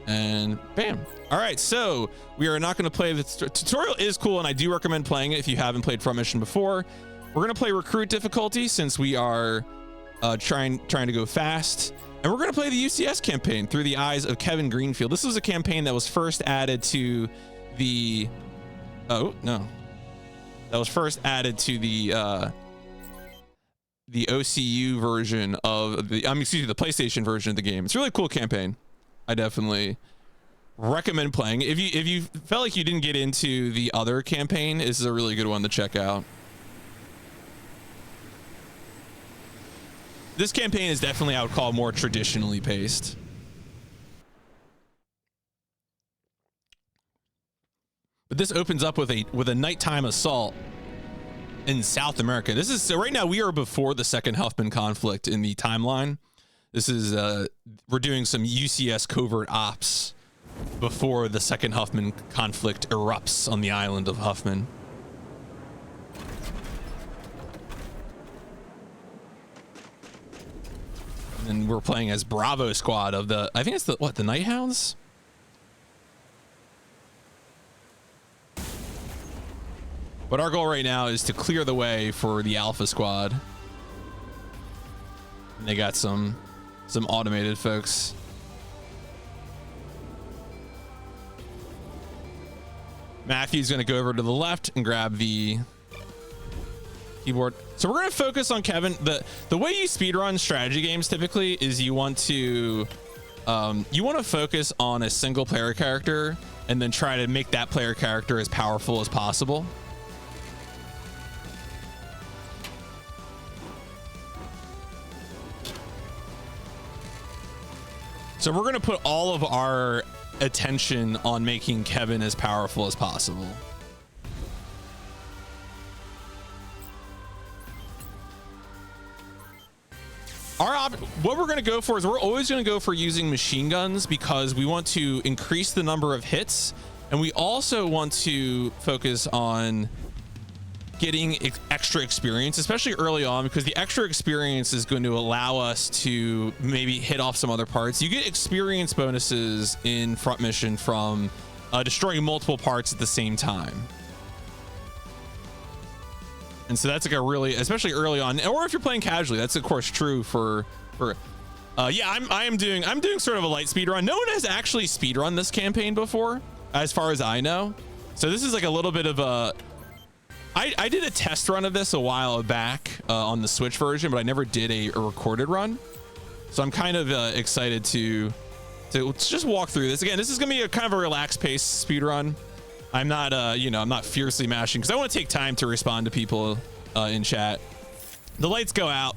And bam. All right, so we are not going to play the tutorial. Is cool, and I do recommend playing it if you haven't played Front Mission before. We're going to play recruit difficulty since we are trying to go fast, and we're going to play the UCS campaign through the eyes of Kevin Greenfield. This was a campaign that was first added to the that was first added to the OCU version of the the PlayStation version of the game. It's a really cool campaign. I definitely recommend playing. If you felt like you didn't get into the other campaign, this is a really good one to check out. This campaign is definitely, I would call, more traditionally paced. But this opens up with a nighttime assault in South America. This is, so right now we are before the second Huffman conflict in the timeline. This is we're doing some UCS covert ops before the second Huffman conflict erupts on the island of Huffman. And we're playing as Bravo Squad of the, I think it's the Night Hounds? But our goal right now is to clear the way for the Alpha Squad. And they got some automated folks. Matthew's going to go over to the left and grab the keyboard. So we're going to focus on Kevin. The way you speedrun strategy games typically is you want to focus on a single player character and then try to make that player character as powerful as possible. So we're going to put all of our attention on making Kevin as powerful as possible. What we're going to go for is we're always going to go for using machine guns because we want to increase the number of hits, and we also want to focus on getting extra experience, especially early on, because the extra experience is going to allow us to maybe hit off some other parts. You get experience bonuses in Front Mission from destroying multiple parts at the same time. And so that's like a really, especially early on, or if you're playing casually, that's of course true for yeah, I'm doing sort of a light speed run. No one has actually speed run this campaign before, as far as I know. So this is like a little bit of a, I did a test run of this a while back on the Switch version, but I never did a recorded run. So I'm kind of excited to just walk through this. Again, this is gonna be a kind of a relaxed pace speed run. I'm not, I'm not fiercely mashing because I want to take time to respond to people in chat. The lights go out.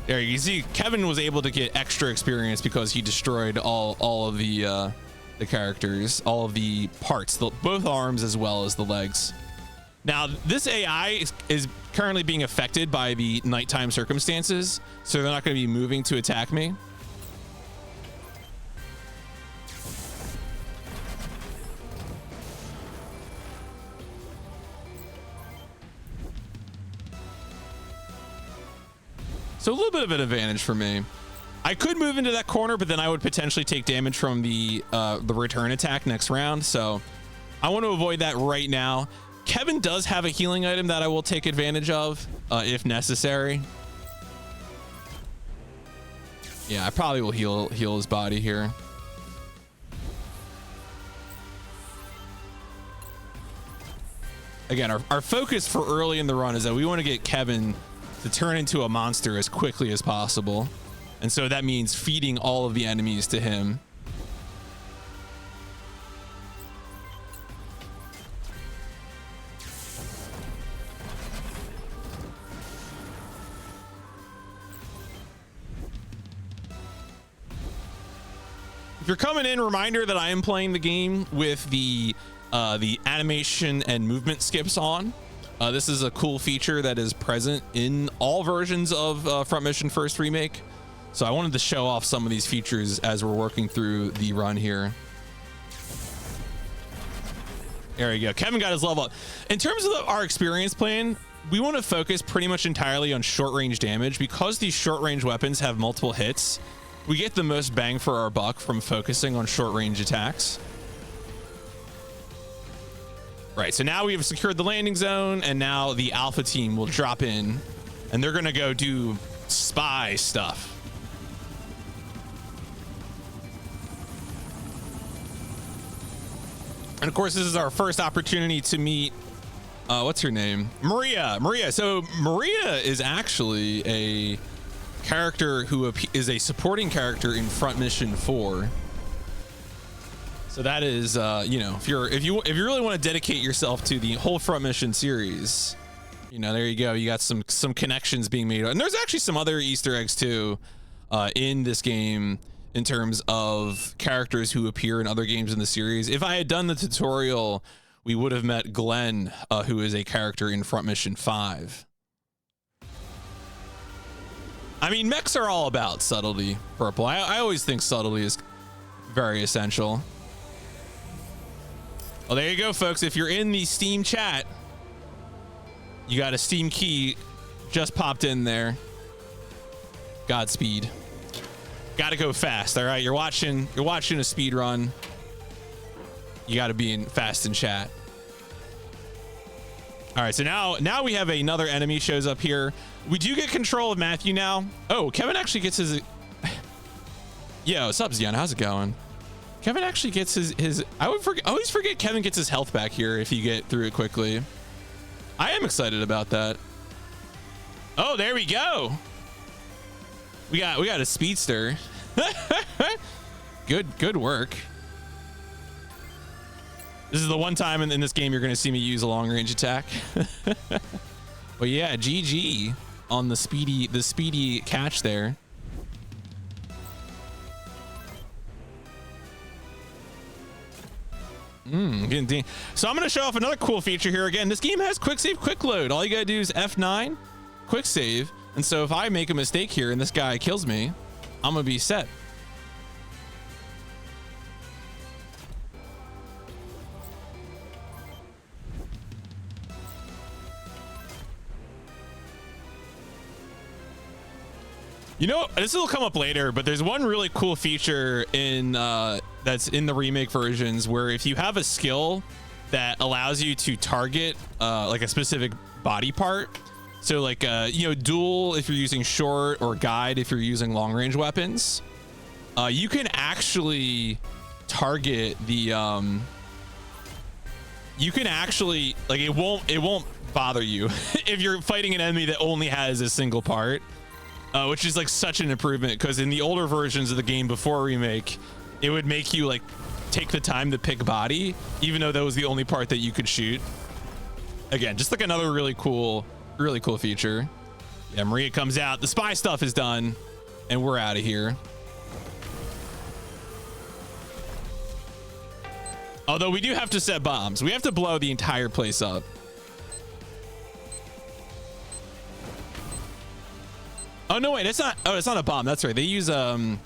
There you see, Kevin was able to get extra experience because he destroyed all of the characters, all of the parts, both arms as well as the legs. Now, this AI is currently being affected by the nighttime circumstances, so they're not going to be moving to attack me. So a little bit of an advantage for me. I could move into that corner, but then I would potentially take damage from the return attack next round. So I want to avoid that right now. Kevin does have a healing item that I will take advantage of if necessary. Yeah, I probably will heal his body here. Again, our focus for early in the run is that we want to get Kevin to turn into a monster as quickly as possible. And so that means feeding all of the enemies to him. If you're coming in, reminder that I am playing the game with the animation and movement skips on. This is a cool feature that is present in all versions of Front Mission First Remake. So I wanted to show off some of these features as we're working through the run here. There you go. Kevin got his level up. In terms of our experience plan, we want to focus pretty much entirely on short range damage because these short range weapons have multiple hits. we get the most bang for our buck from focusing on short range attacks. Right, so now we have secured the landing zone, and now the Alpha team will drop in, and they're gonna go do spy stuff. And of course, this is our first opportunity to meet, what's her name? Maria. So Maria is actually a character who is a supporting character in Front Mission 4. So that is, you know, if you really want to dedicate yourself to the whole Front Mission series, you know, there you go. You got some connections being made, and there's actually some other Easter eggs too, in this game in terms of characters who appear in other games in the series. If I had done the tutorial, we would have met Glenn, who is a character in Front Mission 5. I mean, mechs are all about subtlety, Purple. I always think subtlety is very essential. Well, there you go, folks. If you're in the Steam chat, you got a Steam key just popped in there. Godspeed. Gotta go fast, all right? You're watching a speed run. You gotta be in fast in chat. All right, so now we have another enemy shows up here. We do get control of Matthew now. Oh, Kevin actually gets his... Yo, what's up, Zion? How's it going? Kevin actually gets his... I always forget Kevin gets his health back here if you get through it quickly. I am excited about that. Oh, there we go. We got a speedster. Good work. This is the one time in this game you're going to see me use a long range attack. But yeah, GG on the speedy catch there. So I'm going to show off another cool feature here. Again, this game has quick save, quick load. All you got to do is F9, quick save. And so if I make a mistake here and this guy kills me, I'm going to be set. You know, this will come up later, but there's one really cool feature in that's in the remake versions where if you have a skill that allows you to target like a specific body part, so like you know, dual if you're using short, or guide if you're using long range weapons, you can actually target the you can actually, like, it won't bother you if you're fighting an enemy that only has a single part. Which is like such an improvement, because in the older versions of the game before Remake, it would make you like take the time to pick body, even though that was the only part that you could shoot. Again, just like another really cool feature. Yeah, Maria comes out, the spy stuff is done, and we're out of here. Although we do have to set bombs. We have to blow the entire place up. Oh no, wait, it's not. Oh, it's not a bomb. That's right. They use a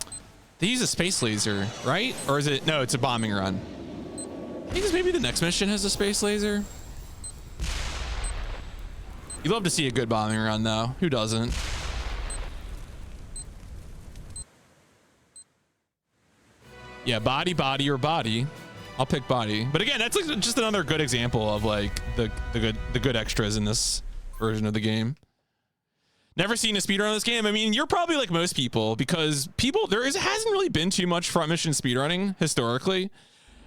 space laser, right? Or is it? No, it's a bombing run. I think maybe the next mission has a space laser. You love to see a good bombing run, though. Who doesn't? Yeah, body, or body. I'll pick body. But again, that's like just another good example of like the good extras in this version of the game. Never seen a speedrun of this game. I mean, you're probably like most people, because hasn't really been too much Front Mission speedrunning historically.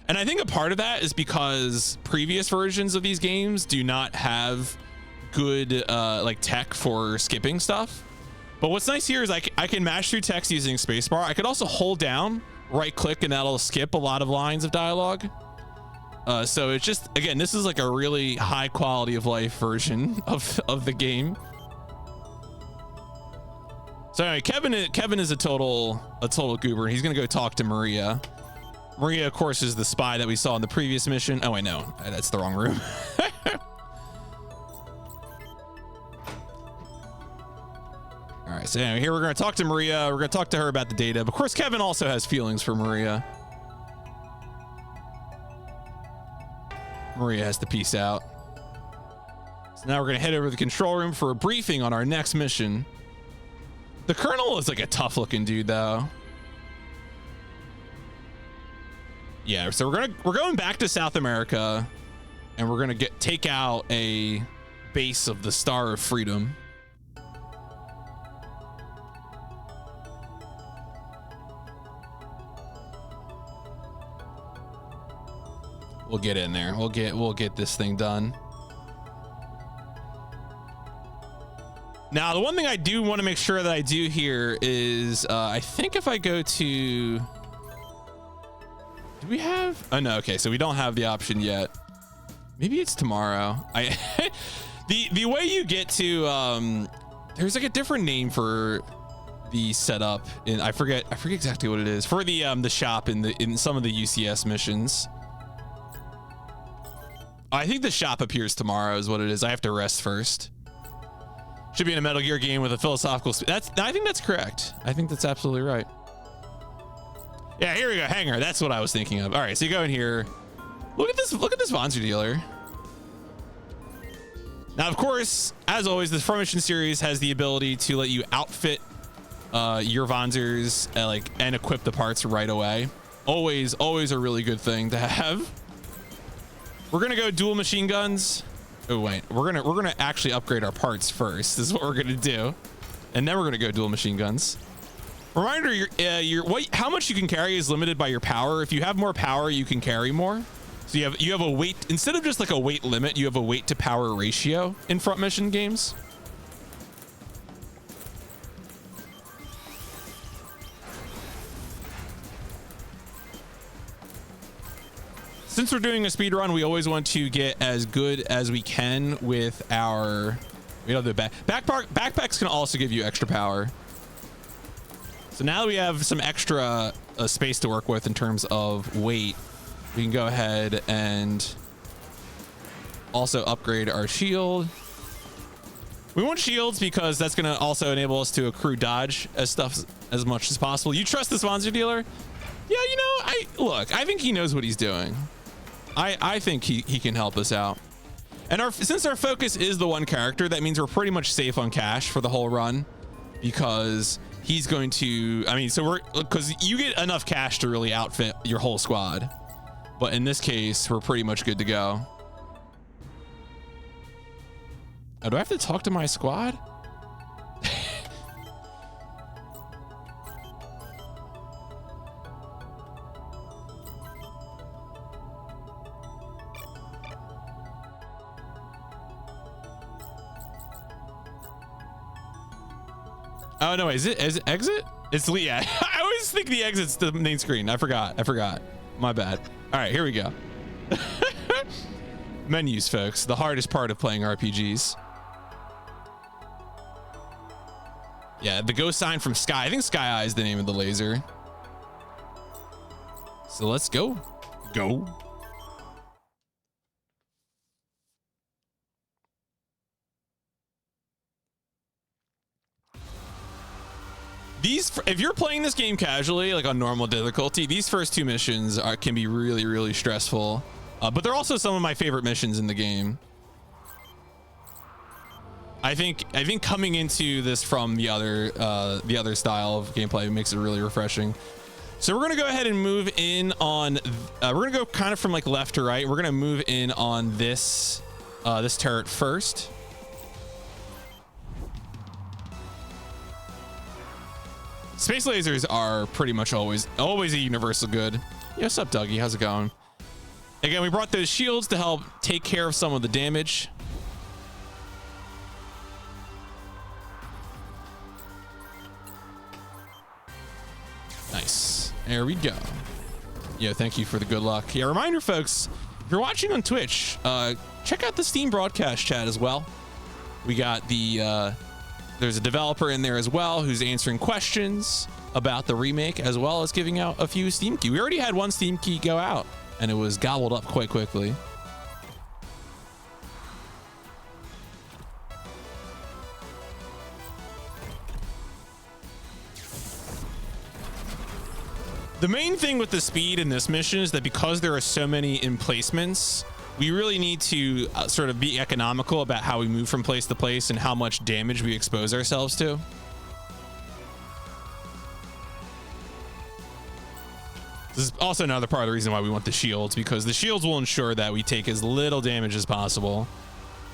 And I think a part of that is because previous versions of these games do not have good like tech for skipping stuff. But what's nice here is I can mash through text using spacebar. I could also hold down, right click, and that'll skip a lot of lines of dialogue. So it's just, again, this is like a really high quality of life version of the game. So anyway, Kevin is a total goober. He's gonna go talk to Maria. Maria, of course, is the spy that we saw in the previous mission. Oh, I know, that's the wrong room. All right, so anyway, here we're gonna talk to Maria. We're gonna talk to her about the data. But of course, Kevin also has feelings for Maria. Maria has to peace out. So now we're gonna head over to the control room for a briefing on our next mission. The Colonel is like a tough looking dude, though. Yeah, so we're going back to South America, and we're gonna take out a base of the Star of Freedom. We'll get in there. We'll get this thing done. Now, the one thing I do want to make sure that I do here is, I think if I go to, do we have? Oh no. Okay, so we don't have the option yet. Maybe it's tomorrow. The way you get to, there's like a different name for the setup, and I forget exactly what it is for the shop in some of the UCS missions. I think the shop appears tomorrow is what it is. I have to rest first. Should be in a Metal Gear game with a philosophical. I think that's correct. I think that's absolutely right. Yeah, here we go. Hangar. That's what I was thinking of. All right, so you go in here. Look at this. Look at this Vonzer dealer. Now, of course, as always, the Front Mission series has the ability to let you outfit your Vonzers and equip the parts right away. Always a really good thing to have. We're gonna go dual machine guns. Oh wait, we're gonna actually upgrade our parts first. This is what we're gonna do, and then we're gonna go dual machine guns. Reminder: how much you can carry is limited by your power. If you have more power, you can carry more. So you have a weight instead of just like a weight limit. You have a weight to power ratio in Front Mission games. Since we're doing a speed run, we always want to get as good as we can with our, the backpacks can also give you extra power. So now that we have some extra space to work with in terms of weight, we can go ahead and also upgrade our shield. We want shields because that's going to also enable us to accrue dodge as much as possible. You trust this Vonzer dealer? Yeah, I think he knows what he's doing. I think he can help us out. And since our focus is the one character, that means we're pretty much safe on cash for the whole run, because he's going to, because you get enough cash to really outfit your whole squad. But in this case, we're pretty much good to go. Oh, do I have to talk to my squad? Oh no, is it exit? It's yeah. I always think the exit's the main screen. I forgot. My bad. All right, here we go. Menus, folks. The hardest part of playing RPGs. Yeah, the ghost sign from Sky. I think Sky Eye is the name of the laser. So let's go. Go. If you're playing this game casually, like on normal difficulty, these first two missions can be really, really stressful. But they're also some of my favorite missions in the game. I think coming into this from the other style of gameplay makes it really refreshing. So we're gonna go ahead and move in on. We're gonna go kind of from like left to right. We're gonna move in on this turret first. Space lasers are pretty much always a universal good. Yeah, what's up, Dougie? How's it going? Again, we brought those shields to help take care of some of the damage. Nice. There we go. Yeah, thank you for the good luck. Yeah, reminder, folks, if you're watching on Twitch, check out the Steam broadcast chat as well. We got there's a developer in there as well who's answering questions about the remake, as well as giving out a few Steam keys. We already had one Steam key go out, and it was gobbled up quite quickly. The main thing with the speed in this mission is that because there are so many emplacements, we really need to sort of be economical about how we move from place to place and how much damage we expose ourselves to. This is also another part of the reason why we want the shields, because the shields will ensure that we take as little damage as possible.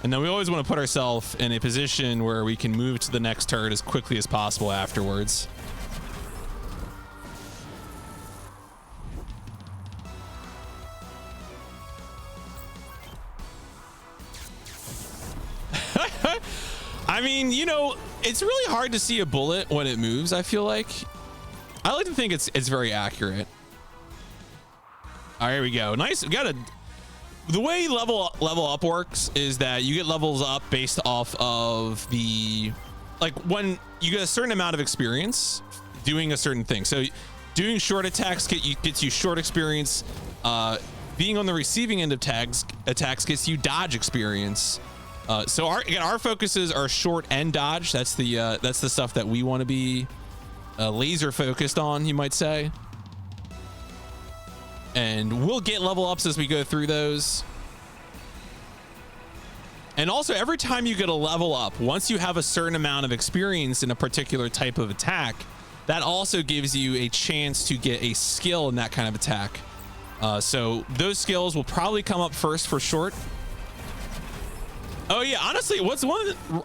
And then we always want to put ourselves in a position where we can move to the next turret as quickly as possible afterwards. I mean, you know, it's really hard to see a bullet when it moves, I feel like. I like to think it's very accurate. All right, here we go. Nice. We got a... The way level up works is that you get levels up based off of the... Like, when you get a certain amount of experience doing a certain thing. So doing short attacks gets you short experience. Being on the receiving end of attacks gets you dodge experience. So our focuses are short and dodge. That's the stuff that we want to be laser focused on, you might say. And we'll get level ups as we go through those. And also, every time you get a level up, once you have a certain amount of experience in a particular type of attack, that also gives you a chance to get a skill in that kind of attack. So those skills will probably come up first for short. Oh yeah, honestly,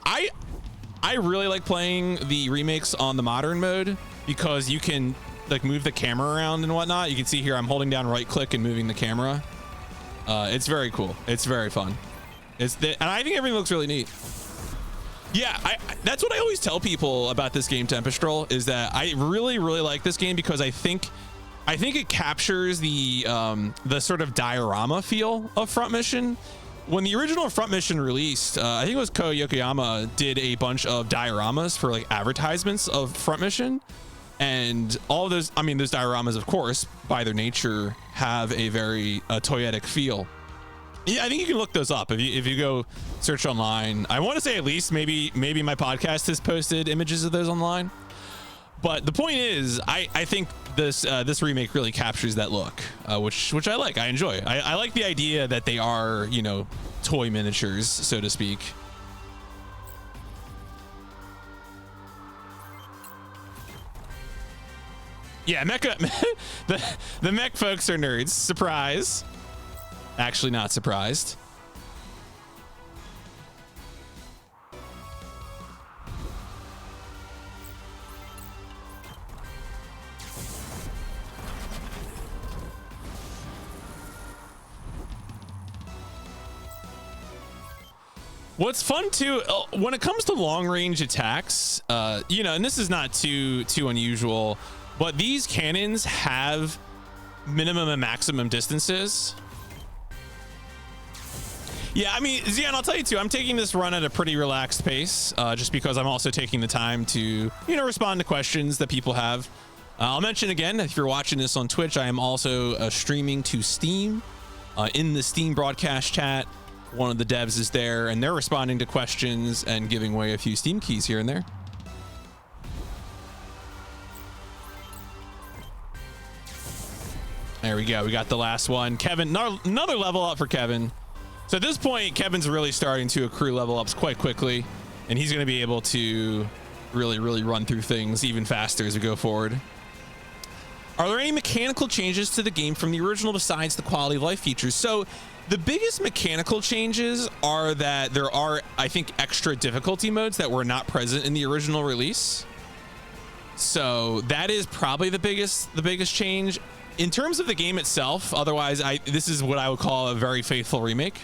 I really like playing the remakes on the modern mode, because you can like move the camera around and whatnot. You can see here I'm holding down right click and moving the camera. It's very cool. It's very fun. And I think everything looks really neat. Yeah, that's what I always tell people about this game, Tempestrel, is that I really like this game because I think it captures the sort of diorama feel of Front Mission. When the original Front Mission released, I think it was Ko Yokoyama did a bunch of dioramas for like advertisements of Front Mission. And all of those, I mean, those dioramas, of course, by their nature, have a very toyetic feel. Yeah, I think you can look those up if you go search online. I want to say at least maybe my podcast has posted images of those online. But the point is, I think this remake really captures that look, which I like. I enjoy. I like the idea that they are, you know, toy miniatures, so to speak. Yeah, the mech folks are nerds. Surprise. Actually, not surprised. What's fun too, when it comes to long range attacks, you know, and this is not too unusual, but these cannons have minimum and maximum distances. Yeah, I mean, Zion, I'll tell you too, I'm taking this run at a pretty relaxed pace, just because I'm also taking the time to, you know, respond to questions that people have. I'll mention again, if you're watching this on Twitch, I am also streaming to Steam. In the Steam broadcast chat, one of the devs is there, and they're responding to questions and giving away a few Steam keys here and there. There we go. We got the last one. Kevin, another level up for Kevin. So at this point, Kevin's really starting to accrue level ups quite quickly, and he's going to be able to really run through things even faster as we go forward. Are there any mechanical changes to the game from the original besides the quality of life features? So the biggest mechanical changes are that there are, I think, extra difficulty modes that were not present in the original release. So that is probably the biggest change. In terms of the game itself, otherwise, this is what I would call a very faithful remake.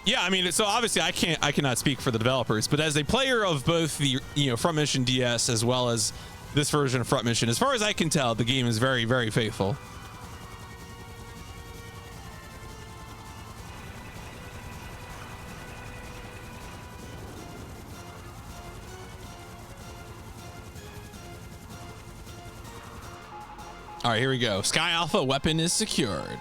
Yeah, I mean, so obviously I cannot speak for the developers, but as a player of both the, you know, Front Mission DS as well as this version of Front Mission, as far as I can tell, the game is very faithful. All right, here we go. Sky Alpha weapon is secured.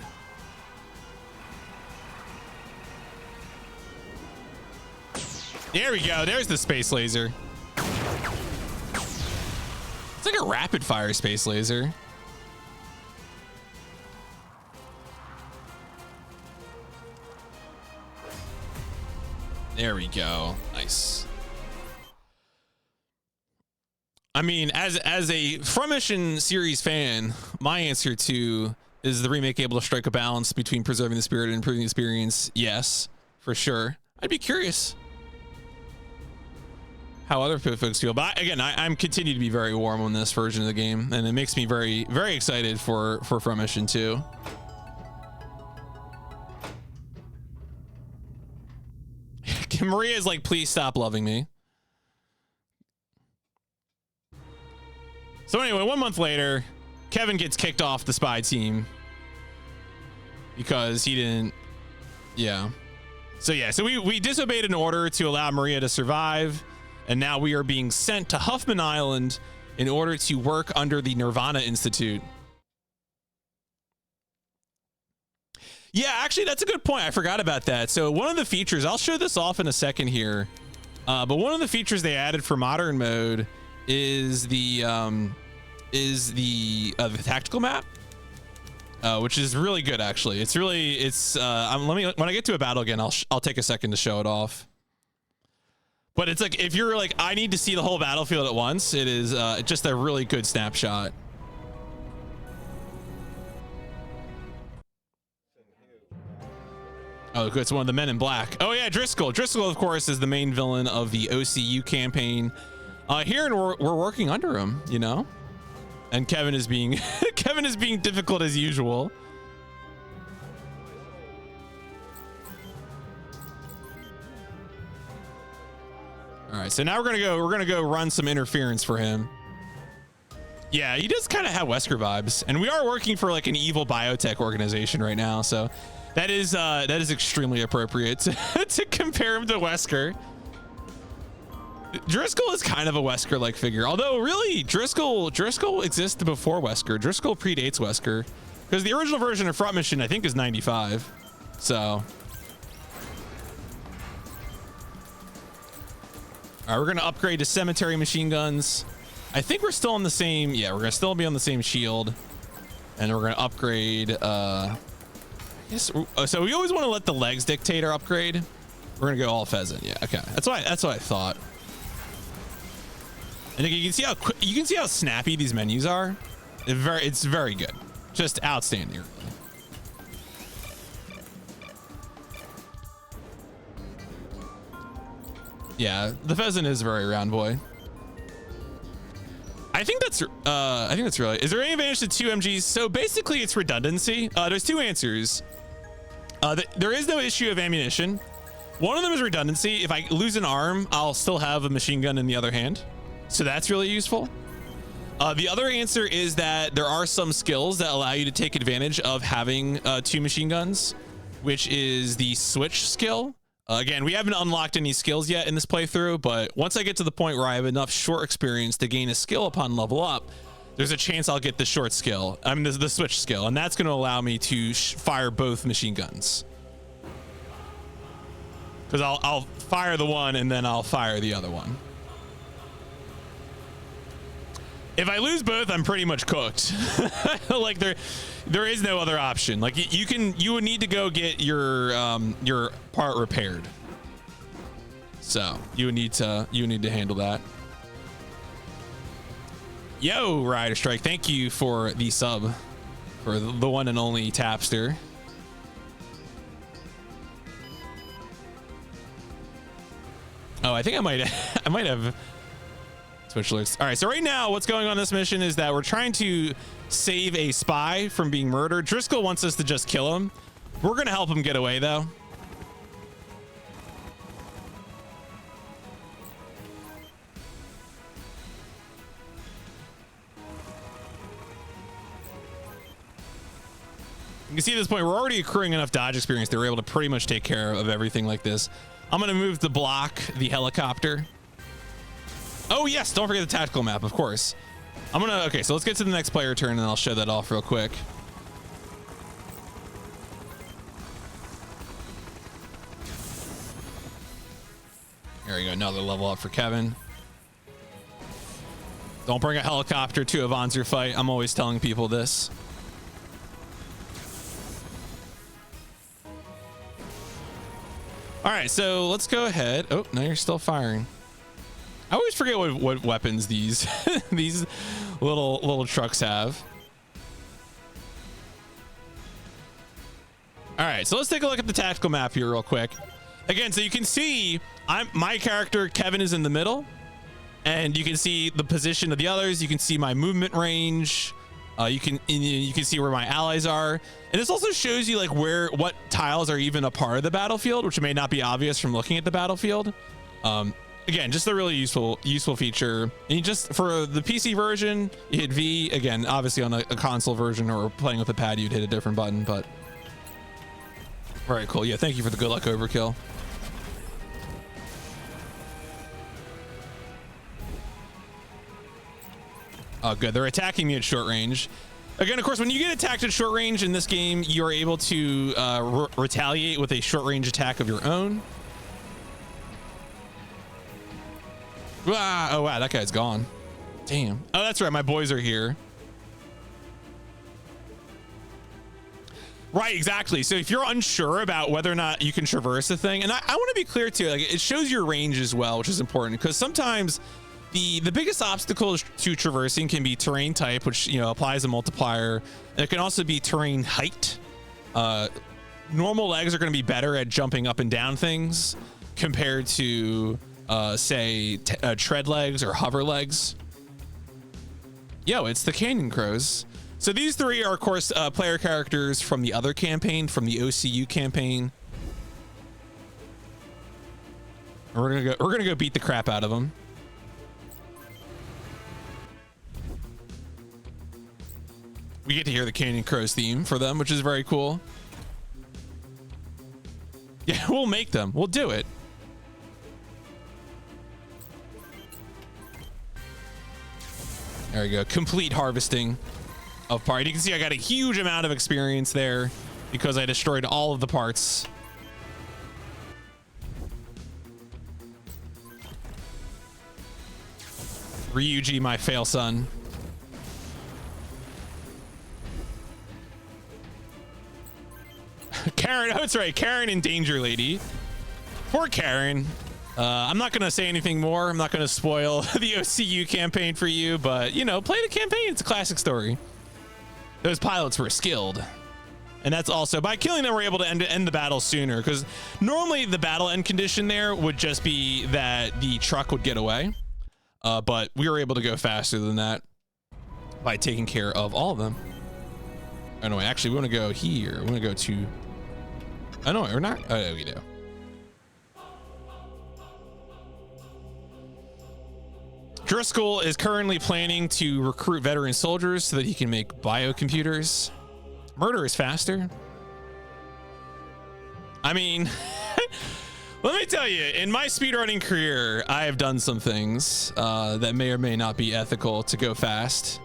There we go. There's the space laser. It's like a rapid fire space laser. There we go. Nice. I mean, as a Front Mission series fan, my answer to is the remake able to strike a balance between preserving the spirit and improving the experience? Yes, for sure. I'd be curious how other folks feel. But again, I'm continue to be very warm on this version of the game, and it makes me very, very excited for Front Mission 2. Maria's like, please stop loving me. So anyway, 1 month later, Kevin gets kicked off the spy team because he didn't. Yeah. So we disobeyed an order to allow Maria to survive, and now we are being sent to Huffman Island in order to work under the Nirvana Institute. Yeah, actually, that's a good point. I forgot about that. So one of the features, I'll show this off in a second here, but one of the features they added for modern mode is the tactical map, which is really good. Actually, it's when I get to a battle again, I'll take a second to show it off. But it's like, if you're like, I need to see the whole battlefield at once, it is just a really good snapshot. Oh, good. It's one of the men in black. Oh yeah, Driscoll. Driscoll, of course, is the main villain of the OCU campaign. Here, and we're working under him, you know. And Kevin is being Kevin is being difficult as usual. All right, so now we're gonna go run some interference for him. Yeah, he does kind of have Wesker vibes, and we are working for like an evil biotech organization right now, so that is extremely appropriate to compare him to Wesker. Driscoll is kind of a Wesker-like figure, although really Driscoll existed before Wesker. Driscoll predates Wesker because the original version of Front Mission I think is 95. So, all right, we're gonna upgrade to cemetery machine guns. I think we're still on the same. Yeah, we're gonna still be on the same shield, and we're gonna upgrade. I guess so. We always want to let the legs dictate our upgrade. We're gonna go all pheasant. Yeah, okay. That's what I thought. And you can see how snappy these menus are. It's very good, just outstanding. Yeah, the pheasant is very round boy. I think that's really. Is there any advantage to 2 MGs? So basically, it's redundancy. There's two answers. There is no issue of ammunition. One of them is redundancy. If I lose an arm, I'll still have a machine gun in the other hand. So that's really useful. The other answer is that there are some skills that allow you to take advantage of having 2 machine guns, which is the switch skill. Again, we haven't unlocked any skills yet in this playthrough, but once I get to the point where I have enough short experience to gain a skill upon level up, there's a chance I'll get the short skill. I mean, the switch skill, and that's going to allow me to fire both machine guns. Because I'll fire the one and then I'll fire the other one. If I lose both, I'm pretty much cooked. Like there is no other option. Like you would need to go get your part repaired. So you would need to handle that. Yo, Rider Strike, thank you for the sub, for the one and only Tapster. Oh, I think I might have switch alerts. All right, so right now what's going on this mission is that we're trying to save a spy from being murdered. Driscoll wants us to just kill him. We're gonna help him get away though. You can see at this point we're already accruing enough dodge experience that we're able to pretty much take care of everything like this. I'm gonna move to block the helicopter. Oh yes, don't forget the tactical map, of course. Okay, so let's get to the next player turn and I'll show that off real quick. There we go, another level up for Kevin. Don't bring a helicopter to a Vonzer fight. I'm always telling people this. All right, so let's go ahead. Oh, no, you're still firing. I always forget what weapons these these little trucks have. All right, so let's take a look at the tactical map here real quick. Again, so you can see my character Kevin is in the middle, and you can see the position of the others. You can see my movement range. You can see where my allies are, and this also shows you like what tiles are even a part of the battlefield, which may not be obvious from looking at the battlefield. Again, just a really useful feature. And you just, for the PC version, you hit V. Again, obviously on a console version or playing with a pad, you'd hit a different button. But very cool. Yeah, thank you for the good luck overkill. Oh, good. They're attacking me at short range. Again, of course, when you get attacked at short range in this game, you are able to retaliate with a short range attack of your own. Ah, oh, wow, that guy's gone. Damn. Oh, that's right. My boys are here. Right, exactly. So if you're unsure about whether or not you can traverse the thing, and I want to be clear too, like it shows your range as well, which is important because sometimes the biggest obstacle to traversing can be terrain type, which, you know, applies a multiplier. And it can also be terrain height. Normal legs are going to be better at jumping up and down things compared to say tread legs or hover legs. Yo, it's the Canyon Crows. So these three are, of course, player characters from the other campaign, from the OCU campaign. And we're gonna go beat the crap out of them. We get to hear the Canyon Crows theme for them, which is very cool. Yeah, we'll make them. We'll do it. There we go. Complete harvesting of part. You can see I got a huge amount of experience there because I destroyed all of the parts. Ryuji, my fail son. Karen, oh, that's right. Karen in Danger Lady. Poor Karen. I'm not going to say anything more. I'm not going to spoil the OCU campaign for you, but, you know, play the campaign. It's a classic story. Those pilots were skilled. And that's also, by killing them, we're able to end the battle sooner, because normally the battle end condition there would just be that the truck would get away. But we were able to go faster than that by taking care of all of them. Oh, no, actually, we want to go here. We want to go to... Oh, no, we're not. Oh, we do. Driscoll is currently planning to recruit veteran soldiers so that he can make biocomputers. Murder is faster. I mean, let me tell you, in my speedrunning career, I have done some things that may or may not be ethical to go fast.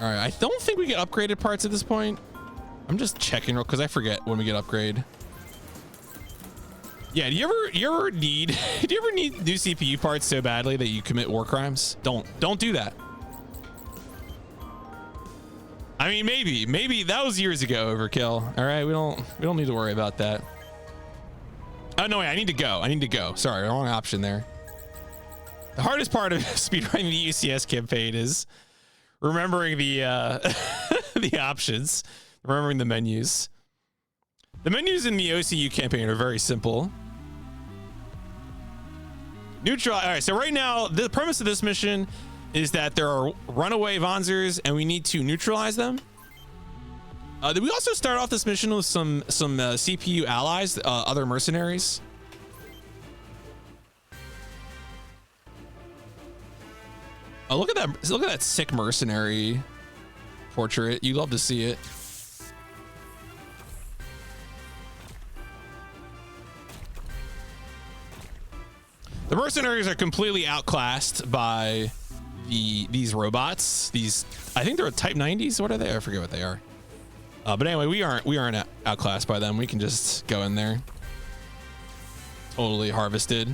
All right, I don't think we get upgraded parts at this point. I'm just checking because I forget when we get upgrade. Yeah, do you ever need new CPU parts so badly that you commit war crimes? Don't do that. I mean, maybe that was years ago, overkill. All right, we don't need to worry about that. Oh no, wait, I need to go. Sorry, wrong option there. The hardest part of speedrunning the UCS campaign is remembering the the options. Remembering the menus. The menus in the OCU campaign are very simple. Neutral. All right, so right now, the premise of this mission is that there are runaway Vonzers and we need to neutralize them. We also start off this mission with some CPU allies, other mercenaries. Oh, look at that sick mercenary portrait. You love to see it. The mercenaries are completely outclassed by these robots. These, I think they're Type 90s. What are they? I forget what they are. But anyway, we aren't outclassed by them. We can just go in there. Totally harvested.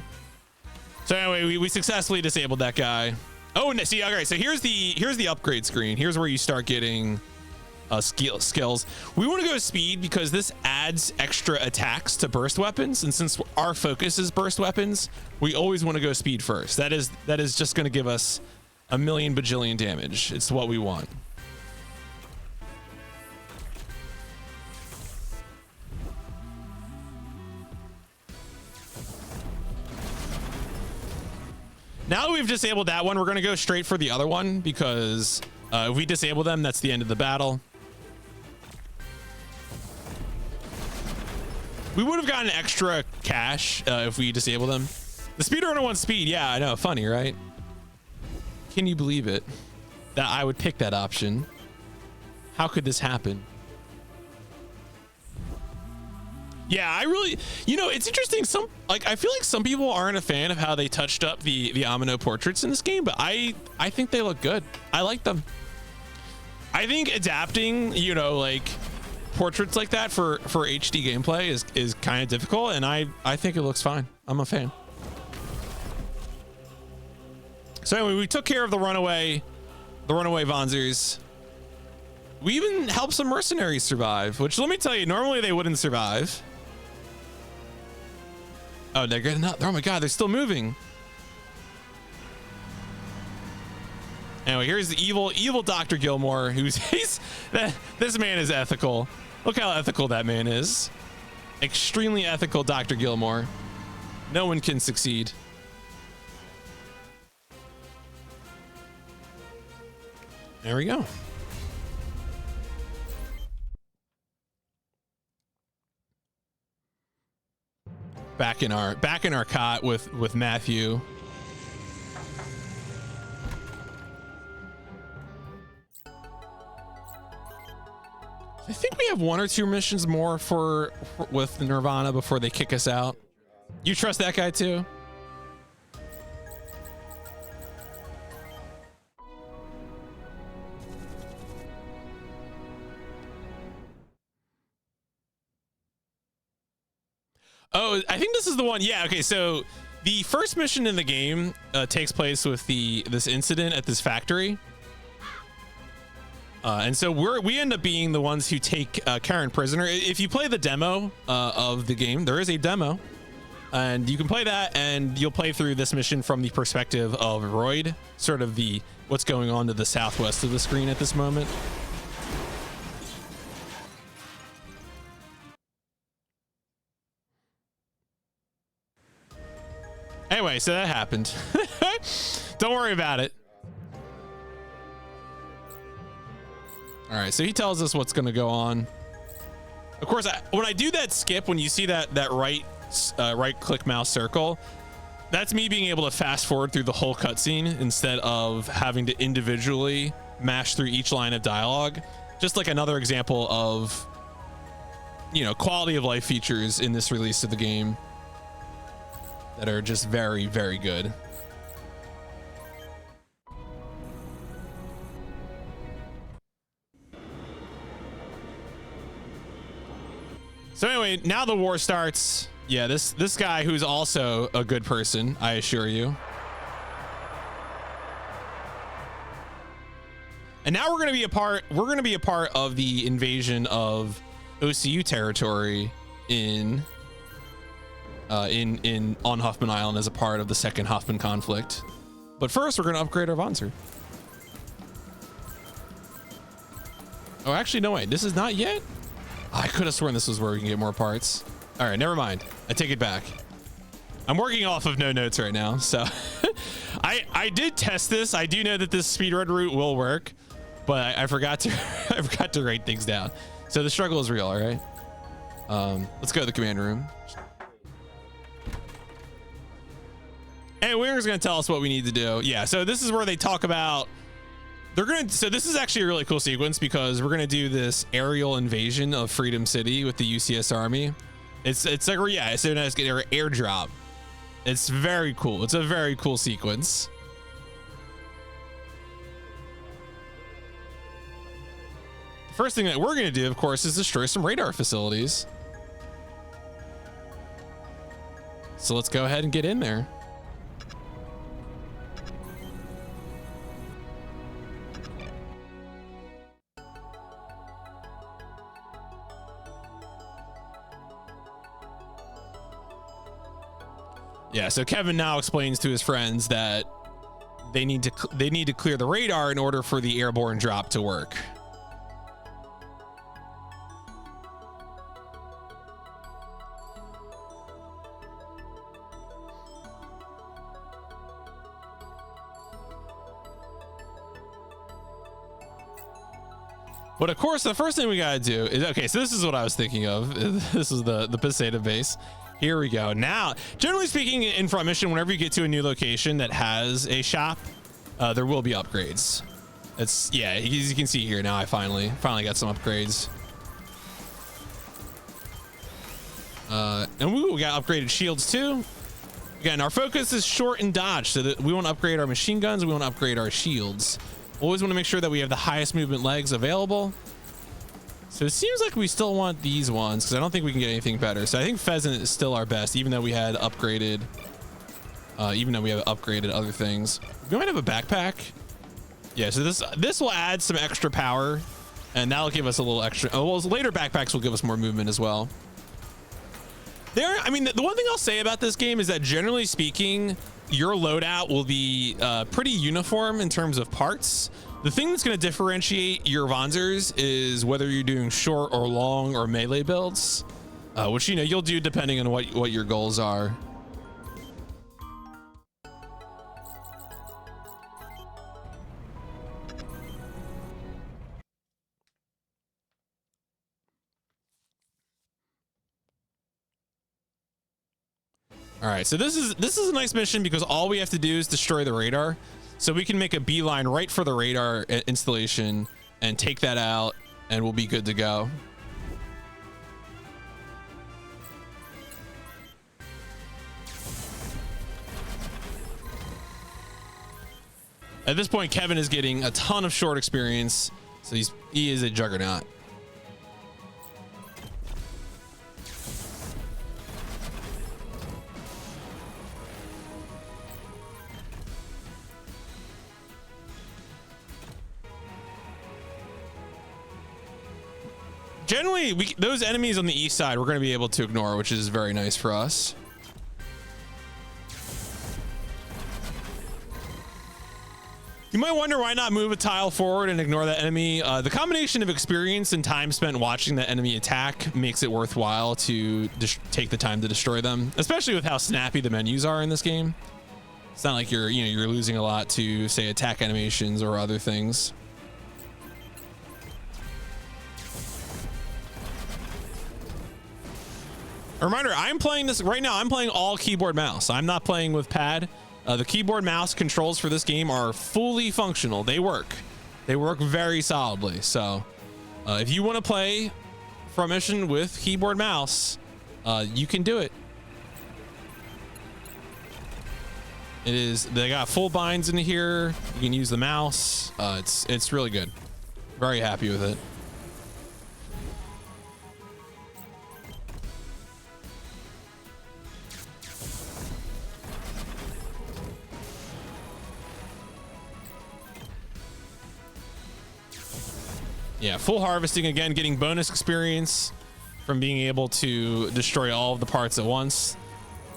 So anyway, we successfully disabled that guy. Oh, and see, all right. So here's the upgrade screen. Here's where you start getting skills. We want to go speed because this adds extra attacks to burst weapons, and since our focus is burst weapons, we always want to go speed first. That is just going to give us a million bajillion damage. It's what we want. Now that we've disabled that one, we're going to go straight for the other one because if we disable them, that's the end of the battle. We would have gotten extra cash if we disable them. The speedrunner wants speed. Yeah, I know. Funny, right? Can you believe it? That I would pick that option. How could this happen? Yeah, I really, you know, it's interesting. I feel like some people aren't a fan of how they touched up the Amino portraits in this game, but I think they look good. I like them. I think adapting, you know, like portraits like that for HD gameplay is kind of difficult, and I think it looks fine. I'm a fan. So anyway, we took care of the runaway Vonzers. We even helped some mercenaries survive, which let me tell you, normally they wouldn't survive. Oh, they're getting up. Oh my God, they're still moving. Anyway, here's the evil Dr. Gilmore, this man is ethical. Look how ethical that man is. Extremely ethical Dr. Gilmore. No one can succeed. There we go. Back in our cot with Matthew. I think we have one or two missions more with Nirvana before they kick us out. You trust that guy too? Oh, I think this is the one. Yeah. Okay. So the first mission in the game takes place with this incident at this factory. And so we end up being the ones who take Karen prisoner. If you play the demo of the game, there is a demo, and you can play that, and you'll play through this mission from the perspective of Royd, sort of what's going on to the southwest of the screen at this moment. Anyway, so that happened. Don't worry about it. All right, so he tells us what's going to go on. Of course, when I do that skip, when you see that right click mouse circle, that's me being able to fast forward through the whole cutscene instead of having to individually mash through each line of dialogue. Just like another example of, you know, quality of life features in this release of the game that are just very, very good. So anyway, now the war starts. Yeah, this guy who's also a good person, I assure you. And now we're going to be a part of the invasion of OCU territory on Hoffman Island as a part of the second Hoffman conflict. But first, we're going to upgrade our Vonzer. Oh, actually, no, wait, this is not yet. I could have sworn this was where we can get more parts. All right, never mind. I take it back. I'm working off of no notes right now, so I did test this. I do know that this speedrun route will work, but I forgot to write things down. So the struggle is real, all right? Let's go to the command room. And Winger's gonna tell us what we need to do. Yeah, so this is where they talk about. So this is actually a really cool sequence because we're gonna do this aerial invasion of Freedom City with the UCS Army. It's like, yeah, it's an airdrop. It's very cool. It's a very cool sequence. The first thing that we're gonna do, of course, is destroy some radar facilities. So let's go ahead and get in there. Yeah, so Kevin now explains to his friends that they need to clear the radar in order for the airborne drop to work. But of course, the first thing we gotta do is, okay, so this is what I was thinking of. This is the Peseta base. Here we go. Now, generally speaking, in Front Mission, whenever you get to a new location that has a shop, there will be upgrades. It's, yeah, as you can see here now, I finally got some upgrades. And we got upgraded shields too. Again, our focus is short and dodge, so that we want to upgrade our machine guns, we want to upgrade our shields. Always want to make sure that we have the highest movement legs available. So it seems like we still want these ones because I don't think we can get anything better. So I think Pheasant is still our best, even though we had upgraded, other things. We might have a backpack. Yeah, so this will add some extra power, and that'll give us a little extra. Oh, well, later backpacks will give us more movement as well. I mean, the one thing I'll say about this game is that generally speaking, your loadout will be pretty uniform in terms of parts. The thing that's going to differentiate your Vanzers is whether you're doing short or long or melee builds, which, you know, you'll do depending on what your goals are. All right, so this is a nice mission because all we have to do is destroy the radar. So we can make a beeline right for the radar installation and take that out, and we'll be good to go. At this point, Kevin is getting a ton of short experience, so he is a juggernaut. Generally, those enemies on the east side, we're going to be able to ignore, which is very nice for us. You might wonder why not move a tile forward and ignore that enemy. The combination of experience and time spent watching that enemy attack makes it worthwhile to take the time to destroy them, especially with how snappy the menus are in this game. It's not like you're losing a lot to, say, attack animations or other things. A reminder, I'm playing this right now. I'm playing all keyboard mouse. I'm not playing with pad. The keyboard mouse controls for this game are fully functional. They work very solidly. So if you want to play Front Mission with keyboard mouse, you can do it. They got full binds in here. You can use the mouse. It's really good. Very happy with it. Yeah, full harvesting again, getting bonus experience from being able to destroy all of the parts at once.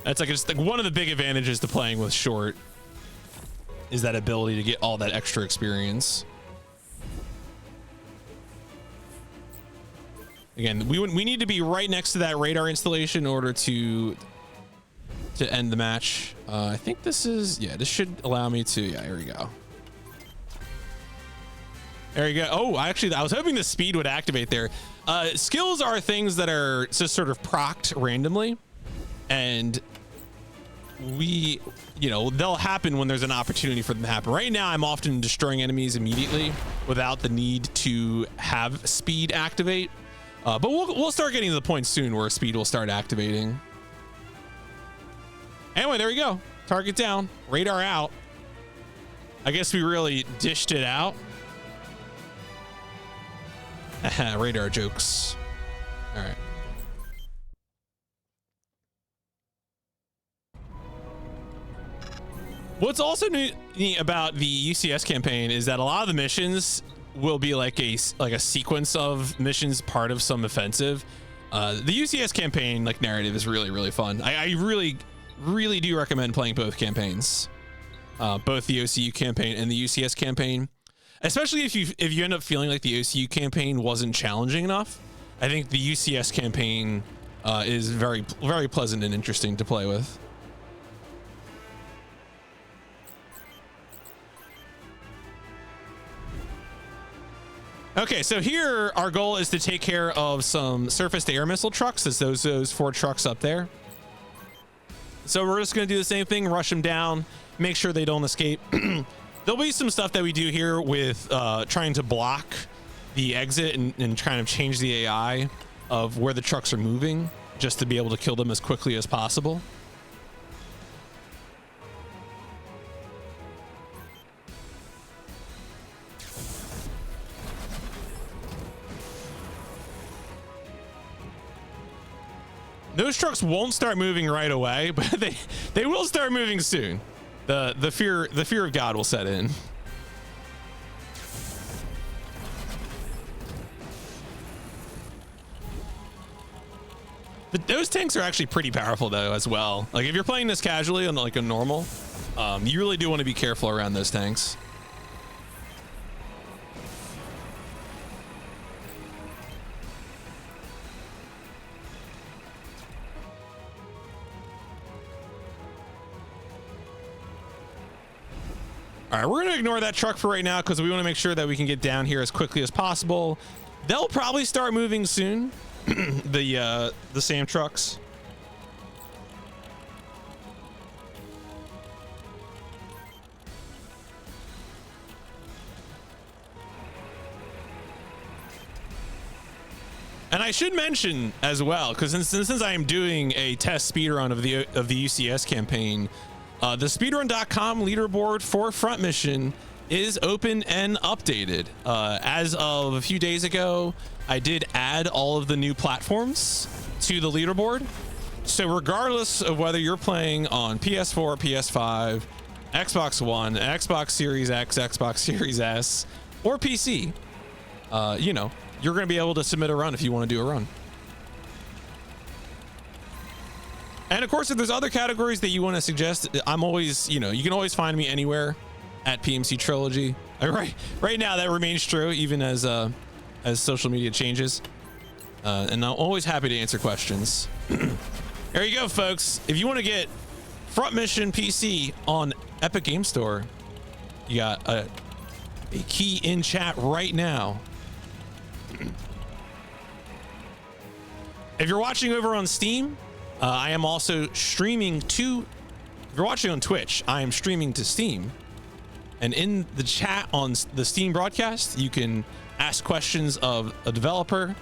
That's like one of the big advantages to playing with short is that ability to get all that extra experience. Again, we need to be right next to that radar installation in order to end the match. I think this should allow me to, yeah, here we go. There you go. Oh, actually, I was hoping the speed would activate there. Skills are things that are just sort of procced randomly, and they'll happen when there's an opportunity for them to happen. Right now, I'm often destroying enemies immediately without the need to have speed activate. But we'll start getting to the point soon where speed will start activating. Anyway, there we go. Target down, radar out. I guess we really dished it out. Radar jokes. All right. What's also neat about the UCS campaign is that a lot of the missions will be like a sequence of missions, part of some offensive. The UCS campaign narrative is really, really fun. I really really do recommend playing both campaigns, both the OCU campaign and the UCS campaign, especially if you end up feeling like the OCU campaign wasn't challenging enough. I think the UCS campaign is very pleasant and interesting to play with. Okay, so here our goal is to take care of some surface-to-air missile trucks. It's those 4 trucks up there. So we're just going to do the same thing, rush them down, make sure they don't escape. There'll be some stuff that we do here with trying to block the exit and kind of change the AI of where the trucks are moving, just to be able to kill them as quickly as possible. Those trucks won't start moving right away, but they will start moving soon. The fear of God will set in. Those tanks are actually pretty powerful though as well. Like if you're playing this casually on like a normal, you really do want to be careful around those tanks. All right, we're going to ignore that truck for right now because we want to make sure that we can get down here as quickly as possible. They'll probably start moving soon, the SAM trucks. And I should mention as well, because since I am doing a test speedrun of the UCS campaign, the speedrun.com leaderboard for Front Mission is open and updated. As of a few days ago, I did add all of the new platforms to the leaderboard. So regardless of whether you're playing on PS4, PS5, Xbox One, Xbox Series X, Xbox Series S, or PC, you know, you're going to be able to submit a run if you want to do a run. And of course, if there's other categories that you want to suggest, I'm always, you know, you can always find me anywhere at PMC Trilogy. Right now, that remains true, even as social media changes. And I'm always happy to answer questions. There you go, folks. If you want to get Front Mission PC on Epic Game Store, you got a key in chat right now. If you're watching over on Steam, I am also streaming to, if you're watching on Twitch, I am streaming to Steam. And in the chat on the Steam broadcast, you can ask questions of a developer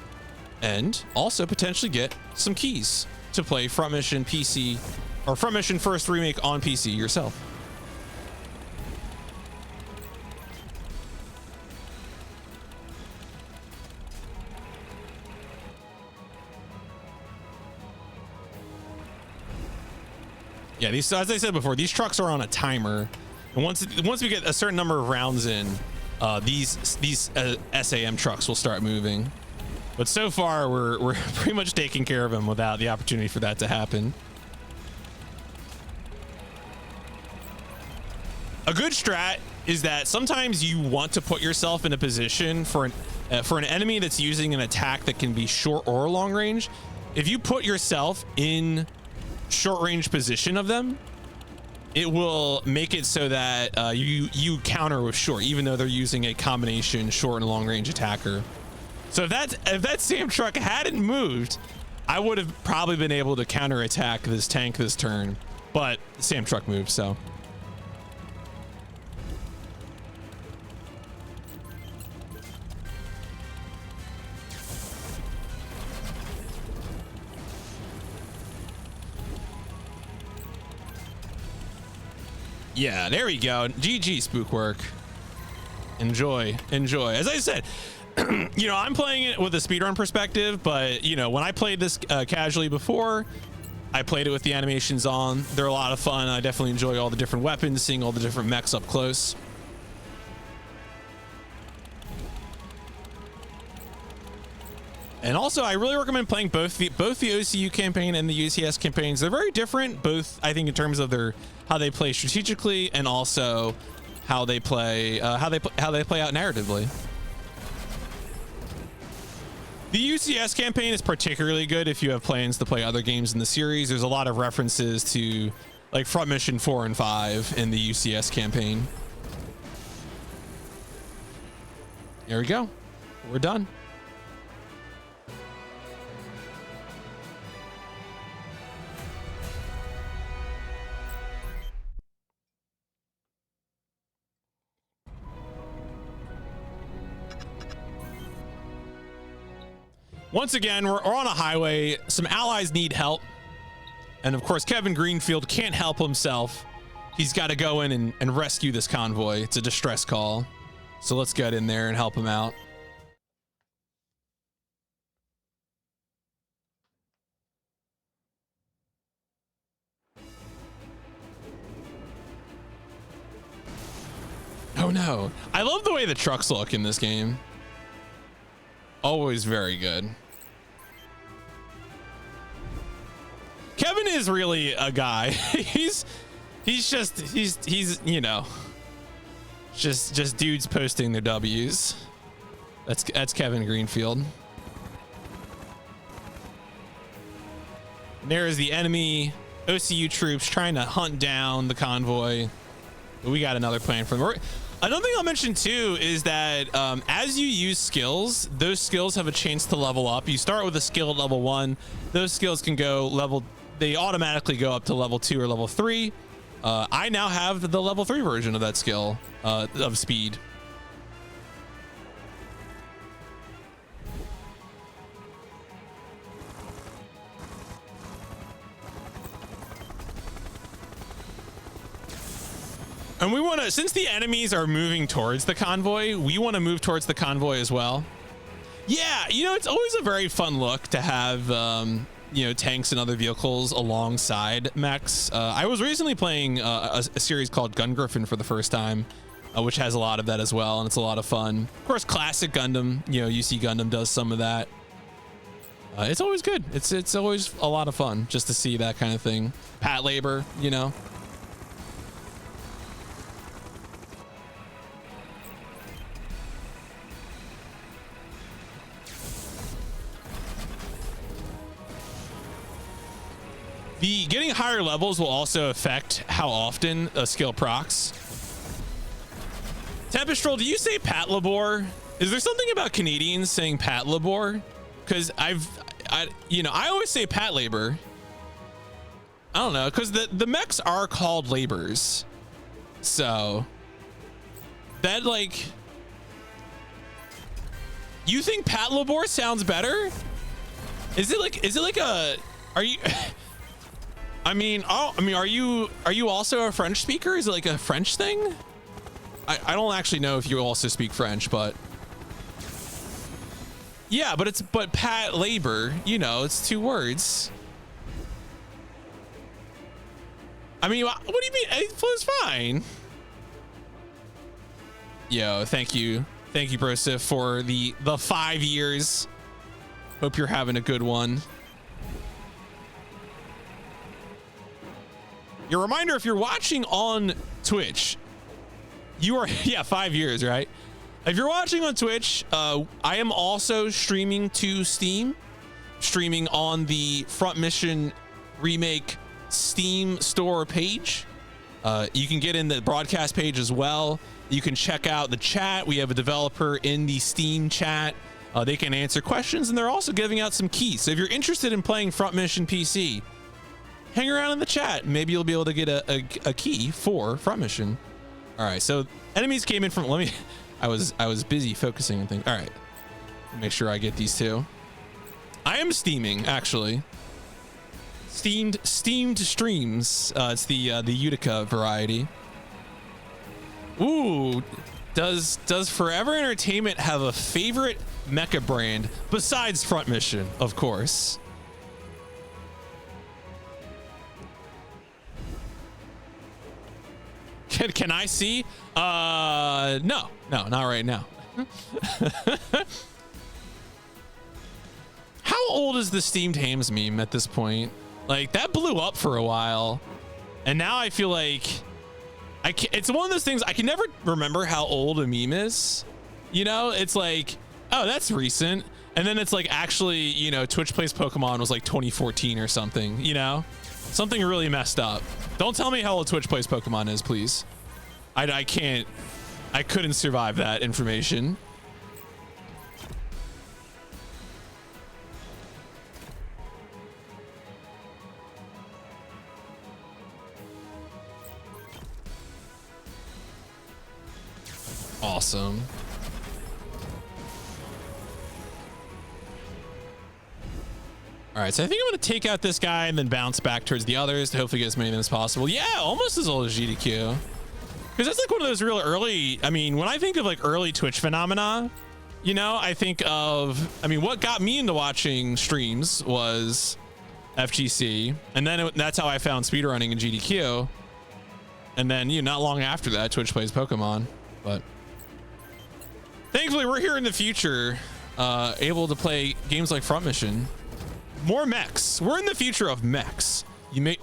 and also potentially get some keys to play Front Mission PC or Front Mission First Remake on PC yourself. Yeah, these, as I said before, these trucks are on a timer, and once we get a certain number of rounds in, these SAM trucks will start moving. But so far, we're pretty much taking care of them without the opportunity for that to happen. A good strat is that sometimes you want to put yourself in a position for an enemy that's using an attack that can be short or long range. If you put yourself in short range position of them, it will make it so that you counter with short, even though they're using a combination short and long range attacker. So if that SAM truck hadn't moved, I would have probably been able to counter attack this tank this turn, but the SAM truck moved, so. Yeah, there we go. GG, Spookwork. Enjoy. As I said, you know, I'm playing it with a speedrun perspective, but you know, when I played this casually before, I played it with the animations on. They're a lot of fun. I definitely enjoy all the different weapons, seeing all the different mechs up close. And also, I really recommend playing both the OCU campaign and the UCS campaigns. They're very different, both I think in terms of how they play strategically and also how they play how they play out narratively. The UCS campaign is particularly good if you have plans to play other games in the series. There's a lot of references to like Front Mission 4 and 5 in the UCS campaign. There we go. We're done. Once again, we're on a highway. Some allies need help. And of course, Kevin Greenfield can't help himself. He's got to go in and rescue this convoy. It's a distress call. So let's get in there and help him out. Oh no. I love the way the trucks look in this game. Always very good. Kevin is really a guy. he's you know, just dudes posting their W's. That's Kevin Greenfield. And there is the enemy OCU troops trying to hunt down the convoy. But we got another plan for them. Another thing I'll mention too is that as you use skills, those skills have a chance to level up. You start with a skill at level 1. Those skills can go level, they automatically go up to level 2 or level 3. I now have the level 3 version of that skill of speed. And we want to, since the enemies are moving towards the convoy, we want to move towards the convoy as well. Yeah, you know, it's always a very fun look to have, you know, tanks and other vehicles alongside mechs. I was recently playing a series called Gun Griffin for the first time, which has a lot of that as well, and it's a lot of fun. Of course, classic Gundam, you know, UC Gundam does some of that. It's always good. It's always a lot of fun just to see that kind of thing. Pat labor, you know. The getting higher levels will also affect how often a skill procs. Tempestral, do you say Pat Labor? Is there something about Canadians saying Pat Labor? Because you know, I always say Pat Labor. I don't know, because the mechs are called labors. So that, like, you think Pat Labor sounds better? Is it like a, are you I mean, are you also a French speaker? Is it like a French thing? I don't actually know if you also speak French, but yeah, but Pat labor, you know, it's 2 words. I mean, what do you mean? It's fine. Yo, thank you, Brosif, for the 5 years. Hope you're having a good one. Your reminder, if you're watching on Twitch, you are, yeah, 5 years, right? If you're watching on Twitch, I am also streaming to Steam, streaming on the Front Mission Remake Steam store page. You can get in the broadcast page as well. You can check out the chat. We have a developer in the Steam chat. They can answer questions, and they're also giving out some keys. So if you're interested in playing Front Mission PC, hang around in the chat. Maybe you'll be able to get a key for Front Mission. All right, so enemies came in from, I was busy focusing on things. All right, make sure I get these 2. I am steaming, actually. Steamed streams. It's the Utica variety. Ooh, does Forever Entertainment have a favorite mecha brand besides Front Mission? Of course. Can I see? No, not right now. How old is the steamed hams meme at this point? Like, that blew up for a while, and now I feel like it's one of those things I can never remember how old a meme is. You know, it's like, oh, that's recent, and then it's like, actually, you know, Twitch Plays Pokemon was like 2014 or something. You know, something really messed up. Don't tell me how old Twitch Plays Pokemon is, please. I can't. I couldn't survive that information. Awesome. All right, so I think I'm going to take out this guy and then bounce back towards the others to hopefully get as many of them as possible. Yeah, almost as old as GDQ. Because that's like one of those real early, I mean, when I think of like early Twitch phenomena, you know, I think of, I mean, what got me into watching streams was FGC. And then that's how I found speedrunning in GDQ. And then, you know, not long after that, Twitch Plays Pokemon. But thankfully, we're here in the future, able to play games like Front Mission. More mechs. We're in the future of mechs. You made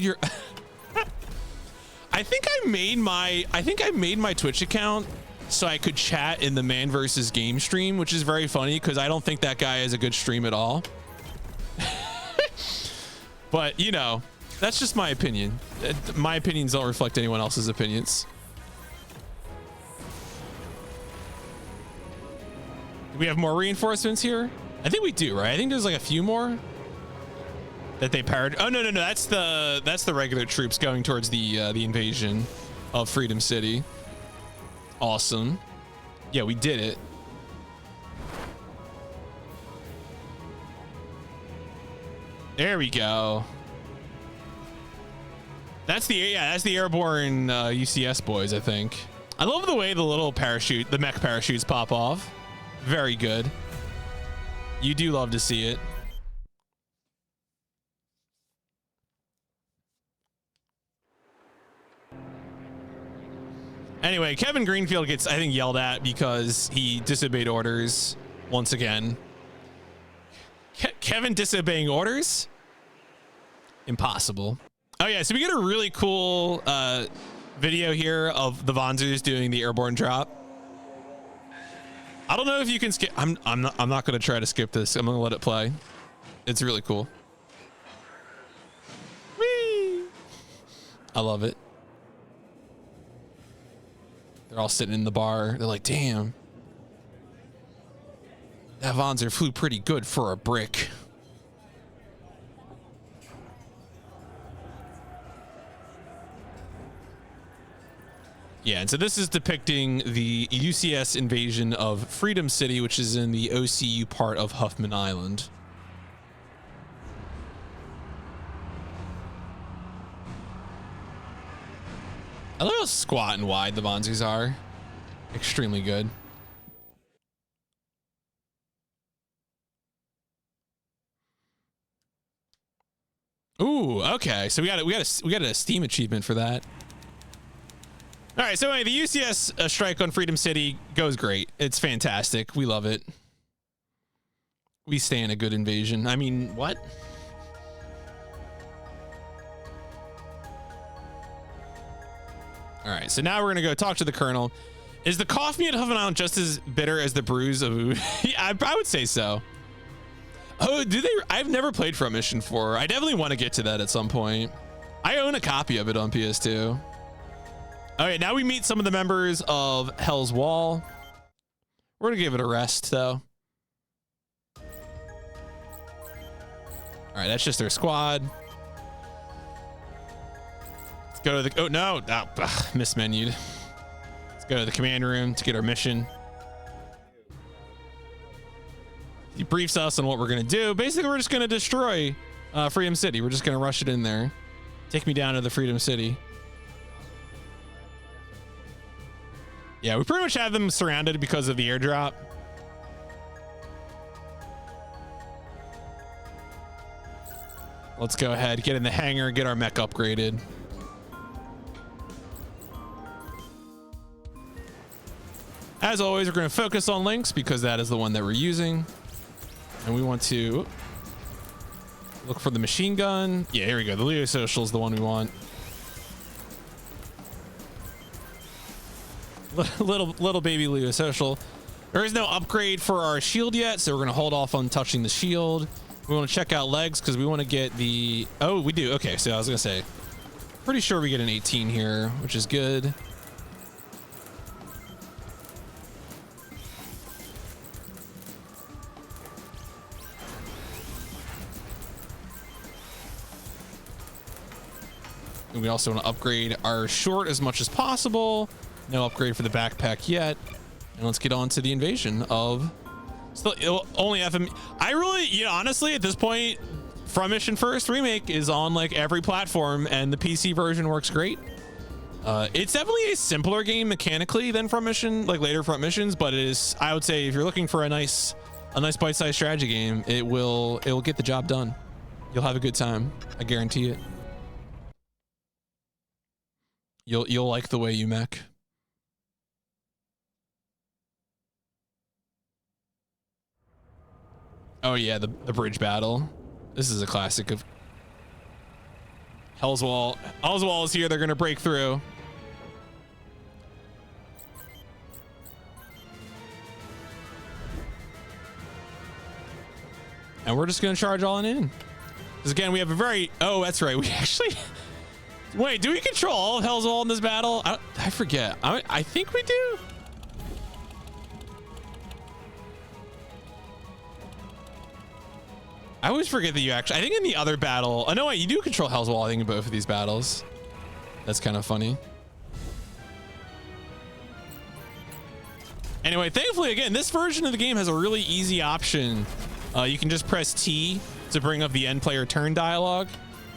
your I think I made my Twitch account so I could chat in the Man versus Game stream, which is very funny because I don't think that guy has a good stream at all. But, you know, that's just my opinion. My opinions don't reflect anyone else's opinions. Do we have more reinforcements here? I think we do, right? I think there's like a few more that they parried. Oh, no. That's the regular troops going towards the invasion of Freedom City. Awesome. Yeah, we did it. There we go. That's the airborne UCS boys, I think. I love the way the little parachute, the mech parachutes pop off. Very good. You do love to see it. Anyway, Kevin Greenfield gets, I think, yelled at because he disobeyed orders once again. Kevin disobeying orders? Impossible. Oh yeah, so we get a really cool video here of the Vonzers doing the airborne drop. I don't know if you can skip. I'm not going to try to skip this. I'm going to let it play. It's really cool. Whee! I love it. They're all sitting in the bar. They're like, damn. That Vonzer flew pretty good for a brick. Yeah, and so this is depicting the UCS invasion of Freedom City, which is in the OCU part of Huffman Island. I love how squat and wide the Bonzis are. Extremely good. Ooh, okay. So we got a Steam achievement for that. All right, so anyway, the UCS strike on Freedom City goes great. It's fantastic. We love it. We stand a good invasion. I mean, what? All right, so now we're gonna go talk to the Colonel. Is the coffee at Huffman Island just as bitter as the brews of? Yeah, I would say so. Oh, do they? I've never played Front Mission 4. I definitely want to get to that at some point. I own a copy of it on PS2. All right, now we meet some of the members of Hell's Wall. We're gonna give it a rest, though. All right, that's just their squad. Let's go to the. Oh no, mismenued. Let's go to the command room to get our mission. He briefs us on what we're gonna do. Basically, we're just gonna destroy Freedom City. We're just gonna rush it in there. Take me down to the Freedom City. Yeah, we pretty much have them surrounded because of the airdrop. Let's go ahead, get in the hangar, get our mech upgraded. As always, we're going to focus on Lynx because that is the one that we're using. And we want to look for the machine gun. Yeah, here we go. The Leo Social is the one we want. Little baby Leo Social. There is no upgrade for our shield yet, so we're going to hold off on touching the shield. We want to check out legs because we want to get the... Oh, we do. Okay, so I was going to say, pretty sure we get an 18 here, which is good. And we also want to upgrade our short as much as possible. No upgrade for the backpack yet. And let's get on to the invasion of... Still, only FM. I really, you know, honestly, at this point, From Mission First Remake is on like every platform, and the PC version works great. It's definitely a simpler game mechanically than From Mission, like later Front Missions, but it is, I would say, if you're looking for a nice bite-sized strategy game, it will get the job done. You'll have a good time. I guarantee it. You'll like the way you mech. Oh yeah, the bridge battle. This is a classic of Hell's Wall. Hell's Wall is here. They're gonna break through. And we're just gonna charge all in. Because again, we have a very... Oh, that's right. We actually... Wait, do we control all of Hell's Wall in this battle? I forget. I think we do. I always forget that you actually... I think in the other battle... Oh, no, wait. You do control Hell's Wall, I think, in both of these battles. That's kind of funny. Anyway, thankfully, again, this version of the game has a really easy option. You can just press T to bring up the end player turn dialogue,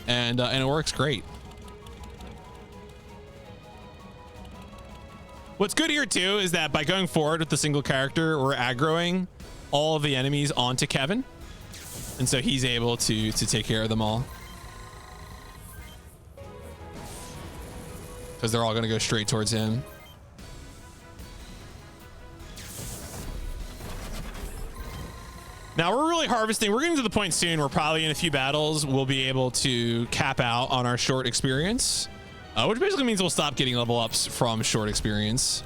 and it works great. What's good here too is that by going forward with the single character, we're aggroing all of the enemies onto Kevin, and so he's able to take care of them all because they're all going to go straight towards him. Now we're really harvesting. We're getting to the point soon where probably in a few battles we'll be able to cap out on our short experience, which basically means we'll stop getting level ups from short experience.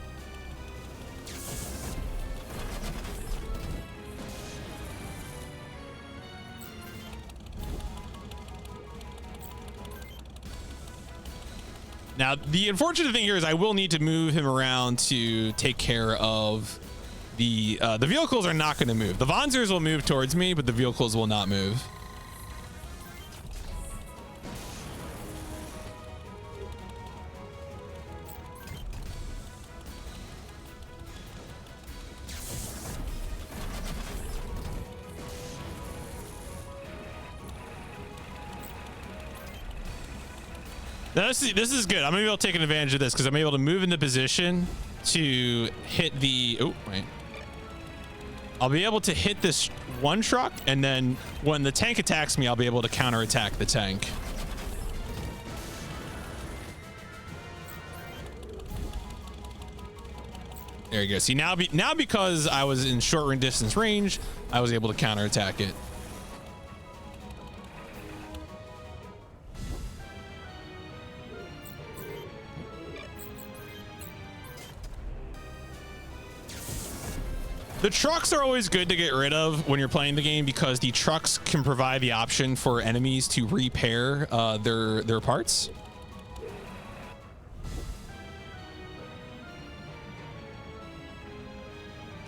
Now, the unfortunate thing here is I will need to move him around to take care of the vehicles are not going to move. The Vanzers will move towards me, but the vehicles will not move. Now this is good. I'm gonna be able to take advantage of this because I'm able to move into position to hit the... Oh, wait. I'll be able to hit this one truck, and then when the tank attacks me, I'll be able to counterattack the tank. There you go. See, now because I was in short distance range, I was able to counterattack it. The trucks are always good to get rid of when you're playing the game because the trucks can provide the option for enemies to repair their parts.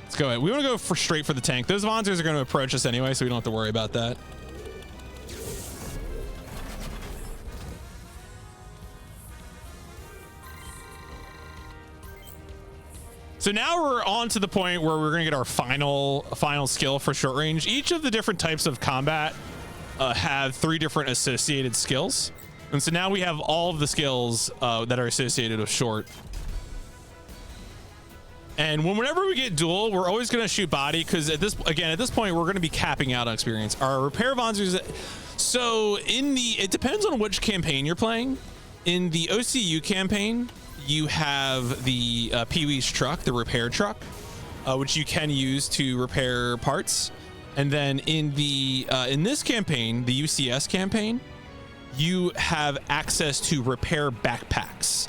Let's go ahead. We want to go straight for the tank. Those monsters are going to approach us anyway, so we don't have to worry about that. So now we're on to the point where we're gonna get our final skill for short range. Each of the different types of combat have 3 different associated skills, and so now we have all of the skills that are associated with short. And whenever we get dual, we're always gonna shoot body because at this point we're gonna be capping out on experience. Our repair Vanzers. So it depends on which campaign you're playing. In the OCU campaign, you have the Pee-wee's truck, the repair truck, which you can use to repair parts. And then in the in this campaign, the UCS campaign, you have access to repair backpacks.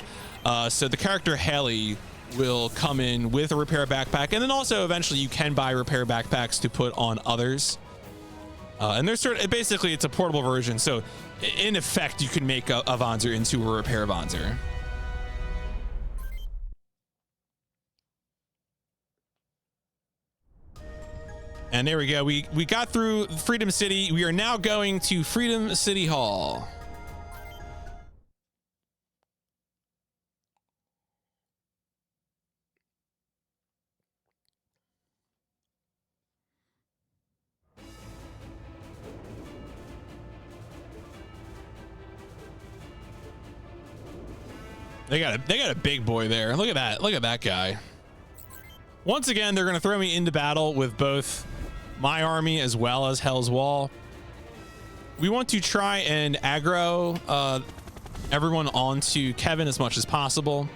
So the character Haley will come in with a repair backpack, and then also eventually you can buy repair backpacks to put on others. And there's basically it's a portable version. So in effect, you can make a Vonzer into a repair Vonzer. And there we go. We got through Freedom City. We are now going to Freedom City Hall. They got a big boy there. Look at that. Look at that guy. Once again, they're going to throw me into battle with both my army as well as Hell's Wall. We want to try and aggro everyone onto Kevin as much as possible.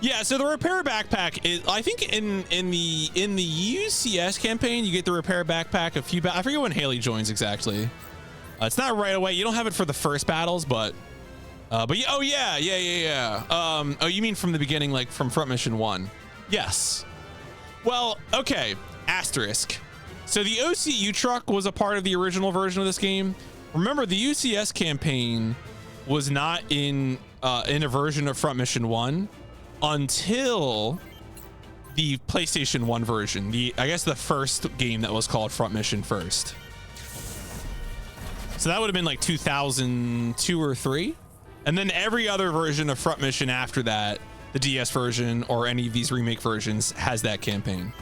Yeah, so the repair backpack is, I think in the UCS campaign, you get the repair backpack a few, I forget when Haley joins exactly. It's not right away. You don't have it for the first battles, but yeah, oh yeah. Oh, you mean from the beginning, like from Front Mission 1? Yes. Well, okay, asterisk. So the OCU truck was a part of the original version of this game. Remember, the UCS campaign was not in a version of Front Mission 1 until the PlayStation 1 version. I guess the first game that was called Front Mission first. So that would have been like 2002 or 3. And then every other version of Front Mission after that, the DS version or any of these remake versions, has that campaign.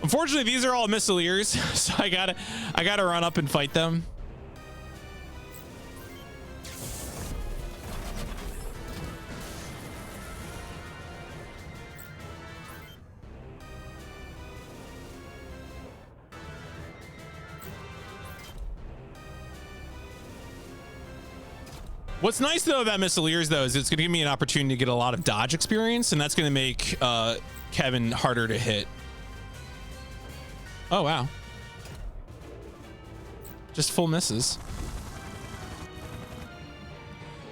Unfortunately, these are all missileers, so I gotta run up and fight them. What's nice though about missileers though is it's going to give me an opportunity to get a lot of dodge experience, and that's going to make Kevin harder to hit. Oh wow, just full misses.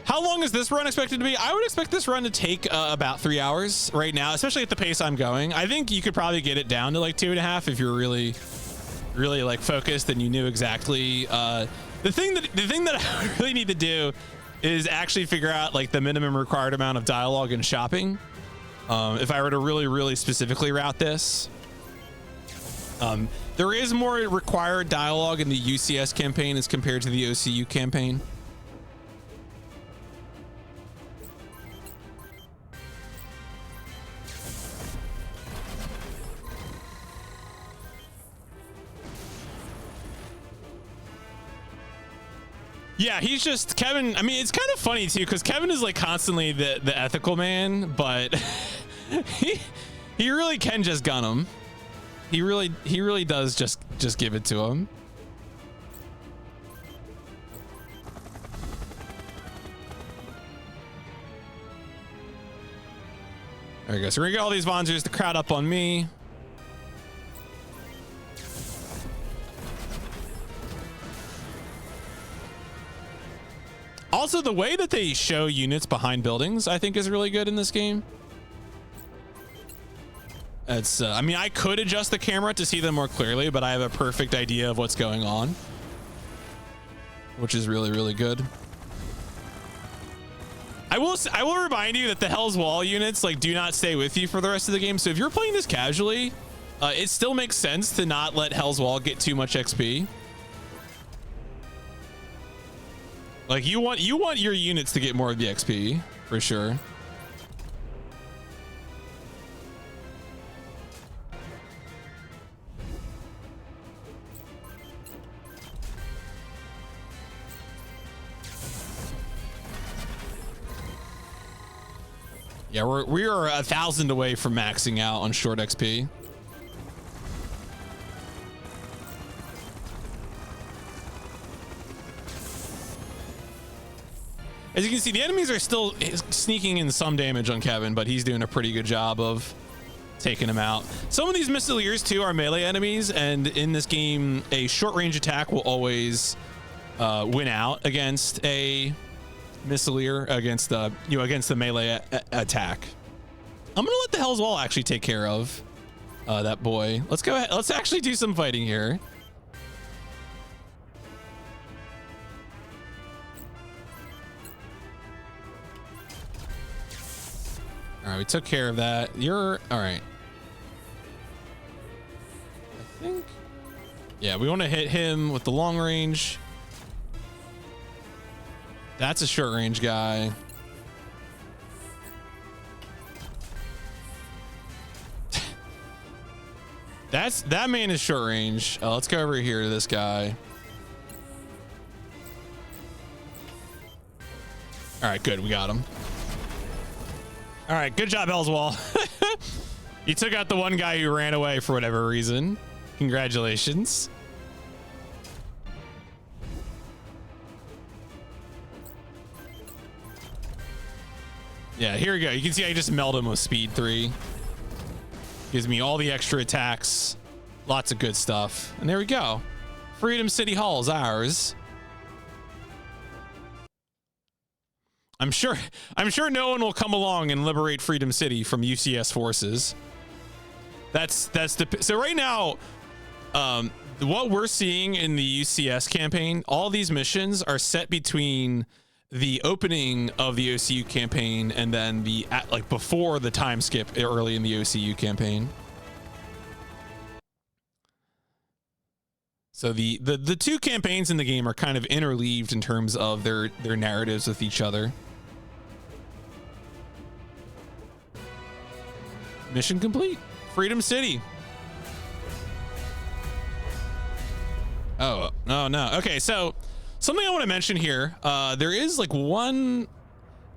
How long is this run expected to be? I would expect this run to take about 3 hours right now, especially at the pace I'm going. I think you could probably get it down to like 2.5 if you're really like focused and you knew exactly. The thing that I would really need to do is actually figure out like the minimum required amount of dialogue and shopping. If I were to really specifically route this. There is more required dialogue in the UCS campaign as compared to the OCU campaign. Yeah, he's just Kevin. I mean, it's kind of funny too, because Kevin is like constantly the ethical man, but he really can just gun him. He really does just give it to him. There we go. So we're gonna get all these Vonzers to crowd up on me. Also, the way that they show units behind buildings, I think, is really good in this game. It's, I mean, I could adjust the camera to see them more clearly, but I have a perfect idea of what's going on, which is really good. I will remind you that the Hell's Wall units like do not stay with you for the rest of the game. So if you're playing this casually, it still makes sense to not let Hell's Wall get too much XP. Like you want your units to get more of the XP for sure. Yeah, we are 1,000 away from maxing out on short XP. As you can see, the enemies are still sneaking in some damage on Kevin, but he's doing a pretty good job of taking him out. Some of these missileers too are melee enemies, and in this game, a short range attack will always win out against a missileer, against the against the melee attack. I'm gonna let the Hell's Wall actually take care of that boy. Let's go ahead. Let's actually do some fighting here. All right, we took care of that. You're all right. I think. Yeah, we want to hit him with the long range. That's a short range guy. That man is short range. Let's go over here to this guy. All right, good. We got him. All right, good job, Hell's Wall. You took out the one guy who ran away for whatever reason. Congratulations. Yeah, here we go. You can see I just meld him with speed 3. Gives me all the extra attacks. Lots of good stuff. And there we go. Freedom City Hall is ours. I'm sure no one will come along and liberate Freedom City from UCS forces. So right now, what we're seeing in the UCS campaign, all these missions are set between the opening of the OCU campaign and then before the time skip early in the OCU campaign. So the two campaigns in the game are kind of interleaved in terms of their narratives with each other. Mission complete. Freedom City. Oh no. Okay, so something I want to mention here. There is like one.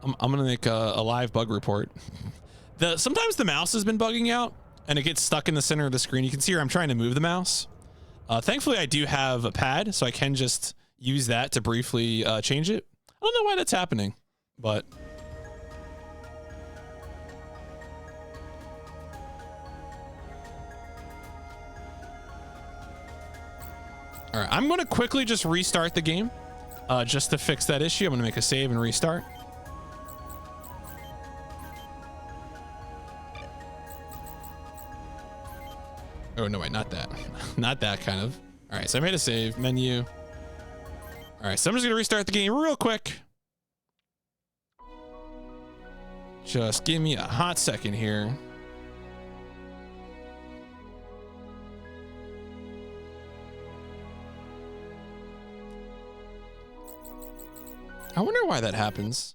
I'm gonna make a live bug report. Sometimes the mouse has been bugging out and it gets stuck in the center of the screen. You can see here I'm trying to move the mouse. Thankfully, I do have a pad, so I can just use that to briefly change it. I don't know why that's happening, but. All right, I'm going to quickly just restart the game just to fix that issue. I'm going to make a save and restart. Oh, no, wait, not that. Not that kind of. All right, so I made a save, menu. All right, so I'm just going to restart the game real quick. Just give me a hot second here. I wonder why that happens.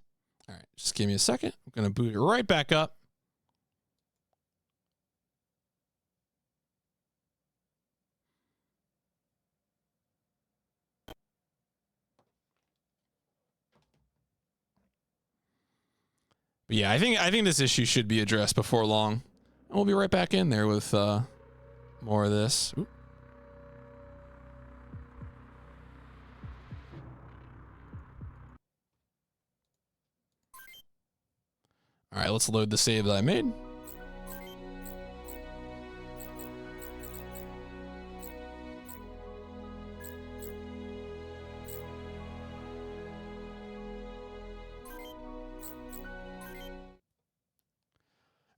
All right, just give me a second. I'm going to boot it right back up. But yeah, I think this issue should be addressed before long. And we'll be right back in there with more of this. Oop. All right, let's load the save that I made.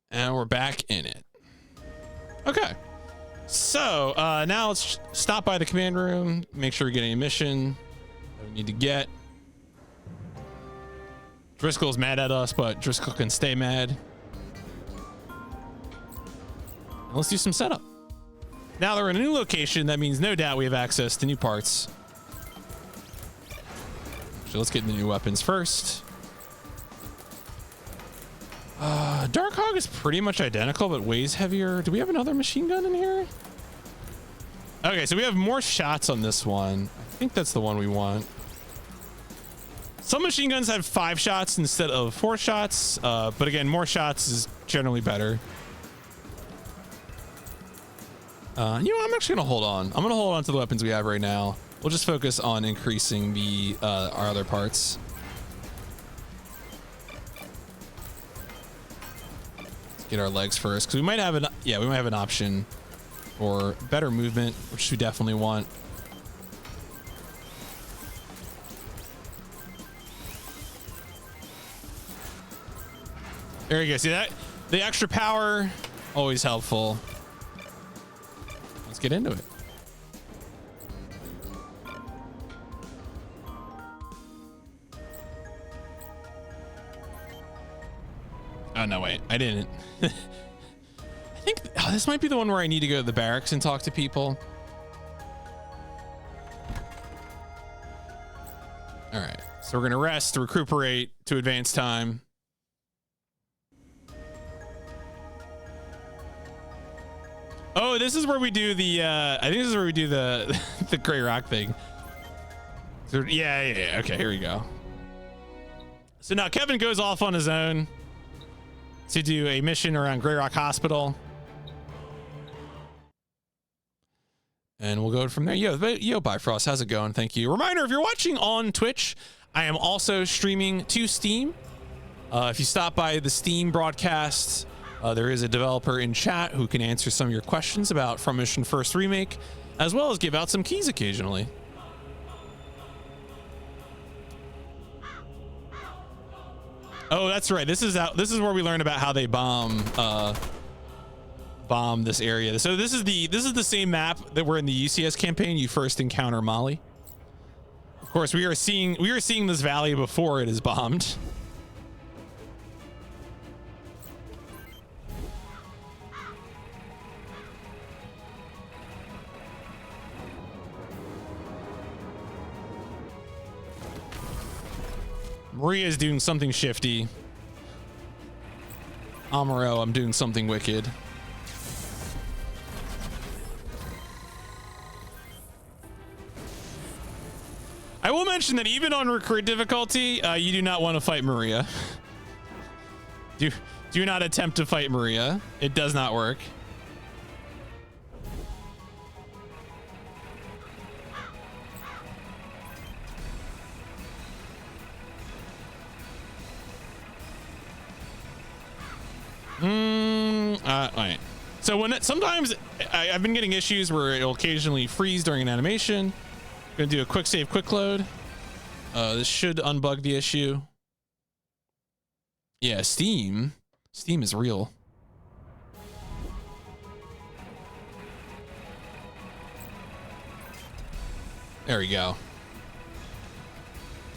And we're back in it. Okay. So now let's stop by the command room, make sure we get any mission that we need to get. Driscoll's mad at us, but Driscoll can stay mad. And let's do some setup. Now that we're in a new location, that means no doubt we have access to new parts. So let's get the new weapons first. Dark Hog is pretty much identical, but weighs heavier. Do we have another machine gun in here? Okay, so we have more shots on this one. I think that's the one we want. Some machine guns have 5 shots instead of 4 shots, but again, more shots is generally better. You know, I'm actually gonna hold on. I'm gonna hold on to the weapons we have right now. We'll just focus on increasing the our other parts. get our legs first, because we might have an option for better movement, which we definitely want. There you go. See that? The extra power, always helpful. Let's get into it. Oh, no, wait. I didn't. I think this might be the one where I need to go to the barracks and talk to people. All right. So we're going to rest, recuperate to advance time. Oh, this is where we do the, I think this is where we do the, the gray rock thing. So, yeah. Okay, here we go. So now Kevin goes off on his own to do a mission around Grey Rock Hospital. And we'll go from there. Yo, Bifrost, how's it going? Thank you. Reminder, if you're watching on Twitch, I am also streaming to Steam. If you stop by the Steam broadcast, there is a developer in chat who can answer some of your questions about From Mission First Remake, as well as give out some keys occasionally. Oh, that's right. This is where we learn about how they bomb this area. So this is the same map that we're in the UCS campaign. You first encounter Molly. Of course, we are seeing this valley before it is bombed. Maria is doing something shifty. Amaro, I'm doing something wicked. I will mention that even on recruit difficulty, you do not want to fight Maria. Do not attempt to fight Maria. It does not work. All right. So sometimes I've been getting issues where it'll occasionally freeze during an animation. I'm gonna do a quick save, quick load. This should unbug the issue. Yeah, Steam is real. There we go.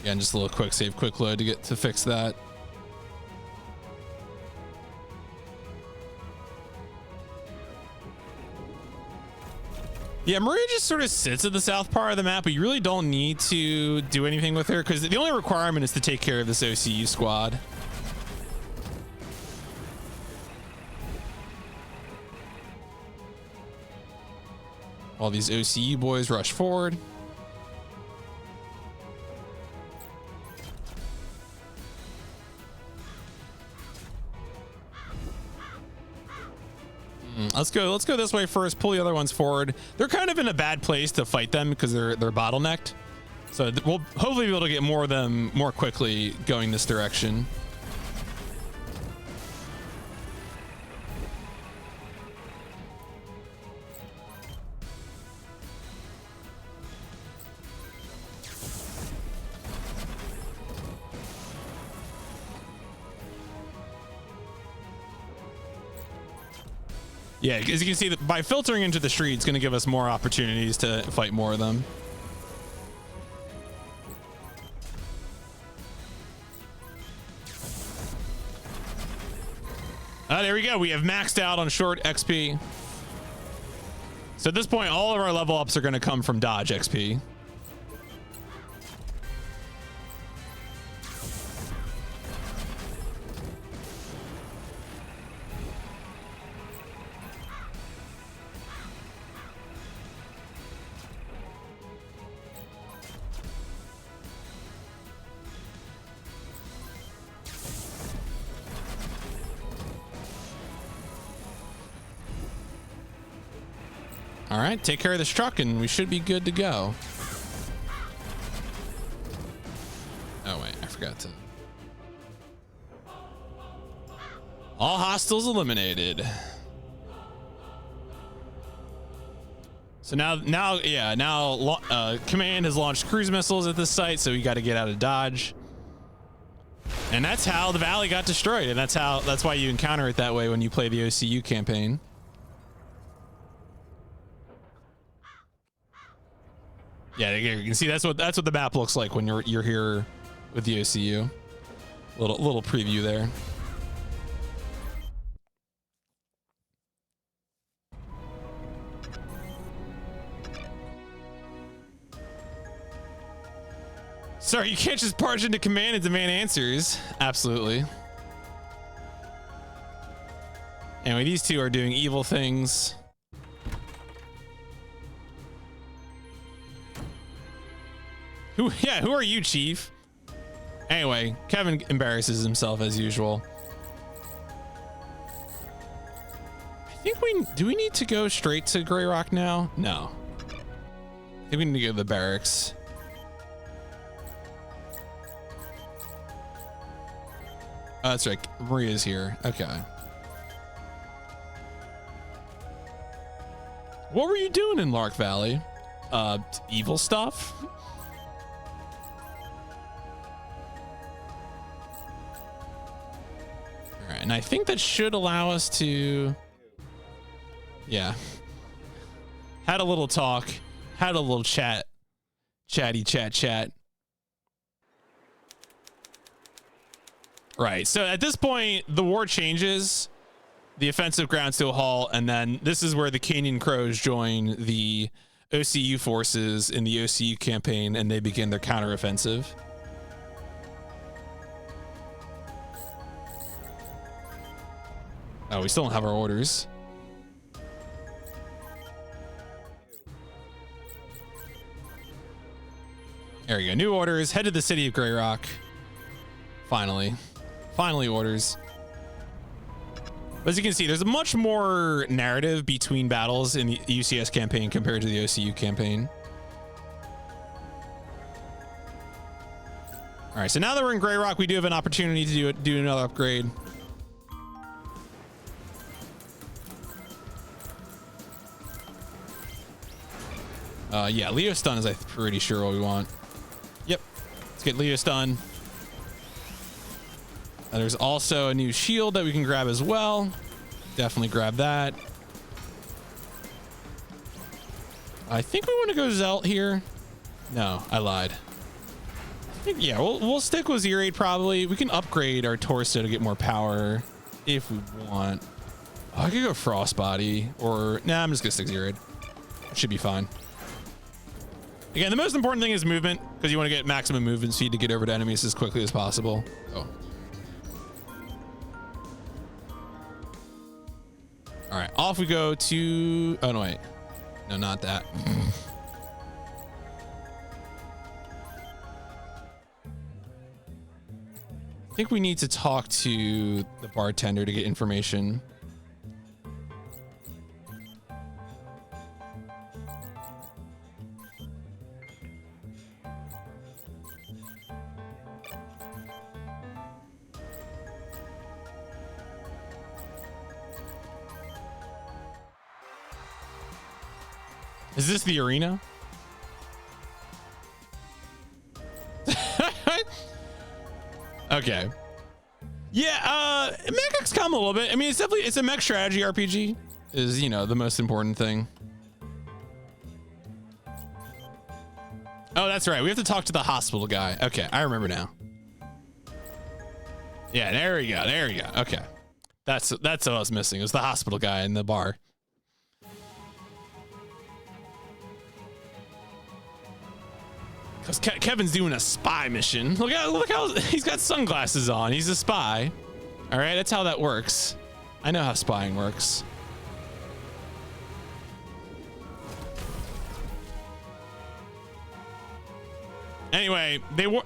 Again, just a little quick save, quick load to fix that. Yeah, Maria just sort of sits at the south part of the map, but you really don't need to do anything with her because the only requirement is to take care of this OCU squad. While these OCU boys rush forward. Let's go this way first, pull the other ones forward. They're kind of in a bad place to fight them because they're bottlenecked. So we'll hopefully be able to get more of them more quickly going this direction. Yeah, as you can see, by filtering into the street, it's going to give us more opportunities to fight more of them. There we go. We have maxed out on short XP. So at this point, all of our level ups are going to come from dodge XP. All right, take care of this truck and we should be good to go. Oh wait, I forgot to. All hostiles eliminated. So now command has launched cruise missiles at this site, so we got to get out of Dodge. And that's how the valley got destroyed, and that's why you encounter it that way when you play the OCU campaign. Yeah, you can see that's what the map looks like when you're here with the OCU. Little preview there. Sorry, you can't just barge into command and demand answers. Absolutely. Anyway, these two are doing evil things. Who are you, Chief? Anyway, Kevin embarrasses himself as usual. I think do we need to go straight to Grey Rock now? No. I think we need to go to the barracks. Oh, that's right. Maria's here. Okay. What were you doing in Lark Valley? Evil stuff? All right, and I think that should allow us to... Yeah. Had a little talk. Had a little chat. Chatty chat. Right, so at this point, the war changes. The offensive grounds to a halt, and then this is where the Canyon Crows join the OCU forces in the OCU campaign, and they begin their counteroffensive. Oh, we still don't have our orders. There we go. New orders. Head to the city of Grey Rock. Finally orders. But as you can see, there's much more narrative between battles in the UCS campaign compared to the OCU campaign. All right, so now that we're in Grey Rock, we do have an opportunity to do another upgrade. Yeah, Leo Stun is, I'm pretty sure, what we want. Yep, let's get Leo Stun. There's also a new shield that we can grab as well. Definitely grab that. I think we want to go Zelt here. No, I lied. I think, yeah, we'll stick with Zerate probably. We can upgrade our torso to get more power if we want. Oh, I could go Frostbody or... Nah, I'm just going to stick Zerate. Should be fine. Again, the most important thing is movement, because you want to get maximum movement speed to get over to enemies as quickly as possible. Oh. All right, off we go to... Oh, no, wait. No, not that. I think we need to talk to the bartender to get information. Is this the arena? Okay. Yeah, mech XCOM a little bit. I mean, it's a mech strategy RPG is, you know, the most important thing. Oh, that's right. We have to talk to the hospital guy. Okay, I remember now. Yeah, there we go. There we go. Okay. That's what I was missing. It was the hospital guy in the bar. Because Kevin's doing a spy mission. Look how he's got sunglasses on. He's a spy. All right, that's how that works. I know how spying works. Anyway,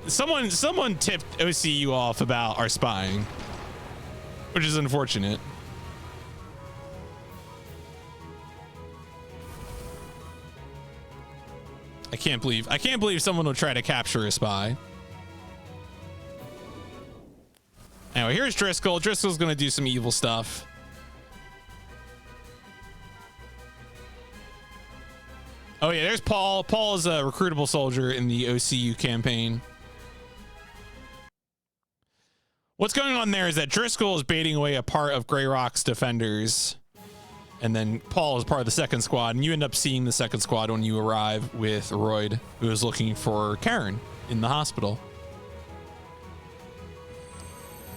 someone tipped OCU off about our spying, which is unfortunate. I can't believe someone will try to capture a spy. Anyway, here's Driscoll. Driscoll's gonna do some evil stuff. Oh yeah, there's Paul. Paul is a recruitable soldier in the OCU campaign. What's going on there is that Driscoll is baiting away a part of Grey Rock's defenders, and then Paul is part of the second squad, and you end up seeing the second squad when you arrive with Royd, who is looking for Karen in the hospital.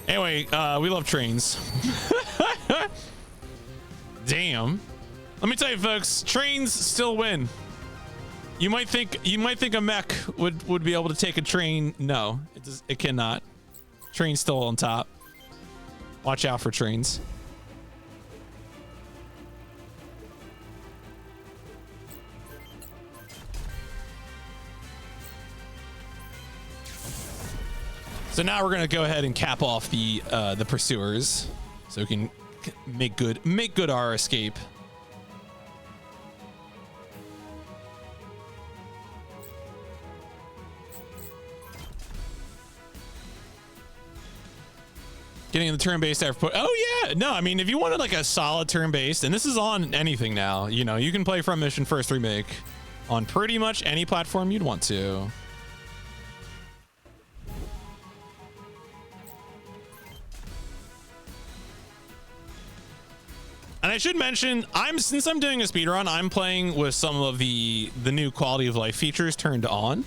Anyway, we love trains. Damn. Let me tell you, folks, trains still win. You might think a mech would be able to take a train. No, it cannot. Train's still on top. Watch out for trains. So now we're gonna go ahead and cap off the pursuers, so we can make good our escape. Getting the turn-based after. Oh yeah, no, I mean if you wanted like a solid turn-based, and this is on anything now, you know, you can play Front Mission First Remake on pretty much any platform you'd want to. And I should mention, since I'm doing a speedrun, I'm playing with some of the new quality of life features turned on,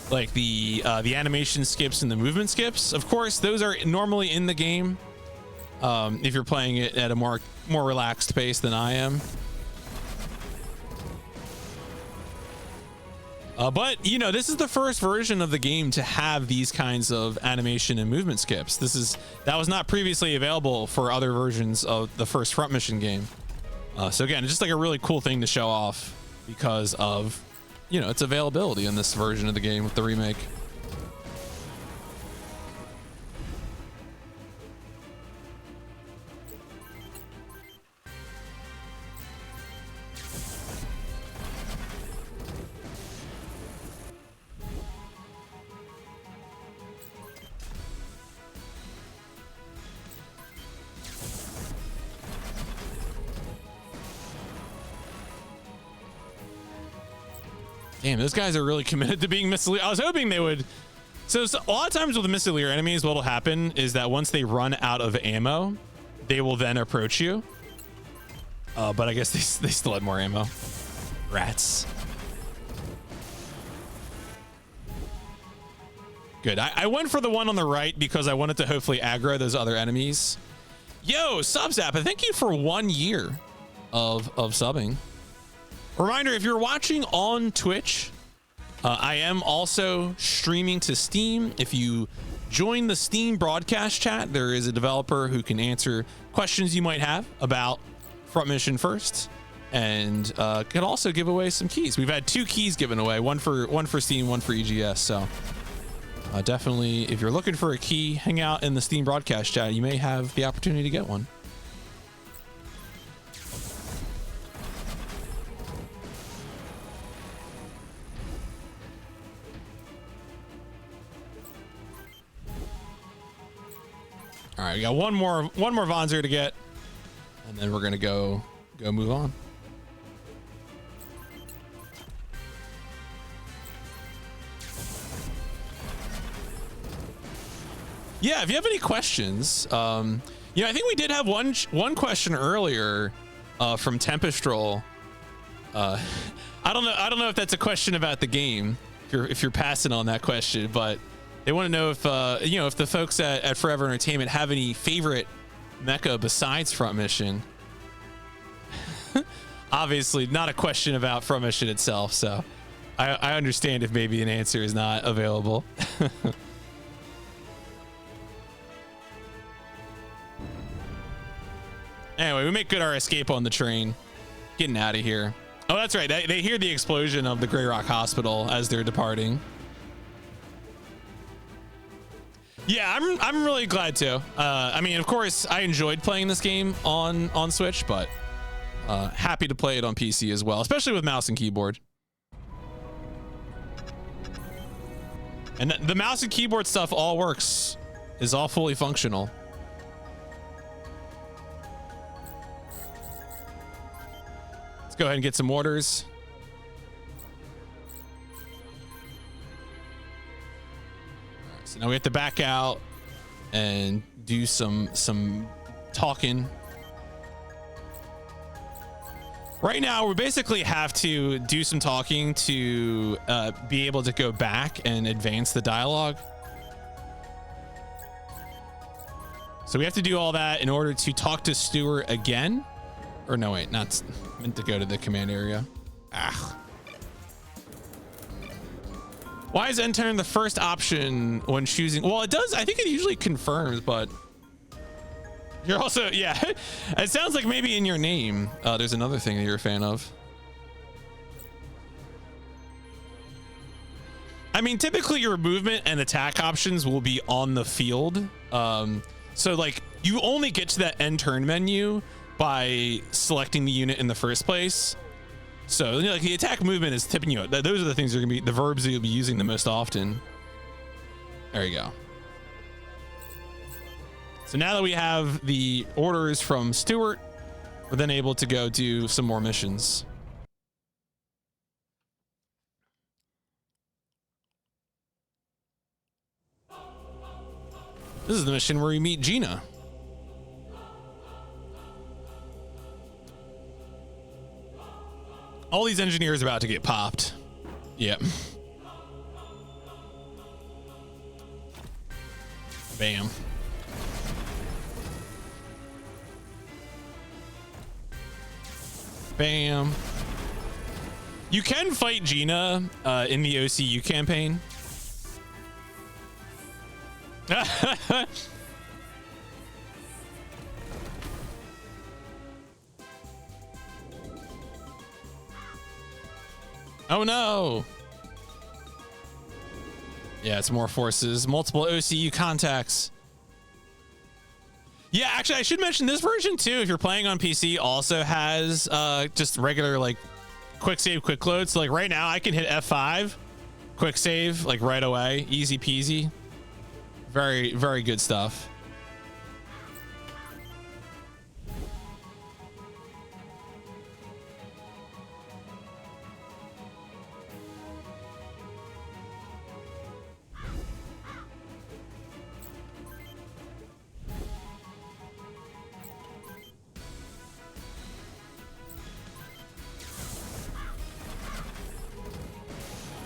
like the animation skips and the movement skips. Of course, those are normally in the game if you're playing it at a more relaxed pace than I am. But you know, this is the first version of the game to have these kinds of animation and movement skips. That was not previously available for other versions of the first Front Mission game. So again, it's just like a really cool thing to show off because of, you know, its availability in this version of the game with the remake. Damn, those guys are really committed to being Missile. I was hoping they would. So a lot of times with the Missile enemies, what'll happen is that once they run out of ammo, they will then approach you. But I guess they still had more ammo. Rats. Good. I went for the one on the right because I wanted to hopefully aggro those other enemies. Yo, Subzap, thank you for 1 year of subbing. Reminder, if you're watching on Twitch, I am also streaming to Steam. If you join the Steam broadcast chat, there is a developer who can answer questions you might have about Front Mission First, and can also give away some keys. We've had 2 keys given away, one for Steam, one for EGS. So definitely, if you're looking for a key, hang out in the Steam broadcast chat. You may have the opportunity to get one. All right, we got one more Vonzer to get, and then we're gonna go move on. Yeah, if you have any questions, you know, I think we did have one question earlier from Tempestrol. I don't know if that's a question about the game, if you're passing on that question, but they want to know if you know, if the folks at Forever Entertainment have any favorite mecha besides Front Mission. Obviously, not a question about Front Mission itself, so I understand if maybe an answer is not available. Anyway, we make good our escape on the train, getting out of here. Oh, that's right. They hear the explosion of the Grey Rock Hospital as they're departing. Yeah, I'm really glad to. I mean, of course, I enjoyed playing this game on Switch, but happy to play it on PC as well, especially with mouse and keyboard. And the mouse and keyboard stuff all works, is all fully functional. go ahead and get some orders. All right, so now we have to back out and do some talking. Right now, we basically have to do some talking to be able to go back and advance the dialogue. So we have to do all that in order to talk to Stuart again. Or no, wait, not meant to go to the command area. Ah. Why is entering the first option when choosing? Well, it does. I think it usually confirms, but you're also, yeah, it sounds like maybe in your name, there's another thing that you're a fan of. I mean, typically your movement and attack options will be on the field. So like you only get to that end turn menu by selecting the unit in the first place. So you know, like the attack movement is tipping you out. Those are the things that are gonna be the verbs that you'll be using the most often. There you go. So now that we have the orders from Stuart, we're then able to go do some more missions. This is the mission where we meet Gina. All these engineers are about to get popped. Yep. Bam. Bam. You can fight Gina in the OCU campaign. Oh no. Yeah, it's more forces, multiple OCU contacts. Yeah, actually, I should mention this version too. If you're playing on PC, also has just regular like quick save, quick load. So like right now, I can hit F5, quick save like right away, easy peasy. Very, very good stuff.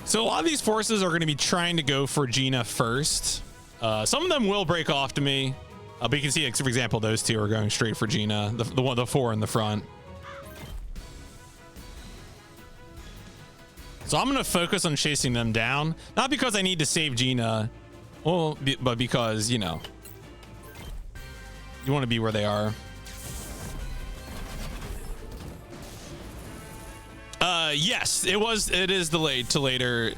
So a lot of these forces are going to be trying to go for Gina first. Some of them will break off to me, but you can see, for example, those two are going straight for Gina, the four in the front. So I'm going to focus on chasing them down, not because I need to save Gina, well, but because, you know, you want to be where they are. Yes, it is delayed to later.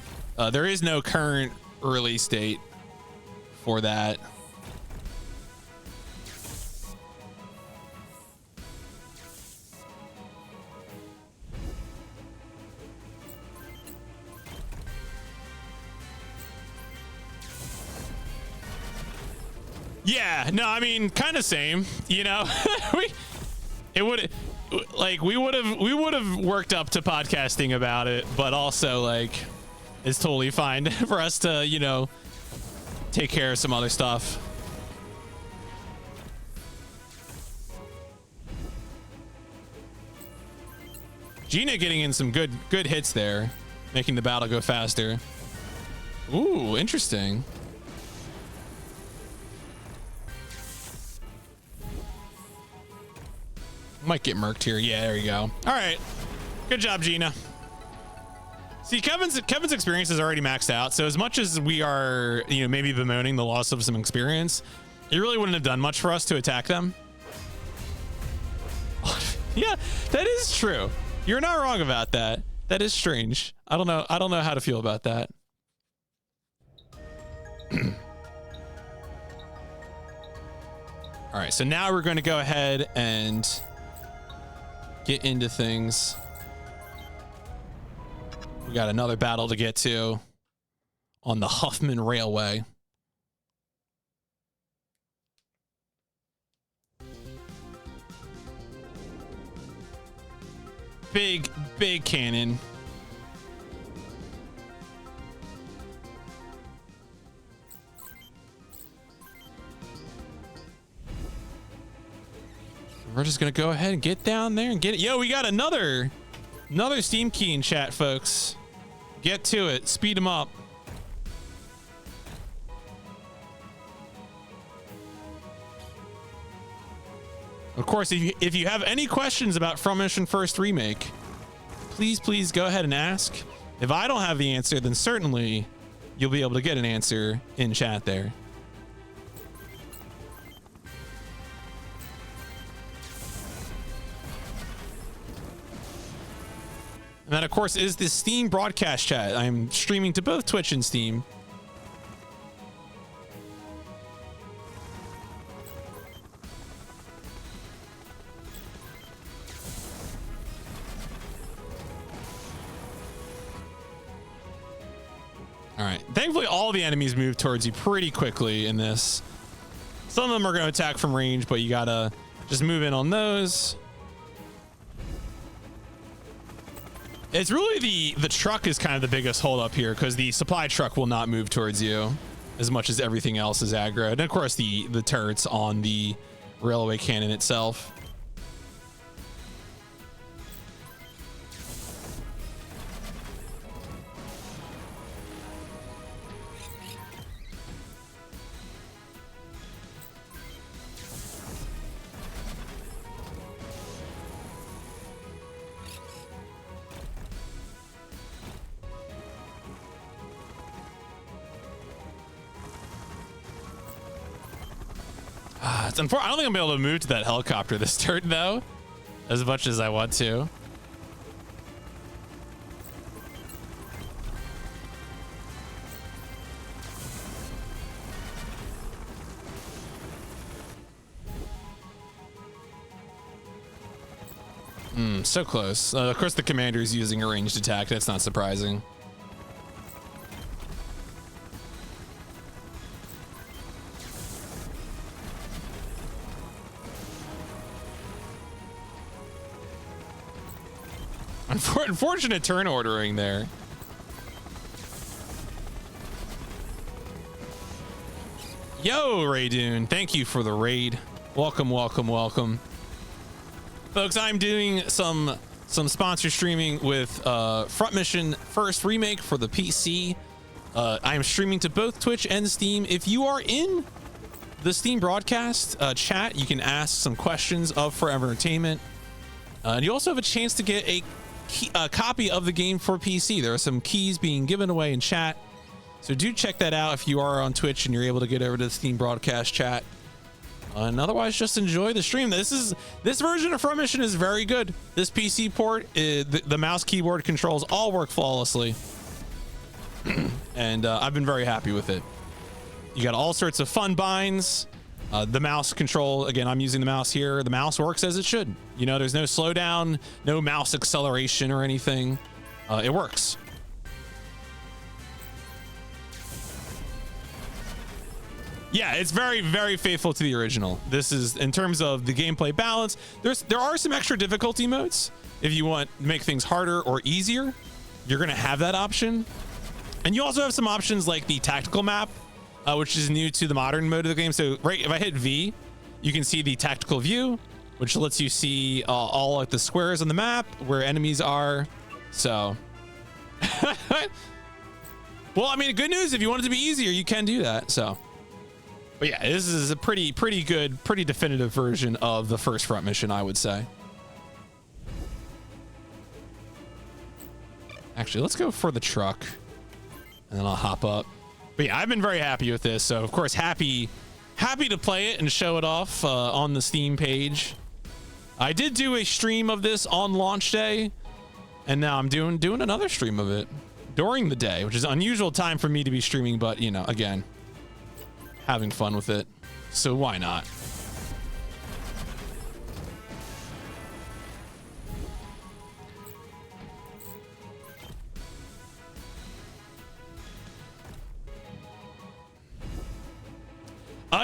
There is no current release date for that. Yeah, no, I mean, kind of same, you know. we would have worked up to podcasting about it, but also like it's totally fine for us to, you know, take care of some other stuff. Gina getting in some good hits there, making the battle go faster. Ooh, interesting. Might get murked here. Yeah, there you go. All right. Good job, Gina. See, Kevin's experience is already maxed out. So as much as we are, you know, maybe bemoaning the loss of some experience, it really wouldn't have done much for us to attack them. Yeah, that is true. You're not wrong about that. That is strange. I don't know how to feel about that. All right, so now we're going to go ahead and get into things. We got another battle to get to on the Huffman Railway. big cannon. We're just gonna go ahead and get down there and get it. Yo, we got another Steam key in chat, folks. Get to it. Speed them up. Of course, if you have any questions about From Mission First Remake, please go ahead and ask. If I don't have the answer, then certainly you'll be able to get an answer in chat there. And that, of course, is the Steam broadcast chat. I'm streaming to both Twitch and Steam. All right. Thankfully, all the enemies move towards you pretty quickly in this. Some of them are going to attack from range, but you got to just move in on those. It's really the truck is kind of the biggest holdup here, because the supply truck will not move towards you as much as everything else is aggro. And of course, the turrets on the railway cannon itself. It's unfortunate. I don't think I'm gonna be able to move to that helicopter this turn, though, as much as I want to. So close. Of course, the commander is using a ranged attack. That's not surprising. Unfortunate turn ordering there. Yo, Raydoon, thank you for the raid. Welcome, welcome, welcome. Folks, I'm doing some sponsor streaming with Front Mission First Remake for the PC. I am streaming to both Twitch and Steam. If you are in the Steam broadcast chat, you can ask some questions of Forever Entertainment. And you also have a chance to get a copy of the game for PC. There are some keys being given away in chat, so do check that out if you are on Twitch and you're able to get over to the Steam broadcast chat. And otherwise, just enjoy the stream. This version of Front Mission is very good. This PC port, the mouse keyboard controls all work flawlessly, and I've been very happy with it. You got all sorts of fun binds. The mouse control, again, I'm using the mouse here. The mouse works as it should. You know, there's no slowdown, no mouse acceleration or anything. It works. Yeah, it's very, very faithful to the original. This is, in terms of the gameplay balance, there are some extra difficulty modes. If you want to make things harder or easier, you're going to have that option. And you also have some options like the tactical map, which is new to the modern mode of the game. So right, if I hit V, you can see the tactical view, which lets you see all like the squares on the map where enemies are. So, well, I mean, good news, if you want it to be easier, you can do that. So, but yeah, this is a pretty good, pretty definitive version of the first Front Mission, I would say. Actually, let's go for the truck and then I'll hop up. But yeah, I've been very happy with this. So of course, happy to play it and show it off on the Steam page. I did do a stream of this on launch day, and now I'm doing another stream of it during the day, which is an unusual time for me to be streaming, but you know, again, having fun with it. So why not?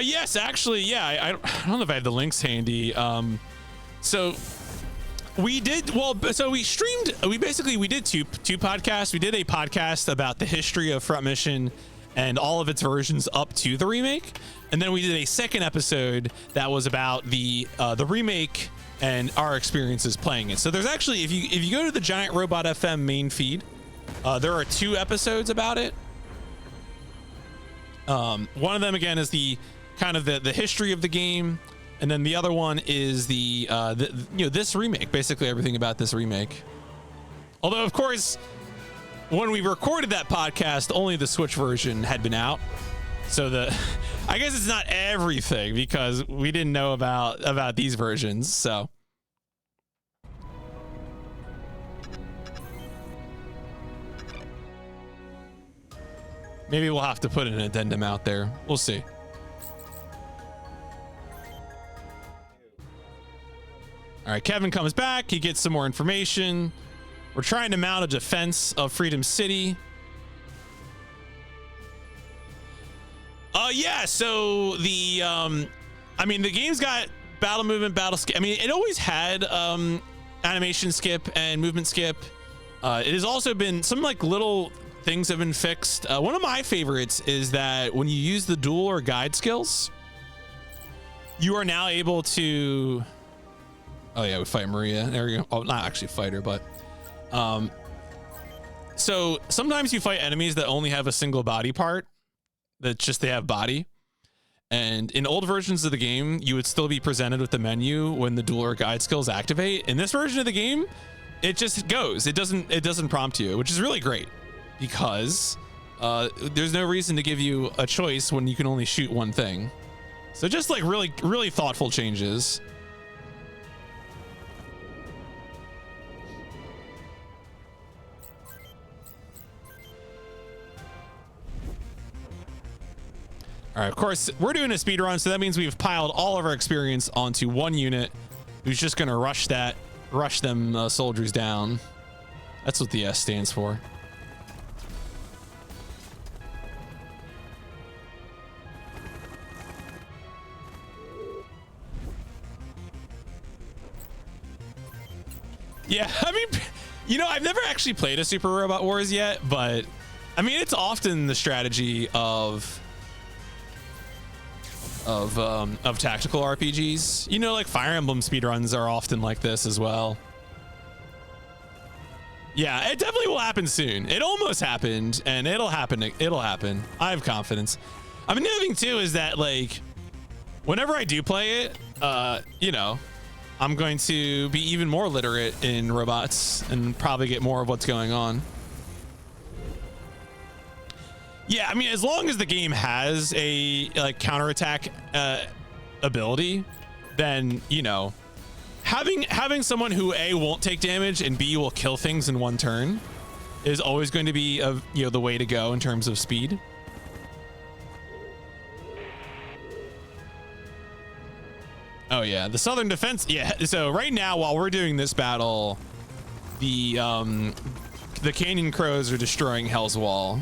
Yes, actually, yeah. I don't know if I have the links handy. So We did well. So we streamed. We did two podcasts. We did a podcast about the history of Front Mission and all of its versions up to the remake, and then we did a second episode that was about the remake and our experiences playing it. So there's actually, if you go to the Giant Robot FM main feed, there are 2 episodes about it. One of them again is the kind of the history of the game, and then the other one is the this remake, basically everything about this remake. Although of course, when we recorded that podcast, only the Switch version had been out, so I guess it's not everything because we didn't know about these versions. So maybe we'll have to put an addendum out there. We'll see. All right, Kevin comes back. He gets some more information. We're trying to mount a defense of Freedom City. Yeah, so the the game's got battle movement, battle skip. I mean, it always had animation skip and movement skip. It has also been some like little things have been fixed. One of my favorites is that when you use the duel or guide skills, you are now able to. Oh yeah, we fight Maria. There we go. Oh, not actually fight her, but so sometimes you fight enemies that only have a single body part. That's just they have body. And in old versions of the game, you would still be presented with the menu when the duel or guide skills activate. In this version of the game, it just goes. It doesn't prompt you, which is really great because there's no reason to give you a choice when you can only shoot one thing. So just like really, really thoughtful changes. All right, of course, we're doing a speed run, so that means we've piled all of our experience onto one unit who's just going to rush them soldiers down. That's what the S stands for. Yeah, I mean, I've never actually played a Super Robot Wars yet, but I mean, it's often the strategy of tactical RPGs. Like Fire Emblem speedruns are often like this as well. Yeah, it definitely will happen soon. It almost happened, and it'll happen. I have confidence. I mean, the other thing too is that like whenever I do play it, I'm going to be even more literate in robots and probably get more of what's going on. Yeah, I mean, as long as the game has a like counterattack ability, then having someone who A won't take damage and B will kill things in one turn is always going to be the way to go in terms of speed. Oh yeah, the Southern Defense. Yeah, so right now while we're doing this battle, the Canyon Crows are destroying Hell's Wall.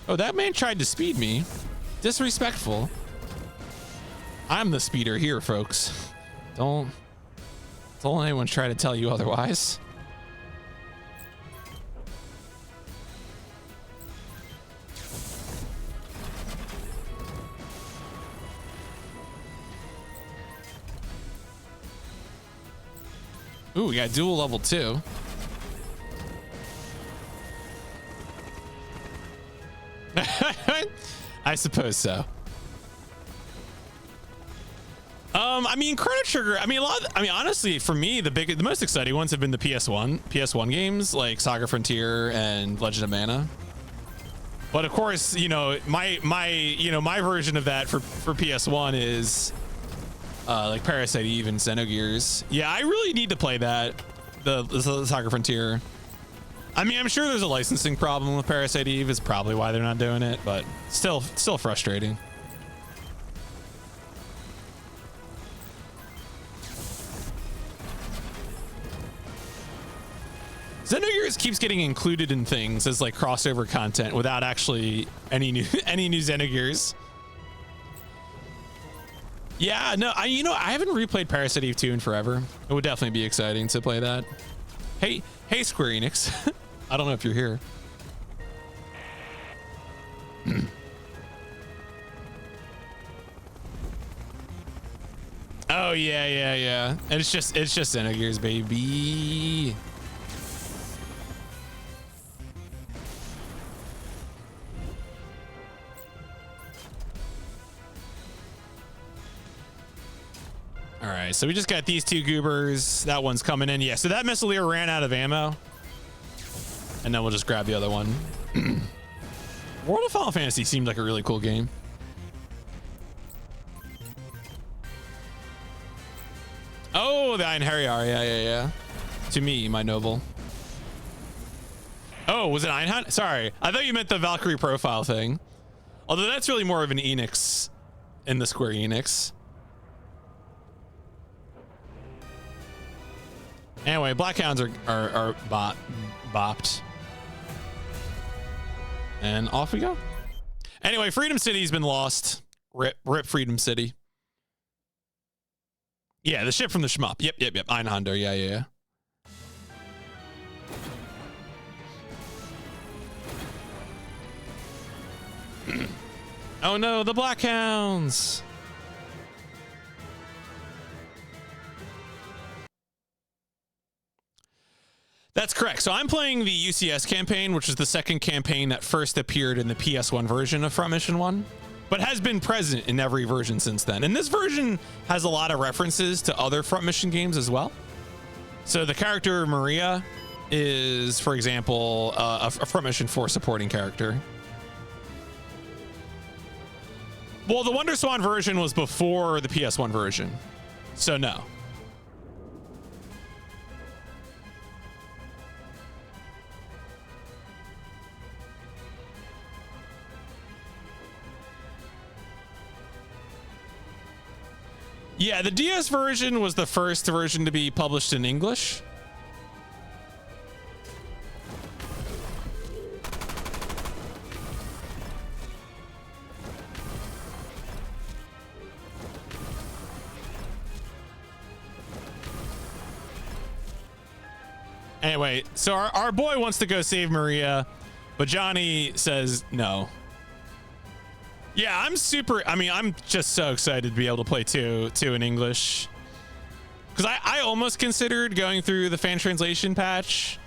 Oh, that man tried to speed me. Disrespectful. I'm the speeder here, folks. Don't anyone try to tell you otherwise. Ooh, we got dual level 2. I suppose so. I mean, Chrono Trigger. I mean, honestly, for me, the most exciting ones have been the PS1 games like Saga Frontier and Legend of Mana. But of course, my version of that for PS1 is like Parasite Eve and Xenogears. Yeah, I really need to play that, the Saga Frontier. I mean, I'm sure there's a licensing problem with Parasite Eve. Is probably why they're not doing it, but still frustrating. Xenogears keeps getting included in things as like crossover content without actually any new Xenogears. Yeah, no, I haven't replayed Parasite Eve 2 in forever. It would definitely be exciting to play that. Hey Square Enix. I don't know if you're here. Oh yeah. And it's just Xenogears, baby. All right, so we just got these two goobers. That one's coming in. Yeah, so that Missileer ran out of ammo. And then we'll just grab the other one. World of Final Fantasy seemed like a really cool game. Oh, the Einherjar. Yeah. To me, my noble. Oh, was it Einhund? Sorry. I thought you meant the Valkyrie profile thing. Although that's really more of an Enix in the Square Enix. Anyway, Blackhounds are bopped. And off we go. Anyway, Freedom City's been lost. Rip Freedom City. Yeah, the ship from the shmup. Yep. Einhunter. Yeah. Oh no, the Blackhounds. That's correct. So I'm playing the UCS campaign, which is the second campaign that first appeared in the PS1 version of Front Mission 1, but has been present in every version since then. And this version has a lot of references to other Front Mission games as well. So the character Maria is, for example, a Front Mission 4 supporting character. Well, the Wonder Swan version was before the PS1 version, so no. Yeah, the DS version was the first version to be published in English. Anyway, so our boy wants to go save Maria, but Johnny says no. Yeah, I'm just so excited to be able to play two in English. Because I almost considered going through the fan translation patch,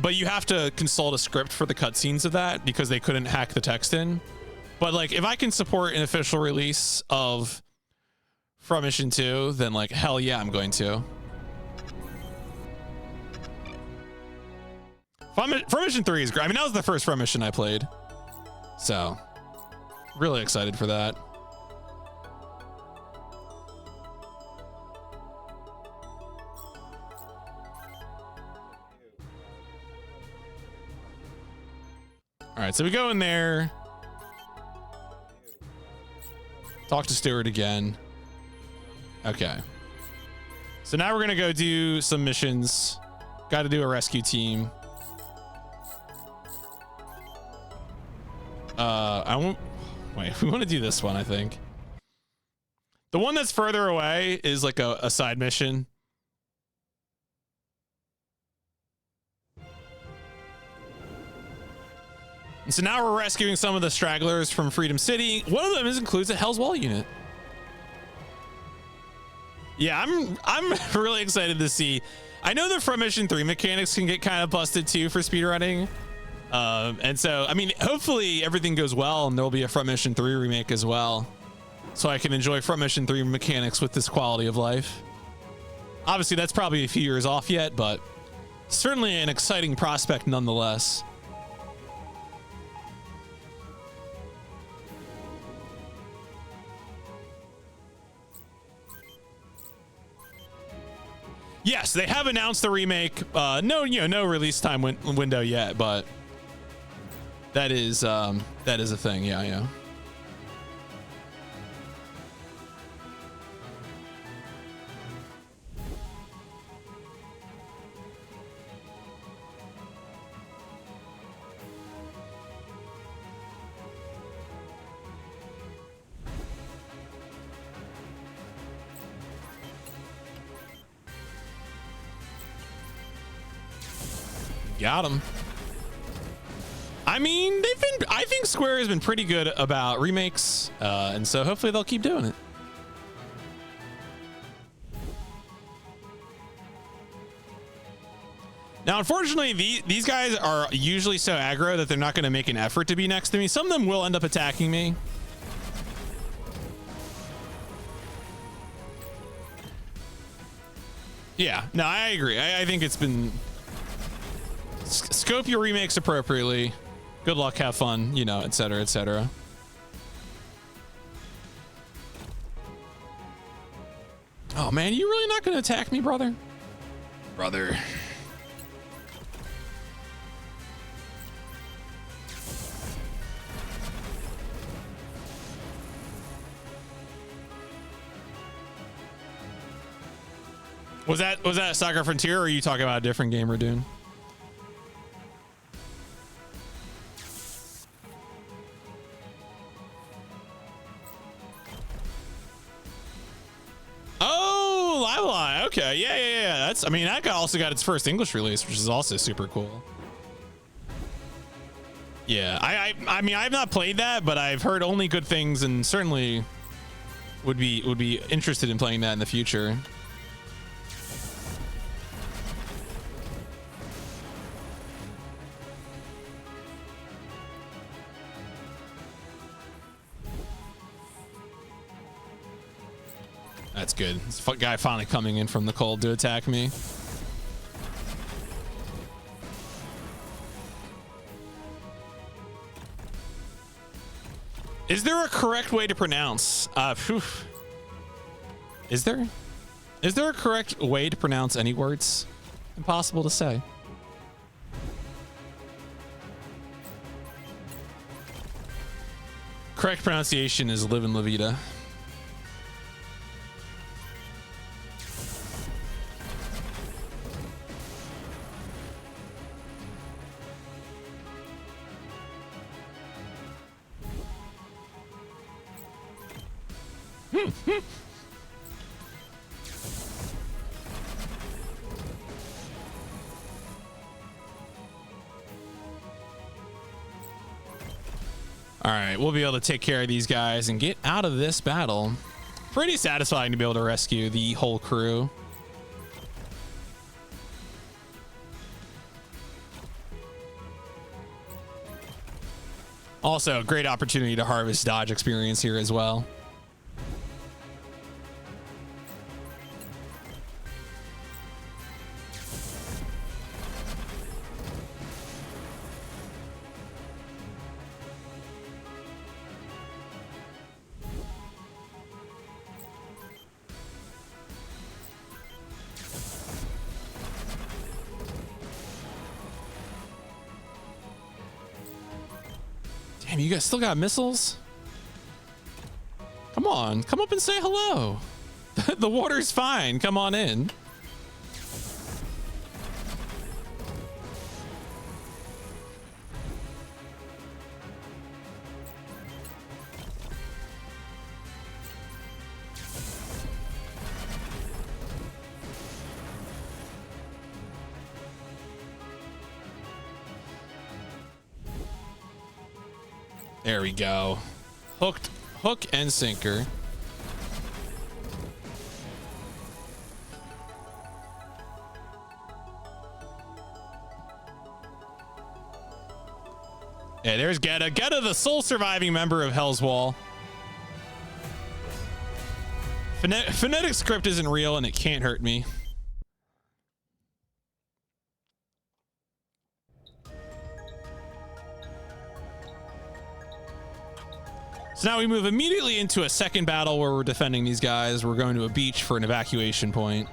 but you have to consult a script for the cutscenes of that because they couldn't hack the text in. But like, if I can support an official release of Front Mission 2, then like, hell yeah, I'm going to. Front Mission 3 is great. I mean, that was the first Front Mission I played. So, really excited for that. All right, so we go in there. Talk to Stewart again. Okay. So now we're going to go do some missions. Got to do a rescue team. We want to do this one, I think. The one that's further away is like a side mission. And so now we're rescuing some of the stragglers from Freedom City. One of them includes a Hell's Wall unit. Yeah, I'm really excited to see. I know the Front Mission 3 mechanics can get kind of busted too for speedrunning. And so, I mean, hopefully everything goes well and there'll be a Front Mission 3 remake as well. So I can enjoy Front Mission 3 mechanics with this quality of life. Obviously, that's probably a few years off yet, but certainly an exciting prospect nonetheless. Yes, they have announced the remake. No release time window yet, but that is a thing. Yeah. Got him. I mean, I think Square has been pretty good about remakes, and so hopefully they'll keep doing it. Now, unfortunately, these guys are usually so aggro that they're not going to make an effort to be next to me. Some of them will end up attacking me. Yeah, no, I agree. I think it's been... Scope your remakes appropriately. Good luck, have fun, you know, etc., etc. Oh, man, you really not going to attack me, brother? Brother. Was that Soccer Frontier, or are you talking about a different game, Dune? Oh, Live. Okay, yeah. That's. I mean, that guy also got its first English release, which is also super cool. Yeah, I mean, I've not played that, but I've heard only good things, and certainly would be interested in playing that in the future. That's good. This guy finally coming in from the cold to attack me. Is there a correct way to pronounce? Is there? Is there a correct way to pronounce any words? Impossible to say. Correct pronunciation is live in La Vida. All right, we'll be able to take care of these guys and get out of this battle. Pretty satisfying to be able to rescue the whole crew. Also, great opportunity to harvest dodge experience here as well. Damn, you guys still got missiles? Come on, come up and say hello. The water's fine. Come on in. There we go. Hook and sinker. Yeah, there's Geta. Geta, the sole surviving member of Hell's Wall. Phonetic script isn't real and it can't hurt me. So now we move immediately into a second battle where we're defending these guys. We're going to a beach for an evacuation point.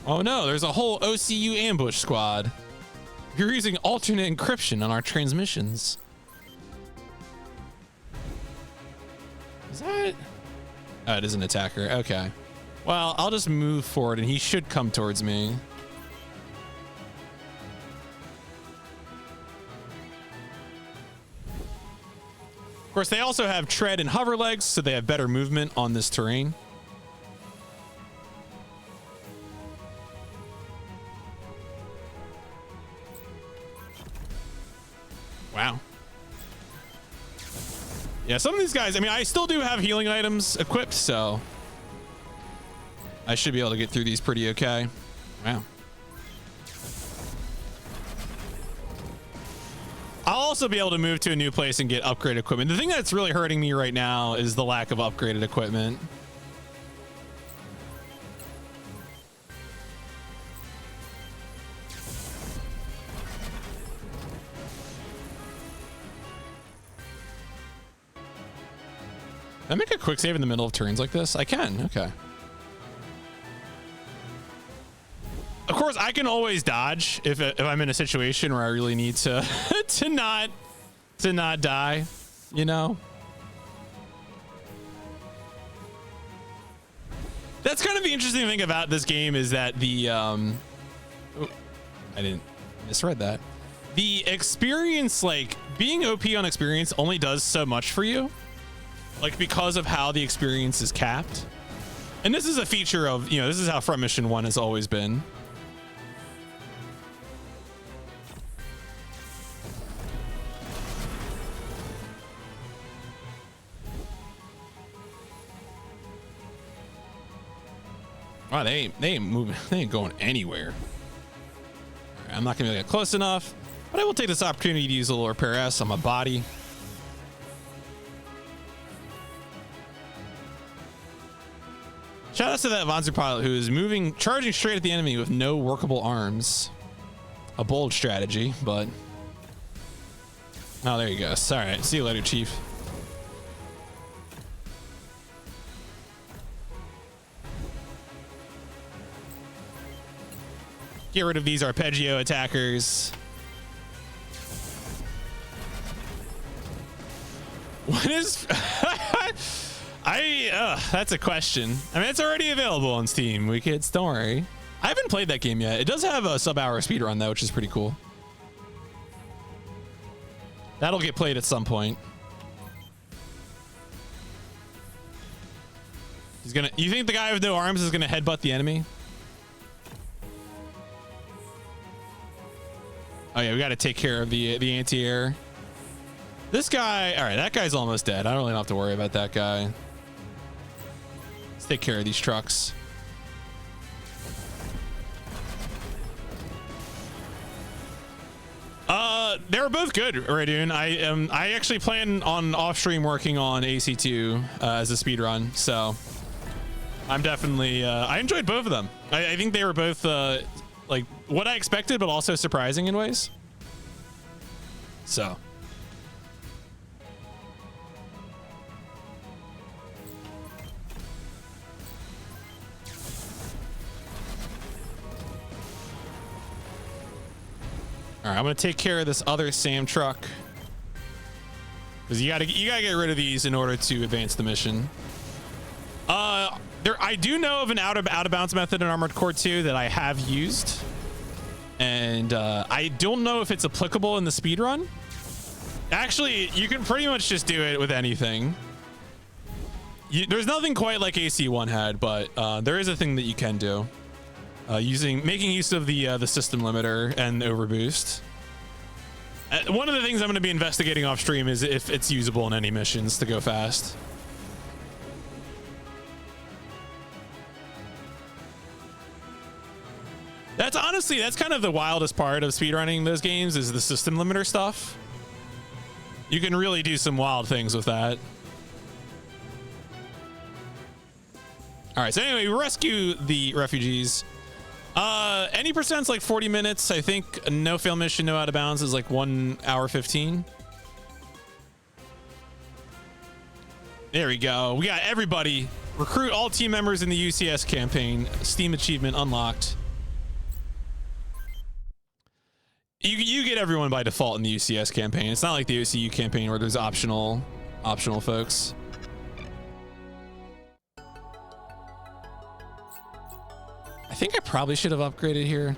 Oh no, there's a whole OCU ambush squad. You're using alternate encryption on our transmissions. Is that? Oh, it is an attacker. Okay. Well, I'll just move forward and he should come towards me. Of course, they also have tread and hover legs, so they have better movement on this terrain. Wow. Yeah, some of these guys, I mean, I still do have healing items equipped, so I should be able to get through these pretty okay. Wow. I'll also be able to move to a new place and get upgraded equipment. The thing that's really hurting me right now is the lack of upgraded equipment. Can I make a quick save in the middle of turns like this? I can. Okay. Of course, I can always dodge if I'm in a situation where I really need to to not die, you know. That's kind of the interesting thing about this game is that the oh, I misread that. The experience, like being OP on experience, only does so much for you, like because of how the experience is capped. And this is a feature of, you know, this is how Front Mission 1 has always been. Wow, they ain't moving. They ain't going anywhere. Right, I'm not gonna get close enough, but I will take this opportunity to use a little repair S on my body. Shout out to that Vanzer pilot who is charging straight at the enemy with no workable arms. A bold strategy, but oh, there you go. All right, see you later, Chief. Get rid of these arpeggio attackers. What is... that's a question. I mean, it's already available on Steam. We kids, don't worry. I haven't played that game yet. It does have a sub-hour speedrun, though, which is pretty cool. That'll get played at some point. You think the guy with no arms is gonna headbutt the enemy? Oh yeah, we got to take care of the anti-air. This guy, all right, that guy's almost dead. I don't really have to worry about that guy. Let's take care of these trucks. They were both good, Radoon. I actually plan on off stream working on AC2 as a speed run, so I'm definitely I enjoyed both of them. I think they were both like what I expected, but also surprising in ways. So. All right, I'm gonna take care of this other SAM truck because you gotta get rid of these in order to advance the mission. I do know of an out of bounds method in Armored Core 2 that I have used, and I don't know if it's applicable in the speedrun. Actually, you can pretty much just do it with anything. There's nothing quite like AC1 had, but there is a thing that you can do. Making use of the system limiter and overboost. One of the things I'm going to be investigating off stream is if it's usable in any missions to go fast. That's kind of the wildest part of speedrunning those games is the system limiter stuff. You can really do some wild things with that. All right, so anyway, we rescue the refugees. Any percent's like 40 minutes. I think no fail mission, no out of bounds is like 1 hour 15. There we go. We got everybody. Recruit all team members in the UCS campaign. Steam achievement unlocked. You get everyone by default in the UCS campaign. It's not like the OCU campaign where there's optional folks. I think I probably should have upgraded here.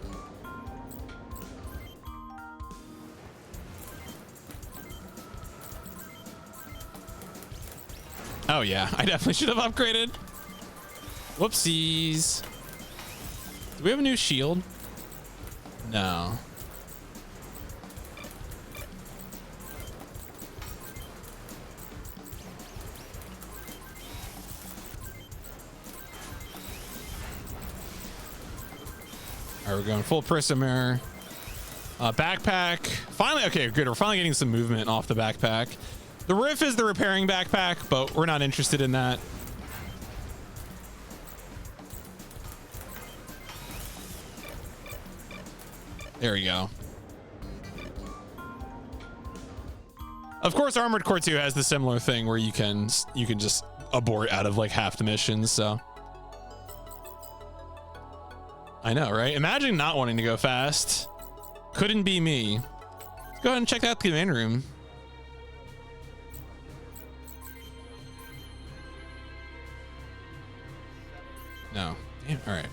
Oh yeah, I definitely should have upgraded. Whoopsies. Do we have a new shield? No. All right, we're going full Prismer. Backpack. Finally, okay, good. We're finally getting some movement off the backpack. The Riff is the repairing backpack, but we're not interested in that. There we go. Of course, Armored Core 2 has the similar thing where you can just abort out of like half the missions, so. I know, right? Imagine not wanting to go fast. Couldn't be me. Let's go ahead and check out the command room. No. Damn. All right.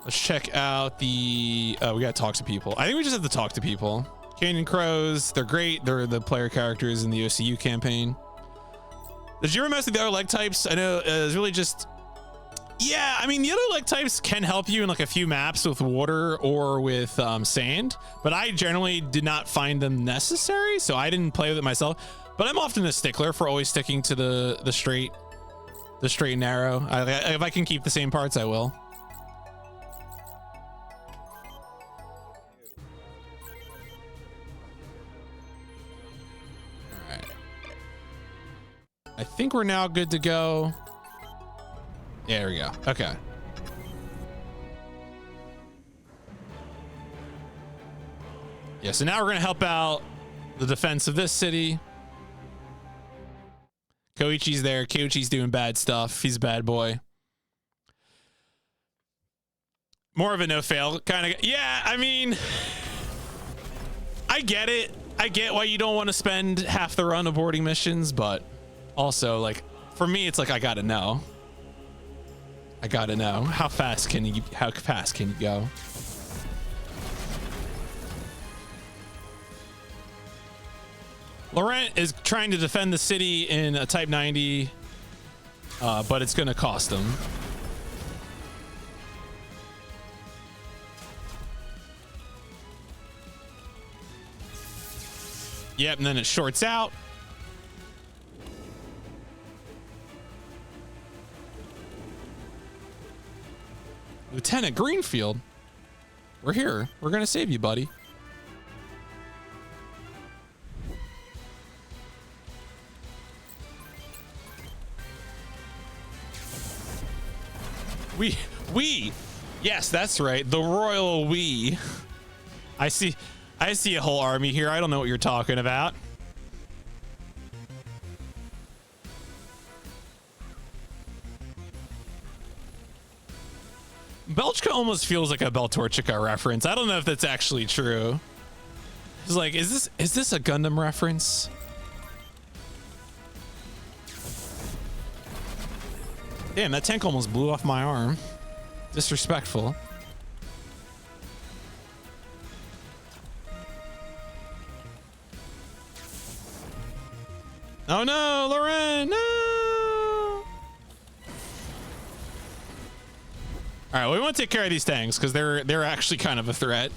Let's check out the... Oh, we got to talk to people. I think we just have to talk to people. Canyon Crows. They're great. They're the player characters in the OCU campaign. Did you ever mess with the other leg types? I know it's really just... Yeah, I mean, the other leg types can help you in like a few maps with water or with sand, but I generally did not find them necessary, so I didn't play with it myself. But I'm often a stickler for always sticking to the straight and narrow. If I can keep the same parts, I will. All right. I think we're now good to go. Yeah, there we go. Okay. Yeah, so now we're going to help out the defense of this city. Koichi's there. Koichi's doing bad stuff. He's a bad boy. More of a no-fail kind of... Yeah, I mean... I get it. I get why you don't want to spend half the run aborting missions, but also, like, for me, it's like, I got to know. I gotta know how fast can you go? Laurent is trying to defend the city in a Type 90, but it's gonna cost him. Yep, and then it shorts out. Lieutenant Greenfield, we're here. We're gonna save you, buddy. We, yes, that's right. The royal we. I see a whole army here. I don't know what you're talking about. Belchka almost feels like a Beltorchica reference. I don't know if that's actually true. It's like, is this a Gundam reference? Damn, that tank almost blew off my arm. Disrespectful. Oh no, Loren, no! All right, well, we want to take care of these tanks because they're actually kind of a threat.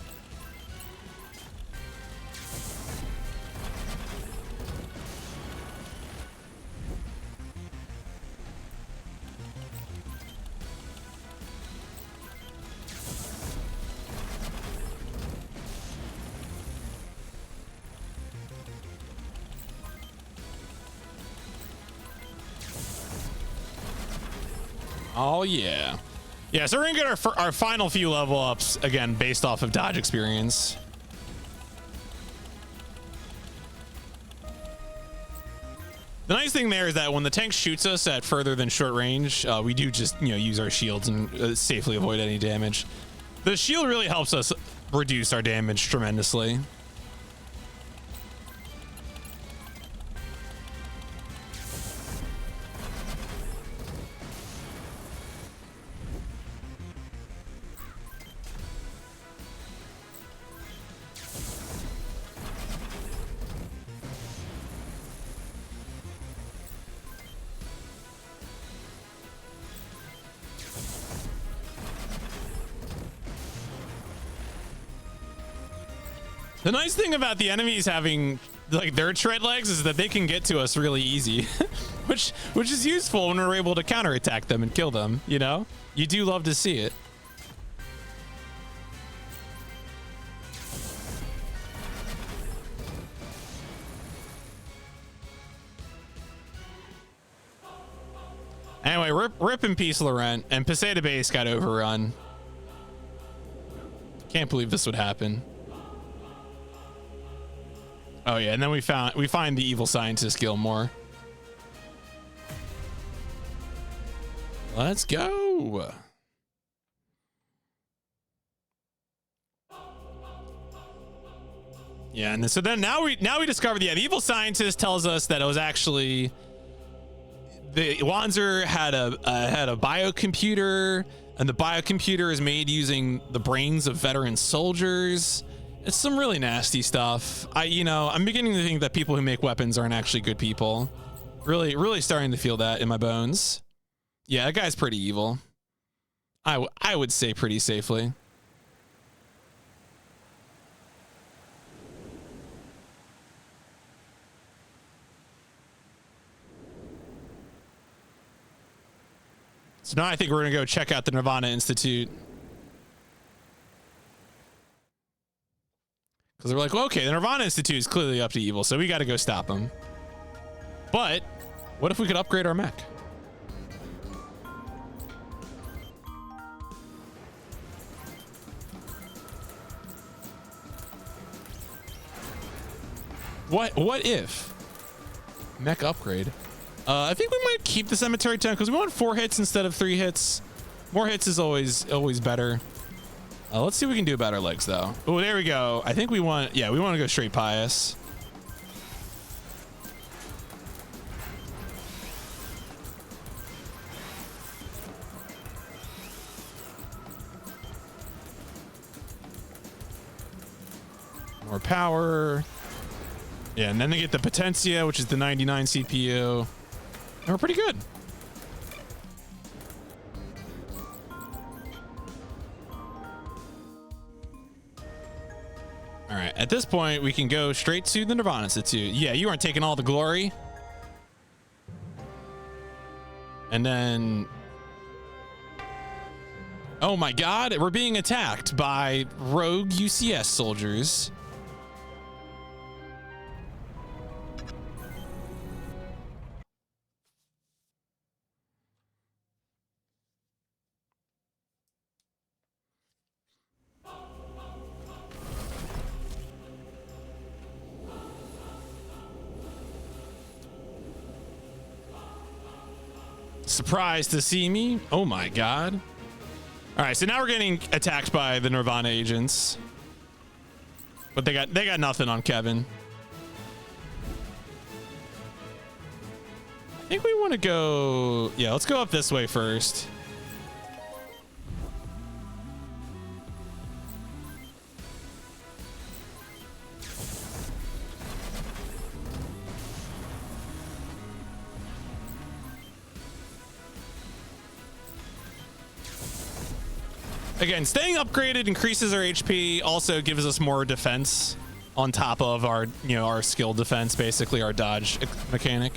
Oh yeah. Yeah, so we're gonna get our final few level ups again based off of dodge experience. The nice thing there is that when the tank shoots us at further than short range, we do just, you know, use our shields and safely avoid any damage. The shield really helps us reduce our damage tremendously. The nice thing about the enemies having like their tread legs is that they can get to us really easy, which is useful when we're able to counterattack them and kill them. You know, you do love to see it. Anyway, rip in peace, Laurent, and Paseda Base got overrun. Can't believe this would happen. Oh yeah, and then we find the evil scientist Gilmore. Let's go. Yeah, and so then now we discovered, yeah, the evil scientist tells us that it was actually the Wanzer had a biocomputer, and the biocomputer is made using the brains of veteran soldiers. It's some really nasty stuff. I'm beginning to think that people who make weapons aren't actually good people. Really starting to feel that in my bones. Yeah, that guy's pretty evil. I would say pretty safely. So now I think we're gonna go check out the Nirvana Institute. Because they're like, well, okay, the Nirvana Institute is clearly up to evil, so we gotta go stop them. But what if we could upgrade our mech? What if? Mech upgrade. I think we might keep the cemetery town because we want 4 hits instead of 3 hits. More hits is always better. Let's see what we can do about our legs though. Oh, there we go. I think we want to go straight pious. More power. Yeah, and then they get the Potentia, which is the 99 CPU. And we're pretty good. All right, at this point, we can go straight to the Nirvana Institute. Yeah, you aren't taking all the glory. And then... oh my god, we're being attacked by rogue UCS soldiers. Surprised to see me? Oh my god. All right, so now we're getting attacked by the Nirvana agents. But they got nothing on Kevin. I think we want to go... yeah, let's go up this way first. Again, staying upgraded increases our HP, also gives us more defense on top of our, our skill defense, basically our dodge mechanic.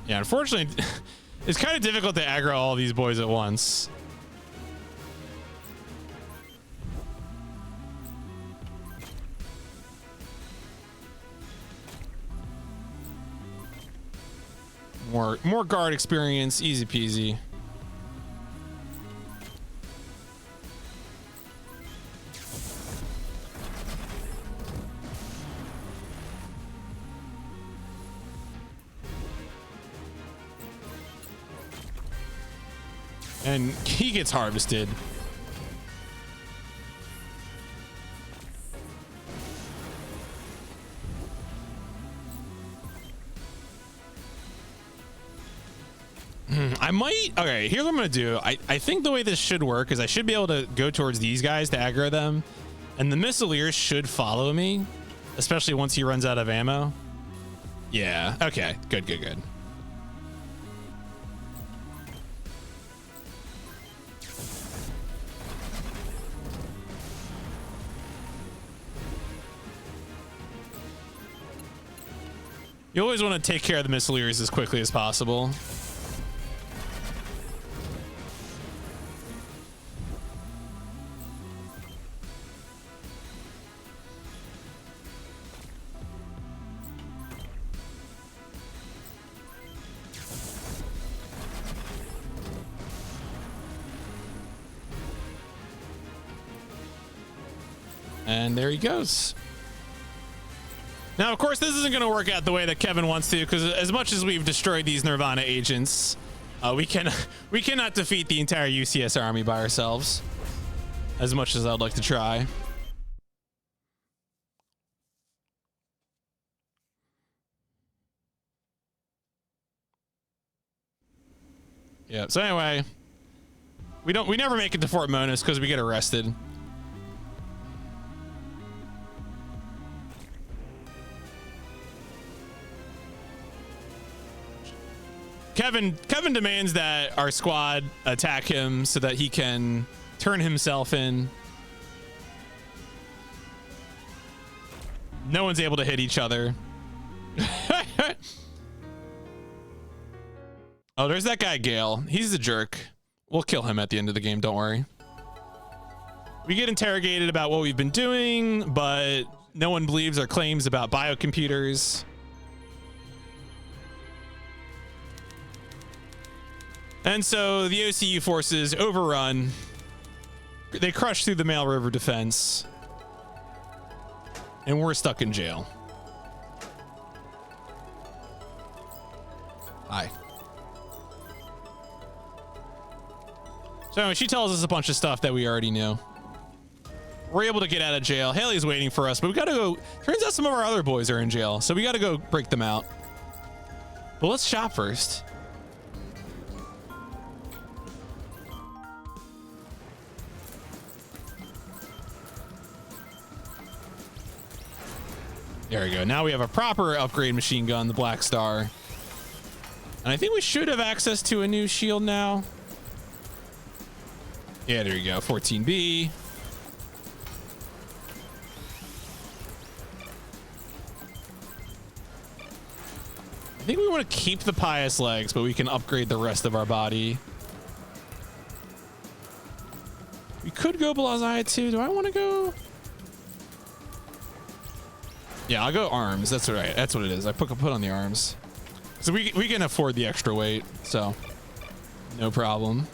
Yeah, unfortunately, it's kind of difficult to aggro all these boys at once. More guard experience, easy peasy. And he gets harvested. I might. Okay, here's what I'm gonna do. I think the way this should work is I should be able to go towards these guys to aggro them, and the Missileer should follow me, especially once he runs out of ammo. Yeah. Okay. Good. Good. Good. You always want to take care of the Missileers as quickly as possible. And there he goes. Now, of course, this isn't going to work out the way that Kevin wants to, because as much as we've destroyed these Nirvana agents, we cannot defeat the entire UCS army by ourselves, as much as I'd like to try. Yeah. So anyway, we never make it to Fort Monas because we get arrested. Kevin demands that our squad attack him so that he can turn himself in. No one's able to hit each other. Oh, there's that guy, Gale. He's a jerk. We'll kill him at the end of the game, don't worry. We get interrogated about what we've been doing, but no one believes our claims about biocomputers. And so the OCU forces overrun. They crush through the Mail River defense. And we're stuck in jail. Hi. So anyway, she tells us a bunch of stuff that we already knew. We're able to get out of jail. Haley's waiting for us, but we gotta go. Turns out some of our other boys are in jail, so we gotta go break them out. But let's shop first. There we go. Now we have a proper upgrade machine gun, the Black Star. And I think we should have access to a new shield now. Yeah, there you go. 14B. I think we want to keep the pious legs, but we can upgrade the rest of our body. We could go Blazaya too. Do I want to go? Yeah, I'll go arms. That's right. That's what it is. I put on the arms. So we can afford the extra weight, so no problem.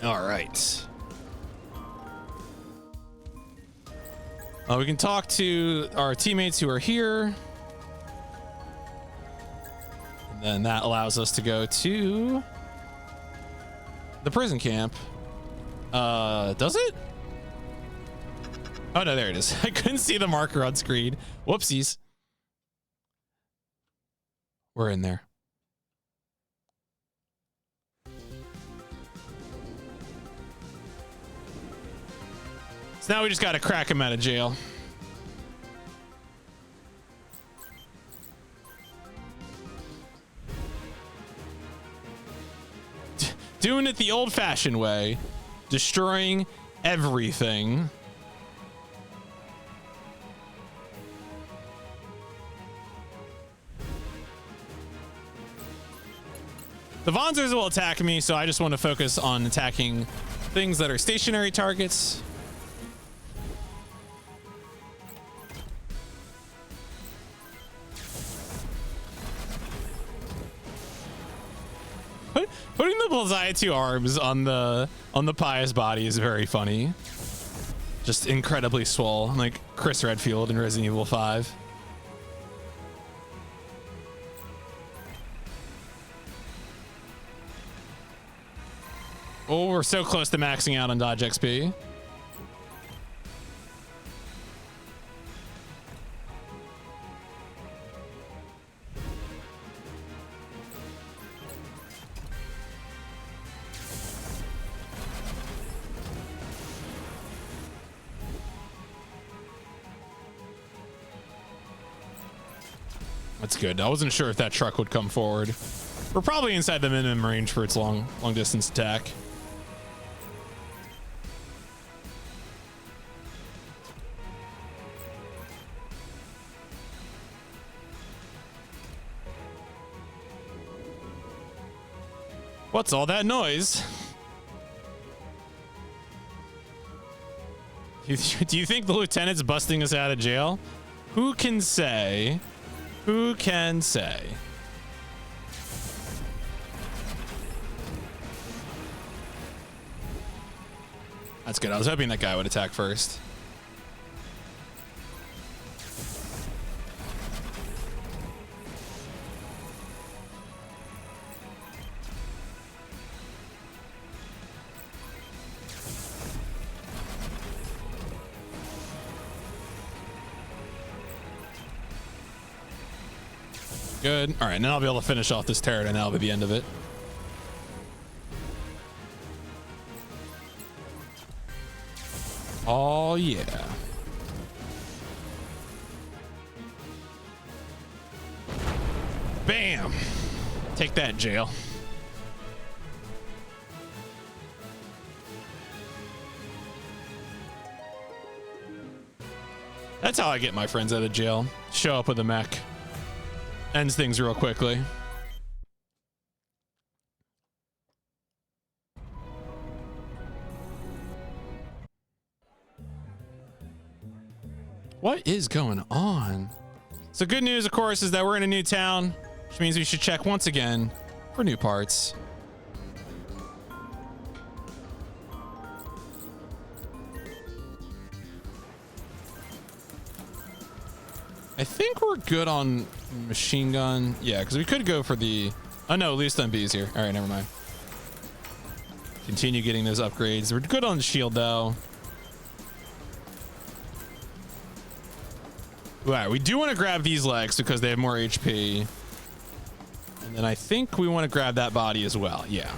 All right. We can talk to our teammates who are here. And then that allows us to go to the prison camp. Does it? Oh, no, there it is. I couldn't see the marker on screen. Whoopsies. We're in there. So now we just got to crack him out of jail. Doing it the old-fashioned way. Destroying everything. The Vonzers will attack me, so I just want to focus on attacking things that are stationary targets. Putting the Blazaya 2 arms on the pious body is very funny. Just incredibly swole, like Chris Redfield in Resident Evil 5. Oh, we're so close to maxing out on dodge XP. That's good. I wasn't sure if that truck would come forward. We're probably inside the minimum range for its long distance attack. What's all that noise? Do you think the lieutenant's busting us out of jail? Who can say? Who can say? That's good. I was hoping that guy would attack first. Good. All right, now I'll be able to finish off this turret, and that'll be the end of it. Oh, yeah. Bam! Take that, jail. That's how I get my friends out of jail. Show up with a mech. Ends things real quickly. What is going on? So good news, of course, is that we're in a new town, which means we should check once again for new parts. I think we're good on machine gun. Yeah, because we could go for the... Oh, no, least on B's here. All right, never mind. Continue getting those upgrades. We're good on the shield, though. All right, we do want to grab these legs because they have more HP. And then I think we want to grab that body as well. Yeah.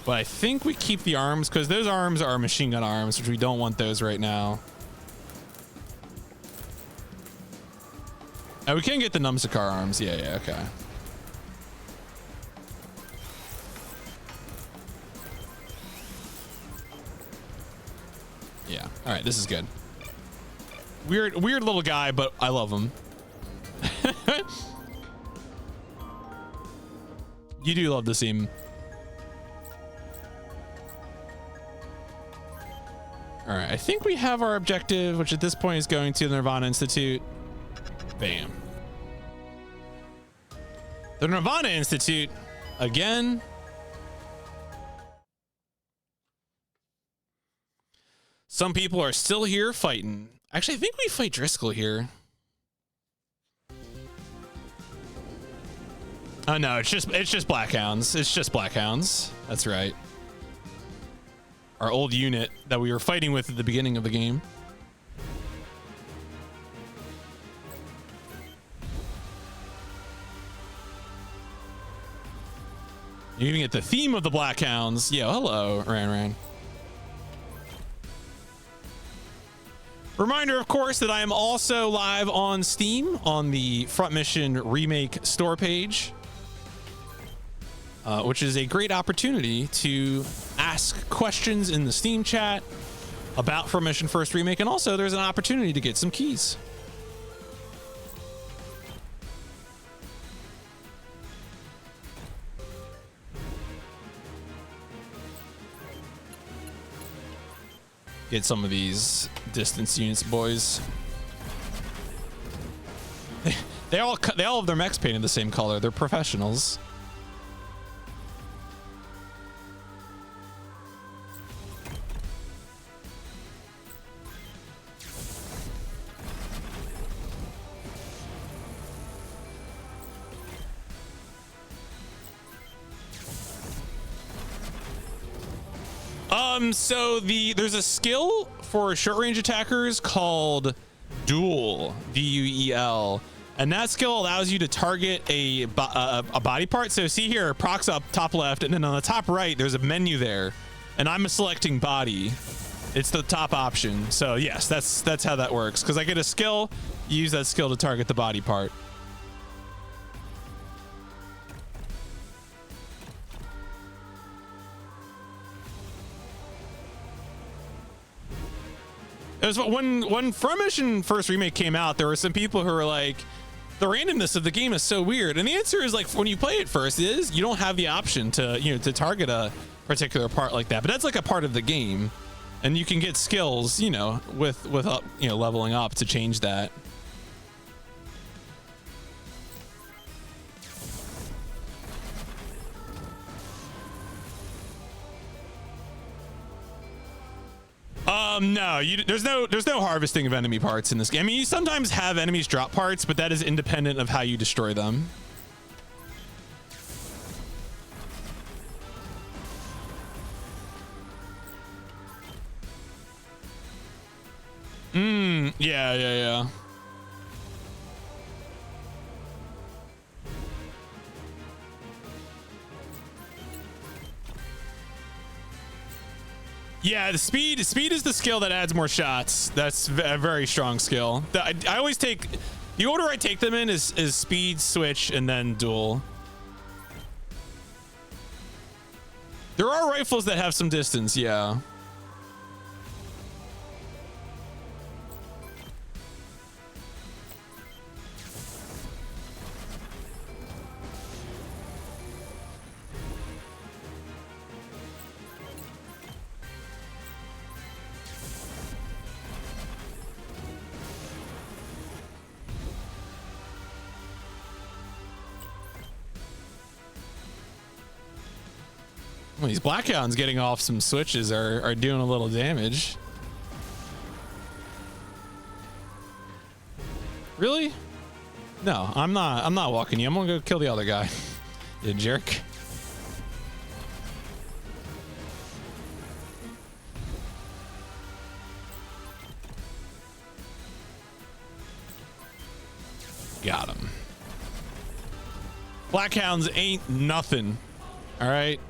But I think we keep the arms because those arms are machine gun arms, which we don't want those right now. Oh, we can get the Numsakar arms. Yeah, okay. Yeah. All right, this is good. Weird little guy, but I love him. You do love to see him. All right, I think we have our objective, which at this point is going to the Nirvana Institute. Bam. The Nirvana Institute again. Some people are still here fighting. Actually, I think we fight Driscoll here. Oh no, it's just Blackhounds. It's just Blackhounds. That's right. Our old unit that we were fighting with at the beginning of the game. You even get the theme of the Blackhounds. Yeah, hello, Ran. Reminder, of course, that I am also live on Steam on the Front Mission Remake store page, which is a great opportunity to ask questions in the Steam chat about Front Mission First Remake, and also there's an opportunity to get some keys. Get some of these distance units, boys. They all have their mechs painted the same color. They're professionals. So there's a skill for short range attackers called Duel, D-U-E-L, and that skill allows you to target a body part. So see here, procs up top left, and then on the top right there's a menu there, and I'm selecting body. It's the top option. So yes, that's how that works, because I get a skill use that skill to target the body part. It was when Front Mission First Remake came out, there were some people who were like, the randomness of the game is so weird. And the answer is, like, when you play it first, is you don't have the option to, you know, to target a particular part like that. But that's like a part of the game. And you can get skills, you know, with up, you know, leveling up to change that. No, there's no harvesting of enemy parts in this game. I mean, you sometimes have enemies drop parts, but that is independent of how you destroy them. Yeah. Yeah, the speed is the skill that adds more shots. That's a very strong skill. I always take, the order I take them in is speed, switch, and then duel. There are rifles that have some distance, yeah. Well, these Blackhounds getting off some switches are doing a little damage. Really? No, I'm not walking you. I'm gonna go kill the other guy. You jerk. Got him. Blackhounds ain't nothing. All right.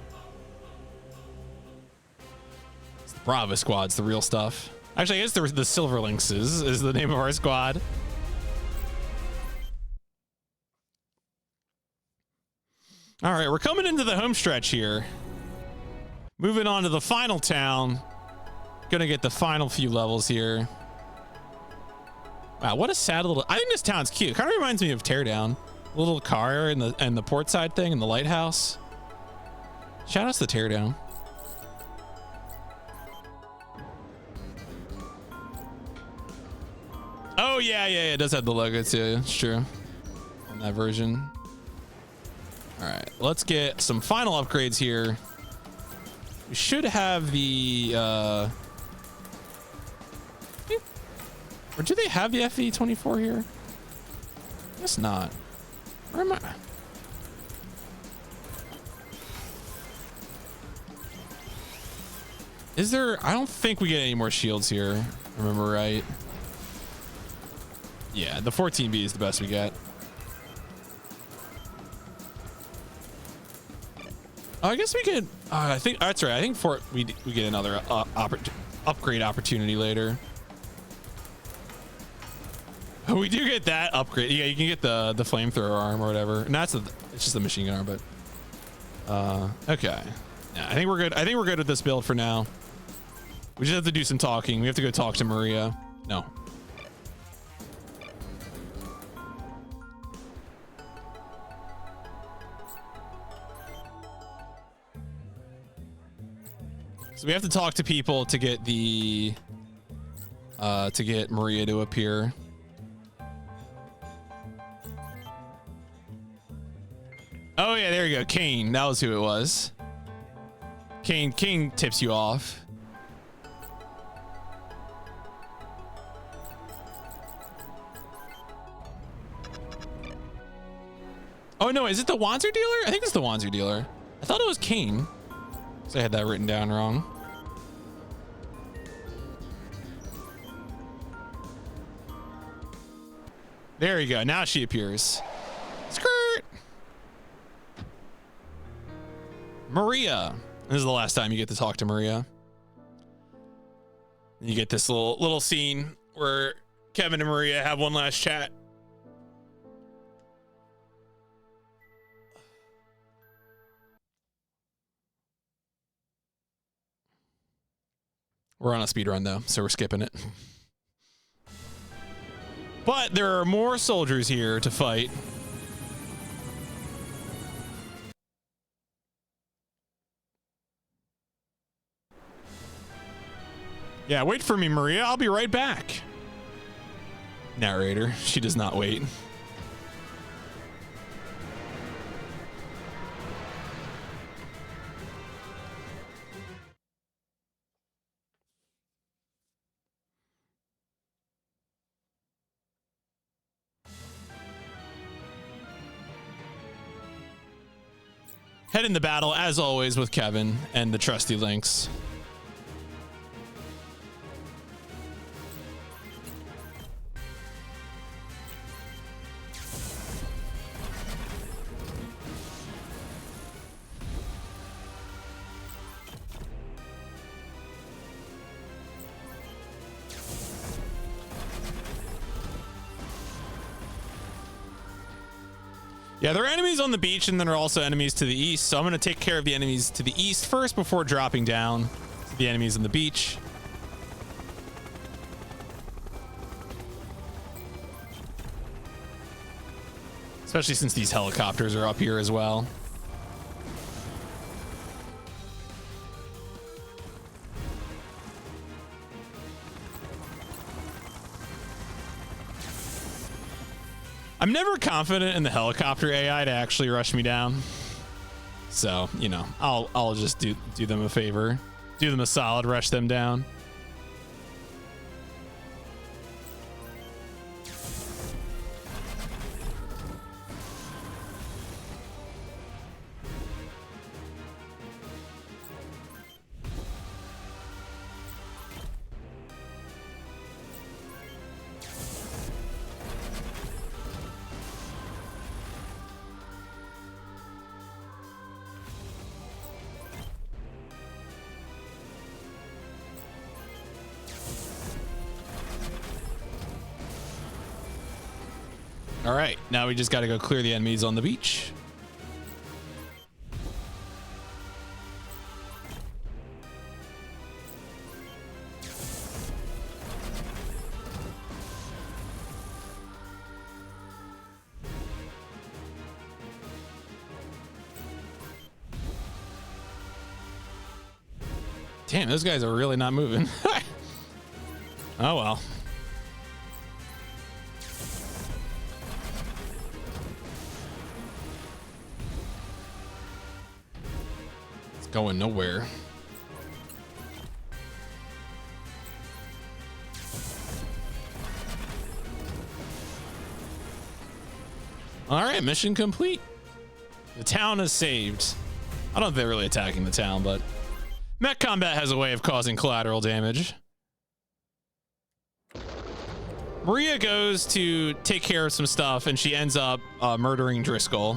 Brava Squad's the real stuff. Actually, I guess the Silverlinks is the name of our squad. All right, we're coming into the home stretch here. Moving on to the final town. Gonna get the final few levels here. Wow, what a sad little... I think this town's cute. Kind of reminds me of Teardown. A little car and the port side thing and the lighthouse. Shout out to the Teardown. Oh, yeah, it does have the logo too. It's true. On that version. All right, let's get some final upgrades here. We should have the... or do they have the FE24 here? I guess not. Where am I? Is there... I don't think we get any more shields here. If I remember right. Yeah, the 14B is the best we get. Oh, I guess we could... I think that's right. I think we get another upgrade opportunity later. Oh, we do get that upgrade. Yeah, you can get the flamethrower arm or whatever. And it's just a machine gun arm, but... okay. Yeah, I think we're good. I think we're good with this build for now. We just have to do some talking. We have to go talk to Maria. No. So we have to talk to people to get the to get Maria to appear. Oh yeah, there you go. Kane, that was who it was. Kane tips you off. Oh no, is it the Wanzer dealer? I think it's the Wanzer dealer. I thought it was Kane. So I had that written down wrong. There you go. Now she appears. Skirt. Maria. This is the last time you get to talk to Maria. You get this little scene where Kevin and Maria have one last chat. We're on a speed run though, so we're skipping it. But there are more soldiers here to fight. Yeah, wait for me, Maria. I'll be right back. Narrator, she does not wait. Head in the battle, as always, with Kevin and the trusty Lynx. Yeah, there are enemies on the beach, and then there are also enemies to the east. So I'm going to take care of the enemies to the east first before dropping down to the enemies on the beach. Especially since these helicopters are up here as well. I'm never confident in the helicopter AI to actually rush me down. So, you know, I'll just do them a favor. Do them a solid, rush them down. All right, now we just got to go clear the enemies on the beach. Damn, those guys are really not moving. Oh, well. Going nowhere. All right, mission complete. The town is saved. I don't think they're really attacking the town, but mech combat has a way of causing collateral damage. Maria goes to take care of some stuff, and she ends up murdering Driscoll.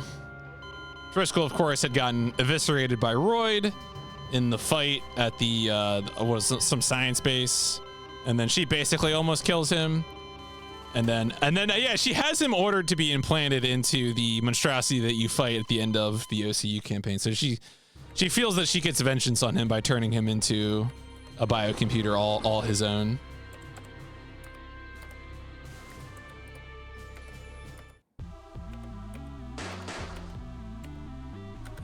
Driscoll, of course, had gotten eviscerated by Royd in the fight at the some science base, and then she basically almost kills him. And then yeah, she has him ordered to be implanted into the monstrosity that you fight at the end of the OCU campaign. So she feels that she gets vengeance on him by turning him into a biocomputer all his own.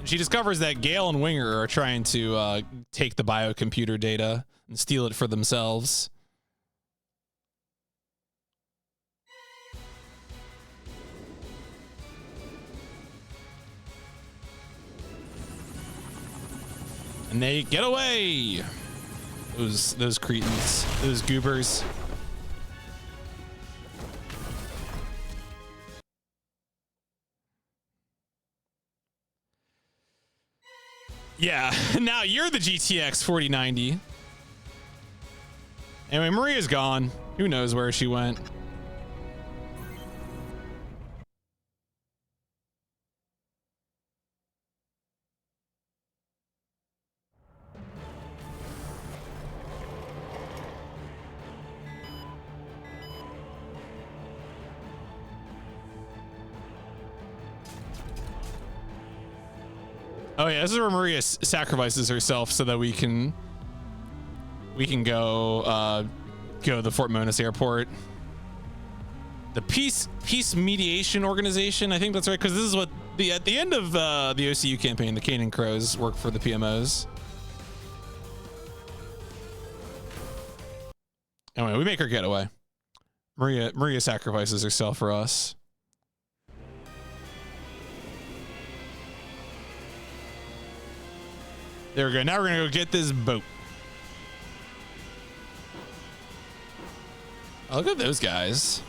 She discovers that Gale and Winger are trying to take the biocomputer data and steal it for themselves. And they get away. Those cretins, those goobers. Yeah, now you're the GTX 4090. Anyway, Maria's gone. Who knows where she went? Oh yeah, this is where Maria sacrifices herself so that we can go to the Fort Monas airport. The Peace Mediation Organization, I think that's right, because this is what at the end of the OCU campaign, the Canaan Crows work for the PMOs. Anyway, we make her getaway. Maria sacrifices herself for us. There we go. Now we're gonna go get this boat. Oh, look at those guys.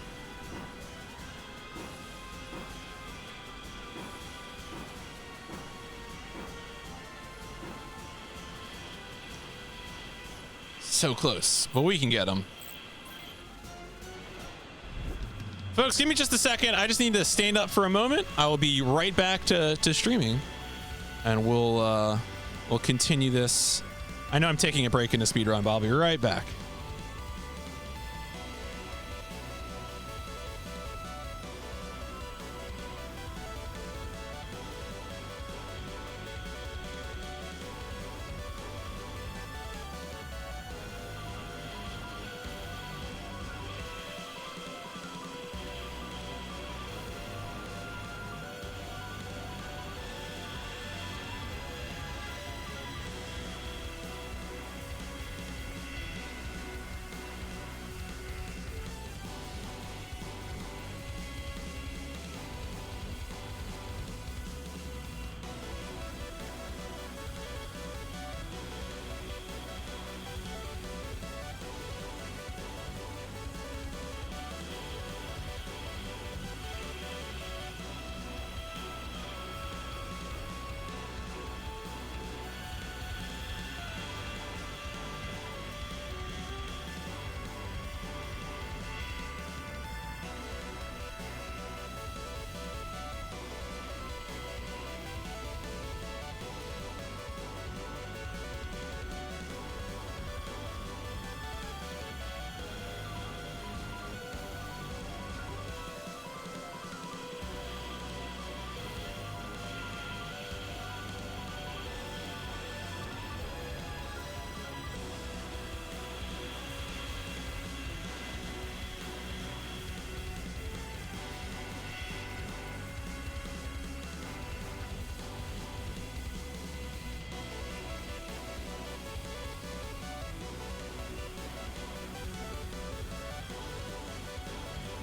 So close, but we can get them. Folks, give me just a second. I just need to stand up for a moment. I will be right back to streaming, and we'll continue this. I know I'm taking a break in the speedrun, but I'll be right back.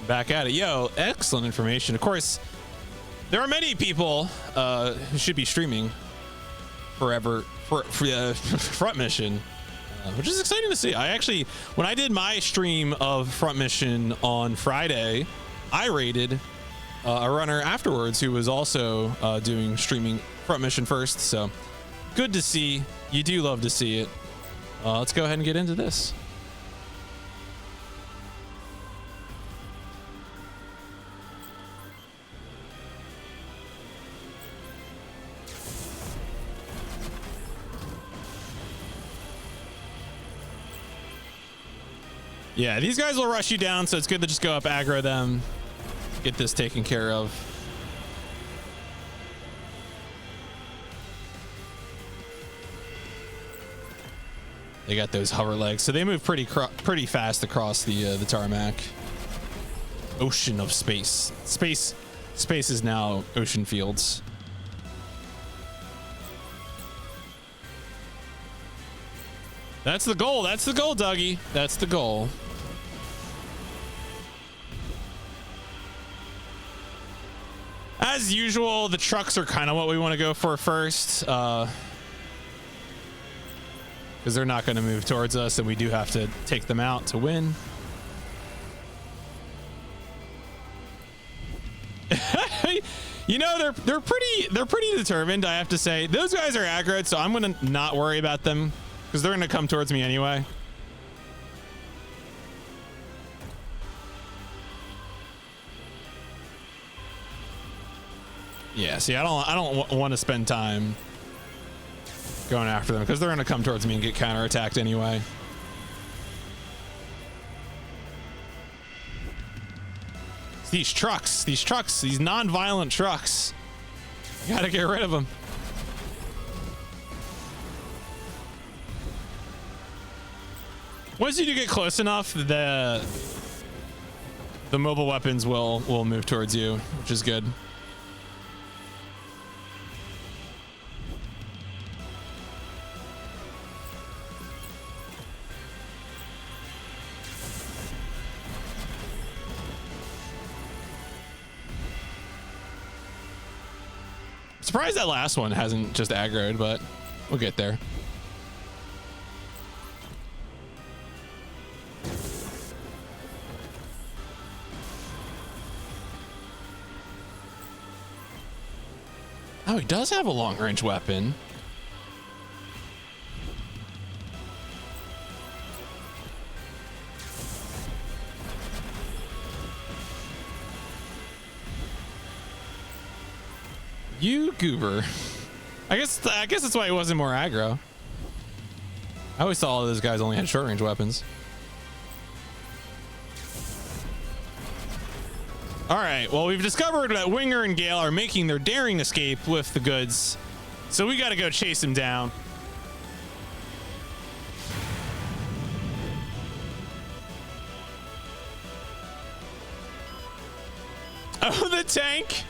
Back at it. Yo, excellent information. Of course, there are many people who should be streaming forever for Front Mission, which is exciting to see. I actually, when I did my stream of Front Mission on Friday, I rated a runner afterwards who was also doing streaming Front Mission first. So good to see. You do love to see it. Let's go ahead and get into this. Yeah, these guys will rush you down, so it's good to just go up, aggro them, get this taken care of. They got those hover legs, so they move pretty fast across the tarmac. Ocean of space. Space is now ocean fields. That's the goal. That's the goal, Dougie. That's the goal. As usual, the trucks are kind of what we want to go for first, because they're not going to move towards us, and we do have to take them out to win. You know, they're pretty determined, I have to say. Those guys are aggroed, so I'm going to not worry about them because they're going to come towards me anyway. Yeah, see, I don't want to spend time going after them because they're going to come towards me and get counterattacked anyway. These trucks, these non-violent trucks. You gotta get rid of them. Once you do get close enough, the mobile weapons will move towards you, which is good. Surprised that last one hasn't just aggroed, but we'll get there. Oh, he does have a long-range weapon. You goober. I guess that's why he wasn't more aggro. I always thought all of those guys only had short-range weapons. All right, well, we've discovered that Winger and Gale are making their daring escape with the goods, so we got to go chase them down. Oh, the tank.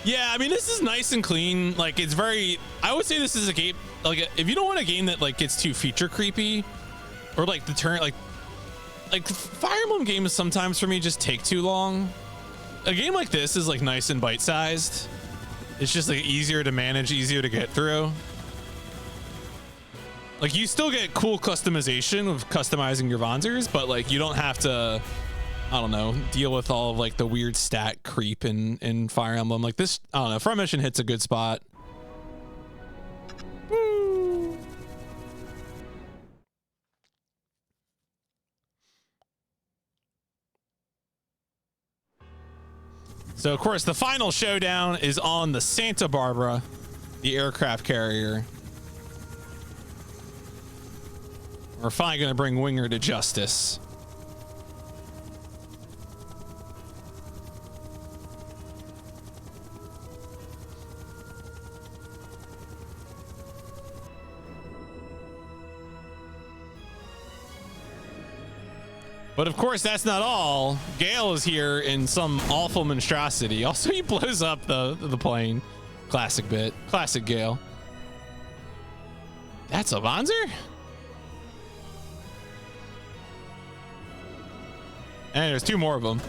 Yeah, I mean, this is nice and clean. Like, it's very, I would say this is a game, like, if you don't want a game that, like, gets too feature creepy, or, like, the turn, like Fire Emblem games sometimes for me just take too long. A game like this is, like, nice and bite-sized. It's just, like, easier to manage, easier to get through. Like, you still get cool customization of customizing your Vanzers, but, like, you don't have to, I don't know, deal with all of, like, the weird stat creep in Fire Emblem. Like, this, I don't know, Front Mission hits a good spot. Woo. So, of course, the final showdown is on the Santa Barbara, the aircraft carrier. We're finally going to bring Winger to justice. But of course, that's not all. Gale is here in some awful monstrosity. Also, he blows up the plane. Classic bit. Classic Gale. That's a Vanzer? And there's two more of them.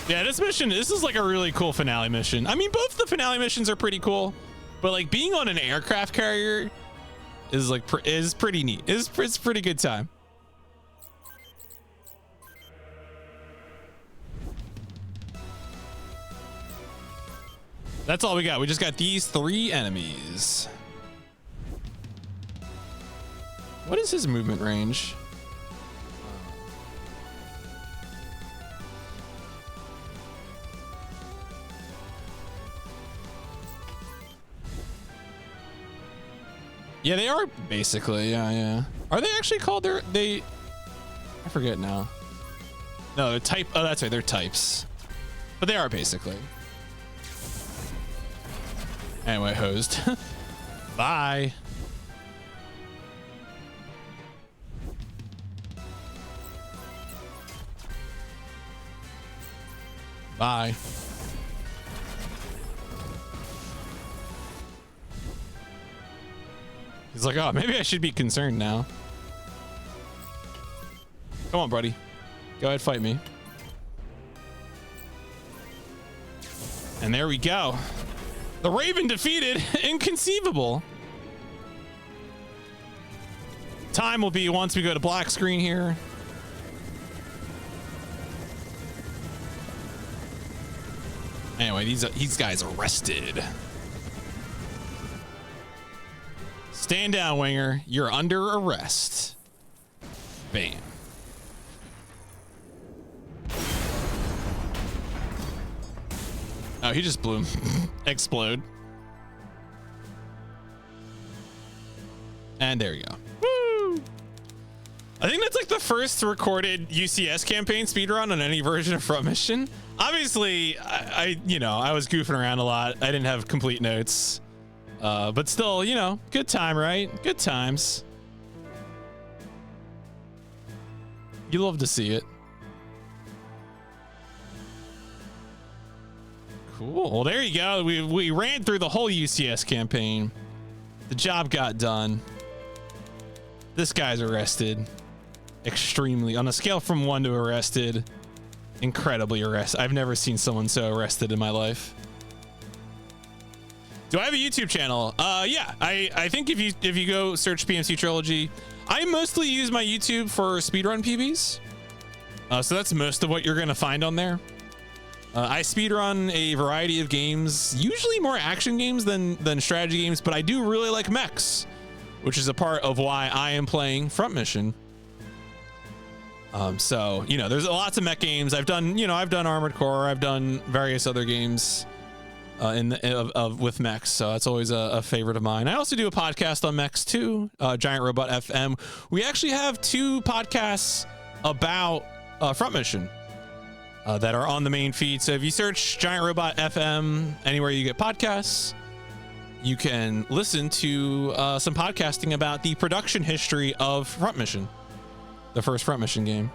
Yeah, this is like a really cool finale mission. I mean, both the finale missions are pretty cool, but like being on an aircraft carrier is like is pretty neat. It's pretty good time. That's all we got. We just got these 3 enemies. What is his movement range? Yeah, they are basically. Yeah. Are they actually called I forget now. No, they're type. Oh, that's right. They're types. But they are basically. Anyway, hosed. Bye. Bye. He's like, oh, maybe I should be concerned now. Come on, buddy. Go ahead, fight me. And there we go. The Raven defeated. Inconceivable. Time will be once we go to black screen here. Anyway, these guys arrested. Stand down, Winger. You're under arrest. Bam. Oh, he just blew him. Explode. And there you go. Woo! I think that's like the first recorded UCS campaign speedrun on any version of Front Mission. Obviously, I was goofing around a lot. I didn't have complete notes. But still, good time, right? Good times. You love to see it. Cool. Well, there you go. We ran through the whole UCS campaign. The job got done. This guy's arrested. Extremely, on a scale from 1 to arrested, incredibly arrested. I've never seen someone so arrested in my life. Do I have a YouTube channel? Yeah. I think if you go search PMC Trilogy, I mostly use my YouTube for speedrun PBs. So that's most of what you're gonna find on there. I speedrun a variety of games, usually more action games than strategy games, but I do really like mechs, which is a part of why I am playing Front Mission. So, you know, there's lots of mech games. I've done Armored Core, I've done various other games with mechs, so that's always a favorite of mine. I also do a podcast on mechs too, Giant Robot FM. We actually have 2 podcasts about Front Mission that are on the main feed. So if you search Giant Robot FM anywhere you get podcasts, you can listen to some podcasting about the production history of Front Mission, the first Front Mission game.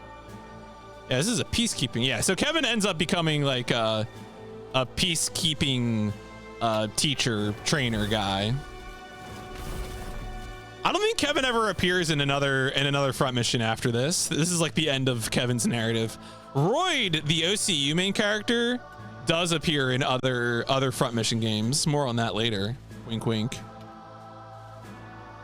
Yeah, this is a peacekeeping. Yeah, so Kevin ends up becoming like a peacekeeping teacher trainer guy. I don't think Kevin ever appears in another Front Mission after this. This is like the end of Kevin's narrative. Royd, the OCU main character, does appear in other Front Mission games. More on that later. Wink, wink.